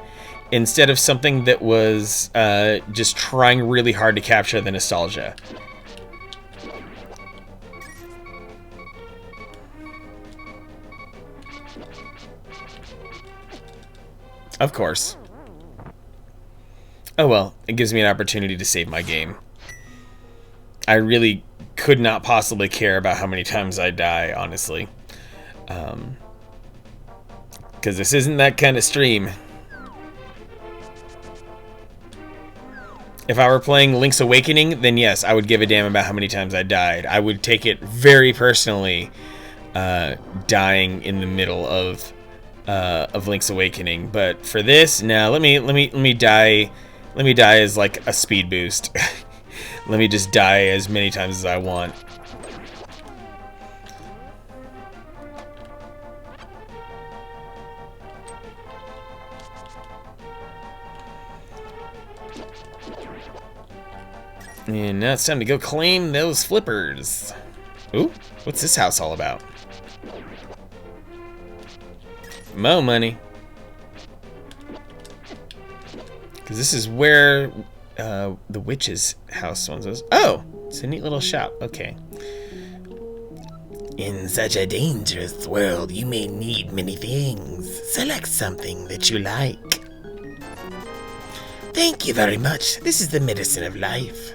instead of something that was just trying really hard to capture the nostalgia. Of course. Oh well, it gives me an opportunity to save my game. I really could not possibly care about how many times I die, honestly. Because this isn't that kind of stream. If I were playing Link's Awakening, then yes, I would give a damn about how many times I died. I would take it very personally, dying in the middle of Link's Awakening. But for this, no, let me die. Let me die as like a speed boost. Let me just die as many times as I want. And now it's time to go claim those flippers. Ooh, what's this house all about? Mo money. Because this is where the witch's house once was. Oh, it's a neat little shop. Okay. In such a dangerous world, you may need many things. Select something that you like. Thank you very much. This is the medicine of life.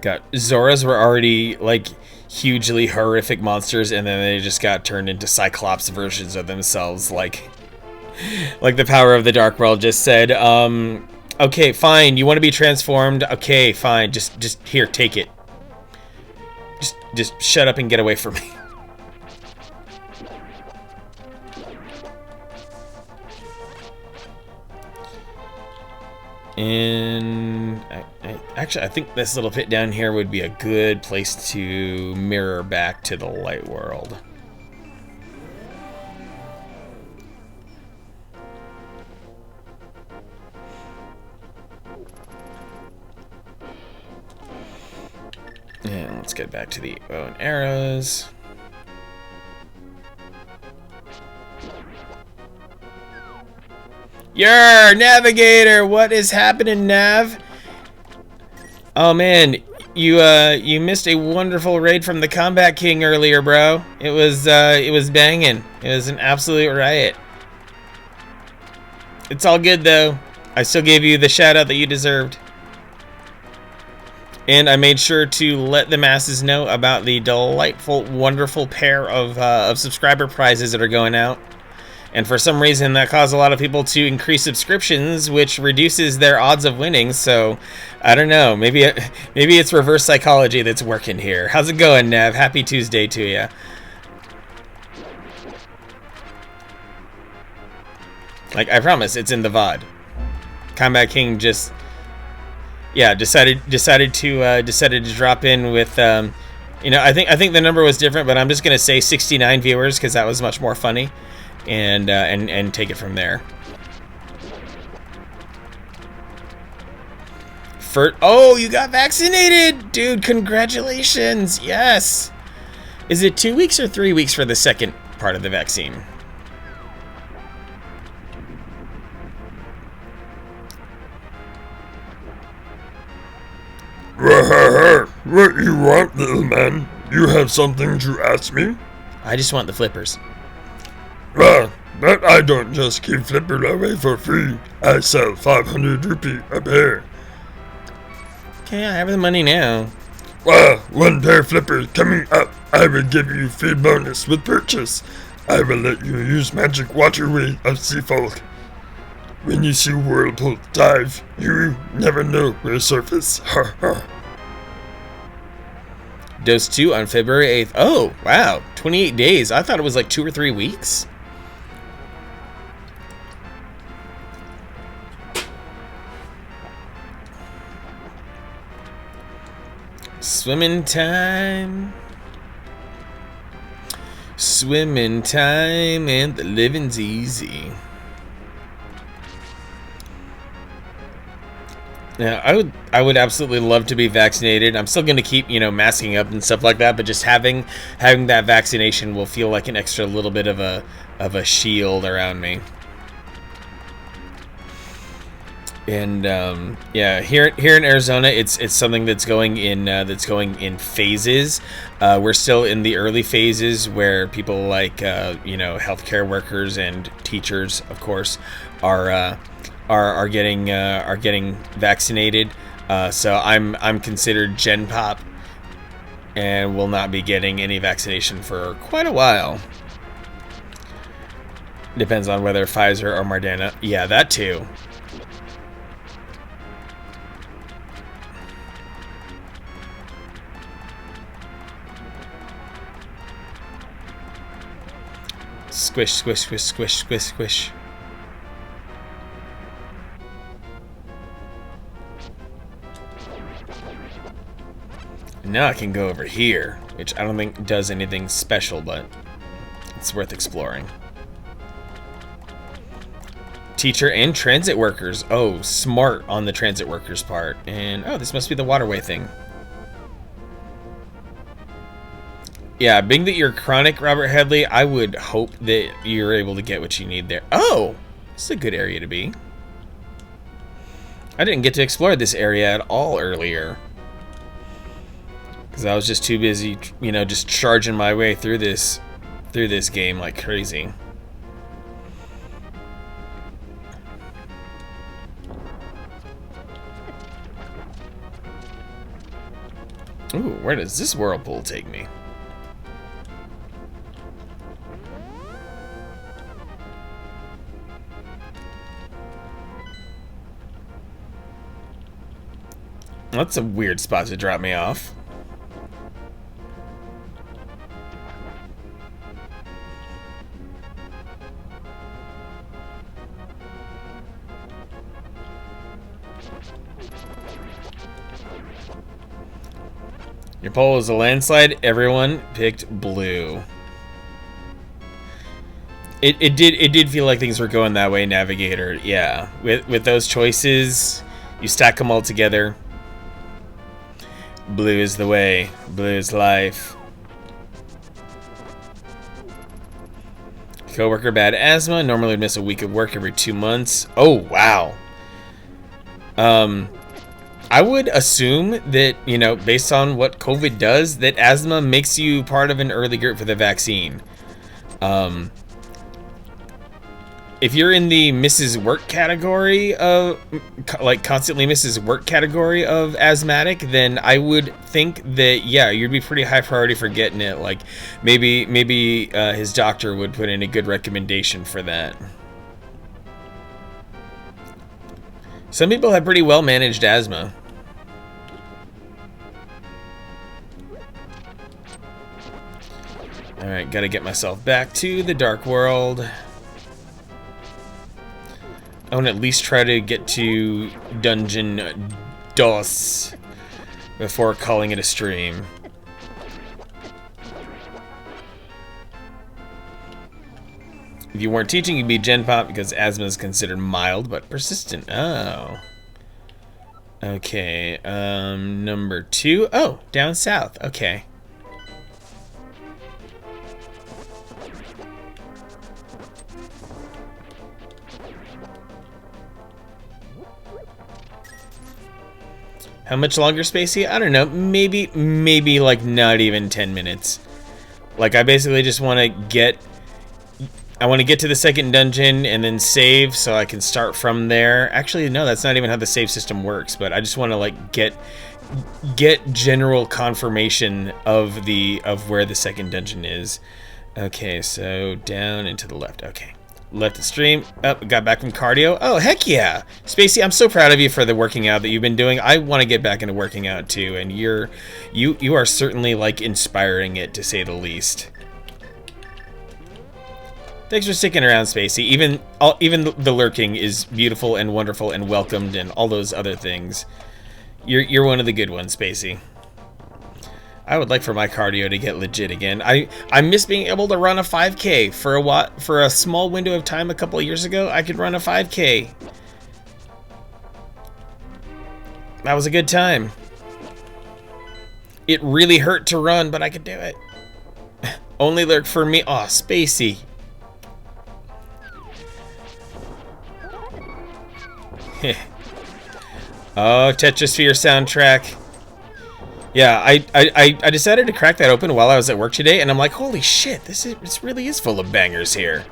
God, Zoras were already like hugely horrific monsters, and then they just got turned into Cyclops versions of themselves, like the power of the Dark World just said, okay, fine, you want to be transformed? Okay, fine, just here, take it. Just shut up and get away from me. And actually, I think this little pit down here would be a good place to mirror back to the light world. And let's get back to the bow and arrows. Yer, Navigator, what is happening, Nav? Oh man, you missed a wonderful raid from the Combat King earlier, bro. It was banging. It was an absolute riot. It's all good though. I still gave you the shout out that you deserved. And I made sure to let the masses know about the delightful, wonderful pair of subscriber prizes that are going out. And for some reason, that caused a lot of people to increase subscriptions, which reduces their odds of winning. So, I don't know. Maybe it's reverse psychology that's working here. How's it going, Nev? Happy Tuesday to you. Like, I promise, it's in the VOD. Combat King just, yeah, decided to drop in with, you know, I think the number was different, but I'm just gonna say 69 viewers because that was much more funny. And take it from there. Oh, you got vaccinated, dude! Congratulations! Yes. Is it 2 weeks or 3 weeks for the second part of the vaccine? What you want, little man? You have something to ask me? I just want the flippers. Well, but I don't just give flipper away for free. I sell 500 rupee a pair. Okay, I have the money now. Well, one pair flipper coming up. I will give you free bonus with purchase. I will let you use magic waterway of Sea Folk. When you see whirlpool dive, you never know where surface. Ha ha. Dose 2 on February 8th. Oh, wow. 28 days. I thought it was like 2 or 3 weeks. Swimming time. swimming time and the living's easy. Yeah, I would absolutely love to be vaccinated. I'm still going to keep, masking up and stuff like that, but just having that vaccination will feel like an extra little bit of a shield around me. And yeah, here in Arizona, it's something that's going in phases. We're still in the early phases where people like healthcare workers and teachers, of course, are getting vaccinated. So I'm considered Gen Pop, and will not be getting any vaccination for quite a while. Depends on whether Pfizer or Moderna. Yeah, that too. Squish, squish, squish, squish, squish, squish. Now I can go over here, which I don't think does anything special, but it's worth exploring. Teacher and transit workers. Oh, smart on the transit workers part. And, oh, this must be the waterway thing. Yeah, being that you're chronic, Robert Headley, I would hope that you're able to get what you need there. Oh, this is a good area to be. I didn't get to explore this area at all earlier, because I was just too busy, just charging my way through this game like crazy. Ooh, where does this whirlpool take me? That's a weird spot to drop me off. Your poll is a landslide. Everyone picked blue. It did feel like things were going that way, Navigator. Yeah, with those choices, you stack them all together. Blue is the way. Blue is life. Coworker bad asthma. Normally would miss a week of work every 2 months. Oh wow. I would assume that, based on what COVID does, that asthma makes you part of an early group for the vaccine. If you're in the Mrs. Work category of, constantly Mrs. Work category of asthmatic, then I would think that, yeah, you'd be pretty high priority for getting it. Like, maybe his doctor would put in a good recommendation for that. Some people have pretty well managed asthma. Alright, gotta get myself back to the Dark World. I want to at least try to get to Dungeon DOS before calling it a stream. If you weren't teaching, you'd be Gen Pop because asthma is considered mild but persistent. Oh. Okay, number 2. Oh, down south. Okay. How much longer, Spacey? I don't know. Maybe like not even 10 minutes. Like, I basically just want to get... I want to get to the second dungeon and then save so I can start from there. Actually, no, that's not even how the save system works, but I just want to, like, get general confirmation of where the second dungeon is. Okay, so down and to the left. Okay. Left the stream. Up, got back from cardio. Oh, heck yeah. Spacey, I'm so proud of you for the working out that you've been doing. I want to get back into working out too, and you are certainly, like, inspiring it, to say the least. Thanks for sticking around, Spacey. Even the lurking is beautiful and wonderful and welcomed and all those other things. You're one of the good ones, Spacey. I would like for my cardio to get legit again. I miss being able to run a 5K for a small window of time a couple of years ago. I could run a 5K. That was a good time. It really hurt to run, but I could do it. Only lurk for me. Aw, Spacey. Oh, Tetrasphere soundtrack. Yeah, I decided to crack that open while I was at work today, and I'm like, holy shit, this really is full of bangers here.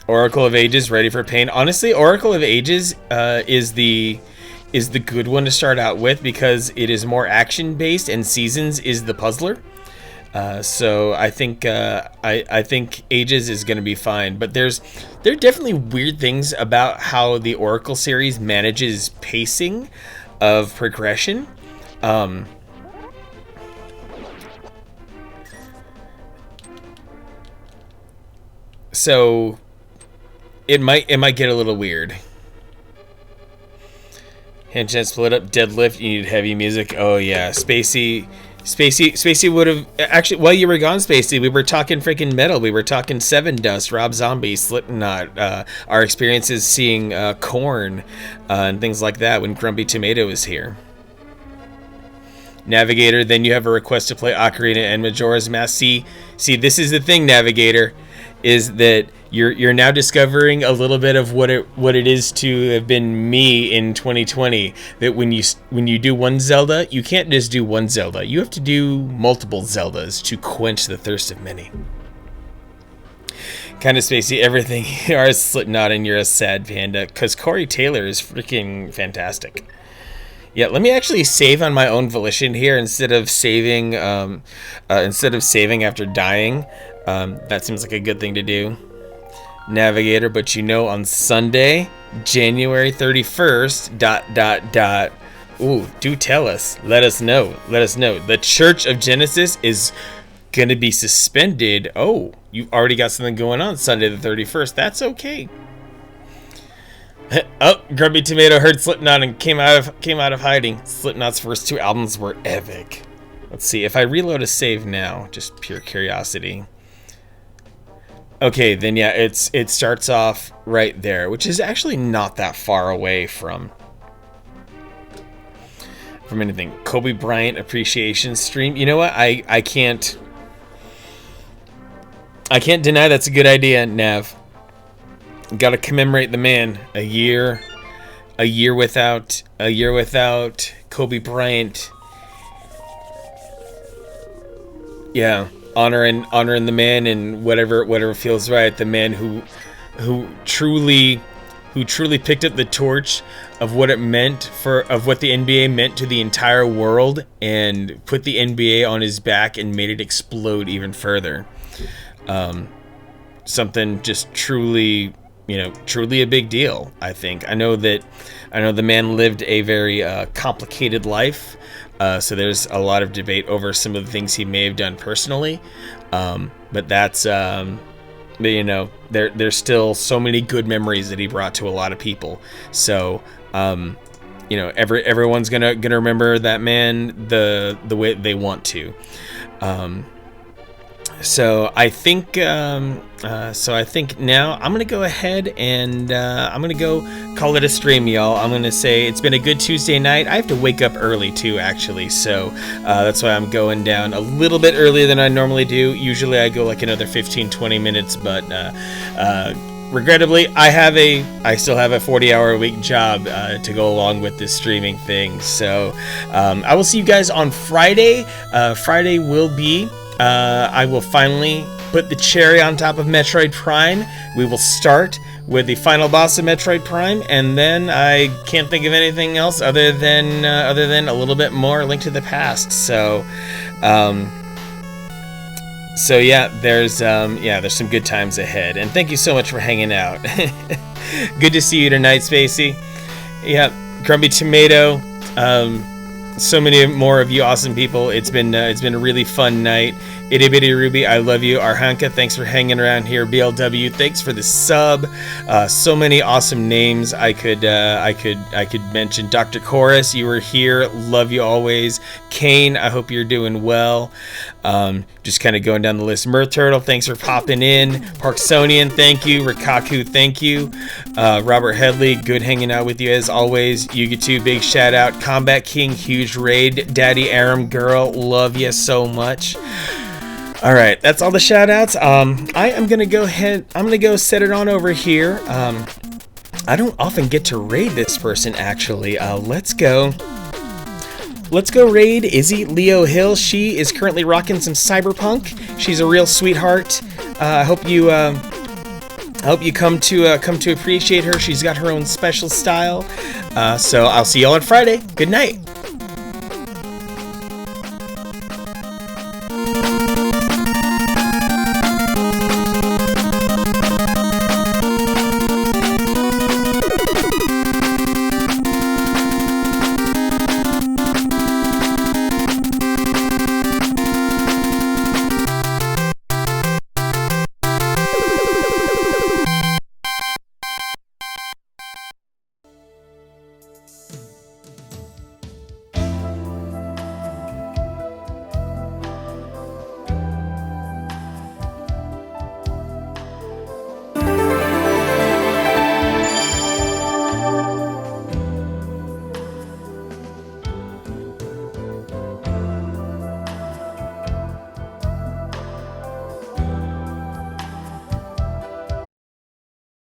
Oracle of Ages, Ready for Pain. Honestly, Oracle of Ages is the good one to start out with because it is more action based, and Seasons is the puzzler. So I think I think Ages is going to be fine, but there are definitely weird things about how the Oracle series manages pacing of progression. So it might get a little weird. Handstand split up, deadlift. You need heavy music. Oh yeah, Spacey would have actually. While you were gone, Spacey, we were talking freaking metal. We were talking Seven Dust, Rob Zombie, Slipknot. Our experiences seeing Korn and things like that when Grumpy Tomato was here. Navigator, then you have a request to play Ocarina and Majora's Mask. See, this is the thing, Navigator, is that you're now discovering a little bit of what it is to have been me in 2020. That when you do one Zelda, you can't just do one Zelda. You have to do multiple Zeldas to quench the thirst of many. Kind of Spacey, everything. You are a Slipknot and you're a sad panda. Because Corey Taylor is freaking fantastic. Yeah, let me actually save on my own volition here instead of saving after dying. That seems like a good thing to do. Navigator, but on Sunday, January 31st, ... Ooh, do tell us. Let us know. The Church of Genesis is going to be suspended. Oh, you've already got something going on Sunday the 31st. That's okay. Oh, Grumpy Tomato heard Slipknot and came out of hiding. Slipknot's first 2 albums were epic. Let's see if I reload a save now, just pure curiosity. Okay, then yeah, it starts off right there, which is actually not that far away from anything. Kobe Bryant appreciation stream. You know what? I can't deny that's a good idea, Nav. Got to commemorate the man. A year without Kobe Bryant. Yeah. Honoring the man and whatever feels right. The man who truly picked up the torch of what it meant of what the NBA meant to the entire world and put the NBA on his back and made it explode even further. Something just truly a big deal. I think. I know the man lived a very complicated life. So there's a lot of debate over some of the things he may have done personally, but that's there's still so many good memories that he brought to a lot of people. So everyone's gonna remember that man the way they want to. So I think now I'm gonna go ahead and I'm gonna go call it a stream, y'all. I'm gonna say it's been a good Tuesday night. I have to wake up early too, actually, so that's why I'm going down a little bit earlier than I normally do. Usually I go like another 15-20 minutes, but regrettably I still have a 40-hour-a-week job to go along with this streaming thing. So I will see you guys on Friday. Friday will be I will finally put the cherry on top of Metroid Prime. We will start with the final boss of Metroid Prime, and then I can't think of anything else other than a little bit more Link to the Past. So yeah, there's some good times ahead, and thank you so much for hanging out. Good to see you tonight, Spacey. Yeah, Grumpy Tomato. So many more of you awesome people. It's been a really fun night Itty Bitty Ruby, I love you. Arhanka, thanks for hanging around here. BLW, thanks for the sub. So many awesome names I could mention. Dr. Chorus, you were here. Love you always. Kane, I hope you're doing well. Just kind of going down the list. Mirth Turtle, thanks for popping in. Parksonian, thank you. Rikaku, thank you. Robert Headley, good hanging out with you as always. Yugitu, big shout out. Combat King, huge raid. Daddy Aram Girl, love you so much. All right, that's all the shout outs. I am going to go ahead. I'm going to go set it on over here. I don't often get to raid this person, actually. Let's go raid Izzy Leo Hill. She is currently rocking some cyberpunk. She's a real sweetheart. I hope you come to appreciate her. She's got her own special style. So I'll see y'all on Friday. Good night.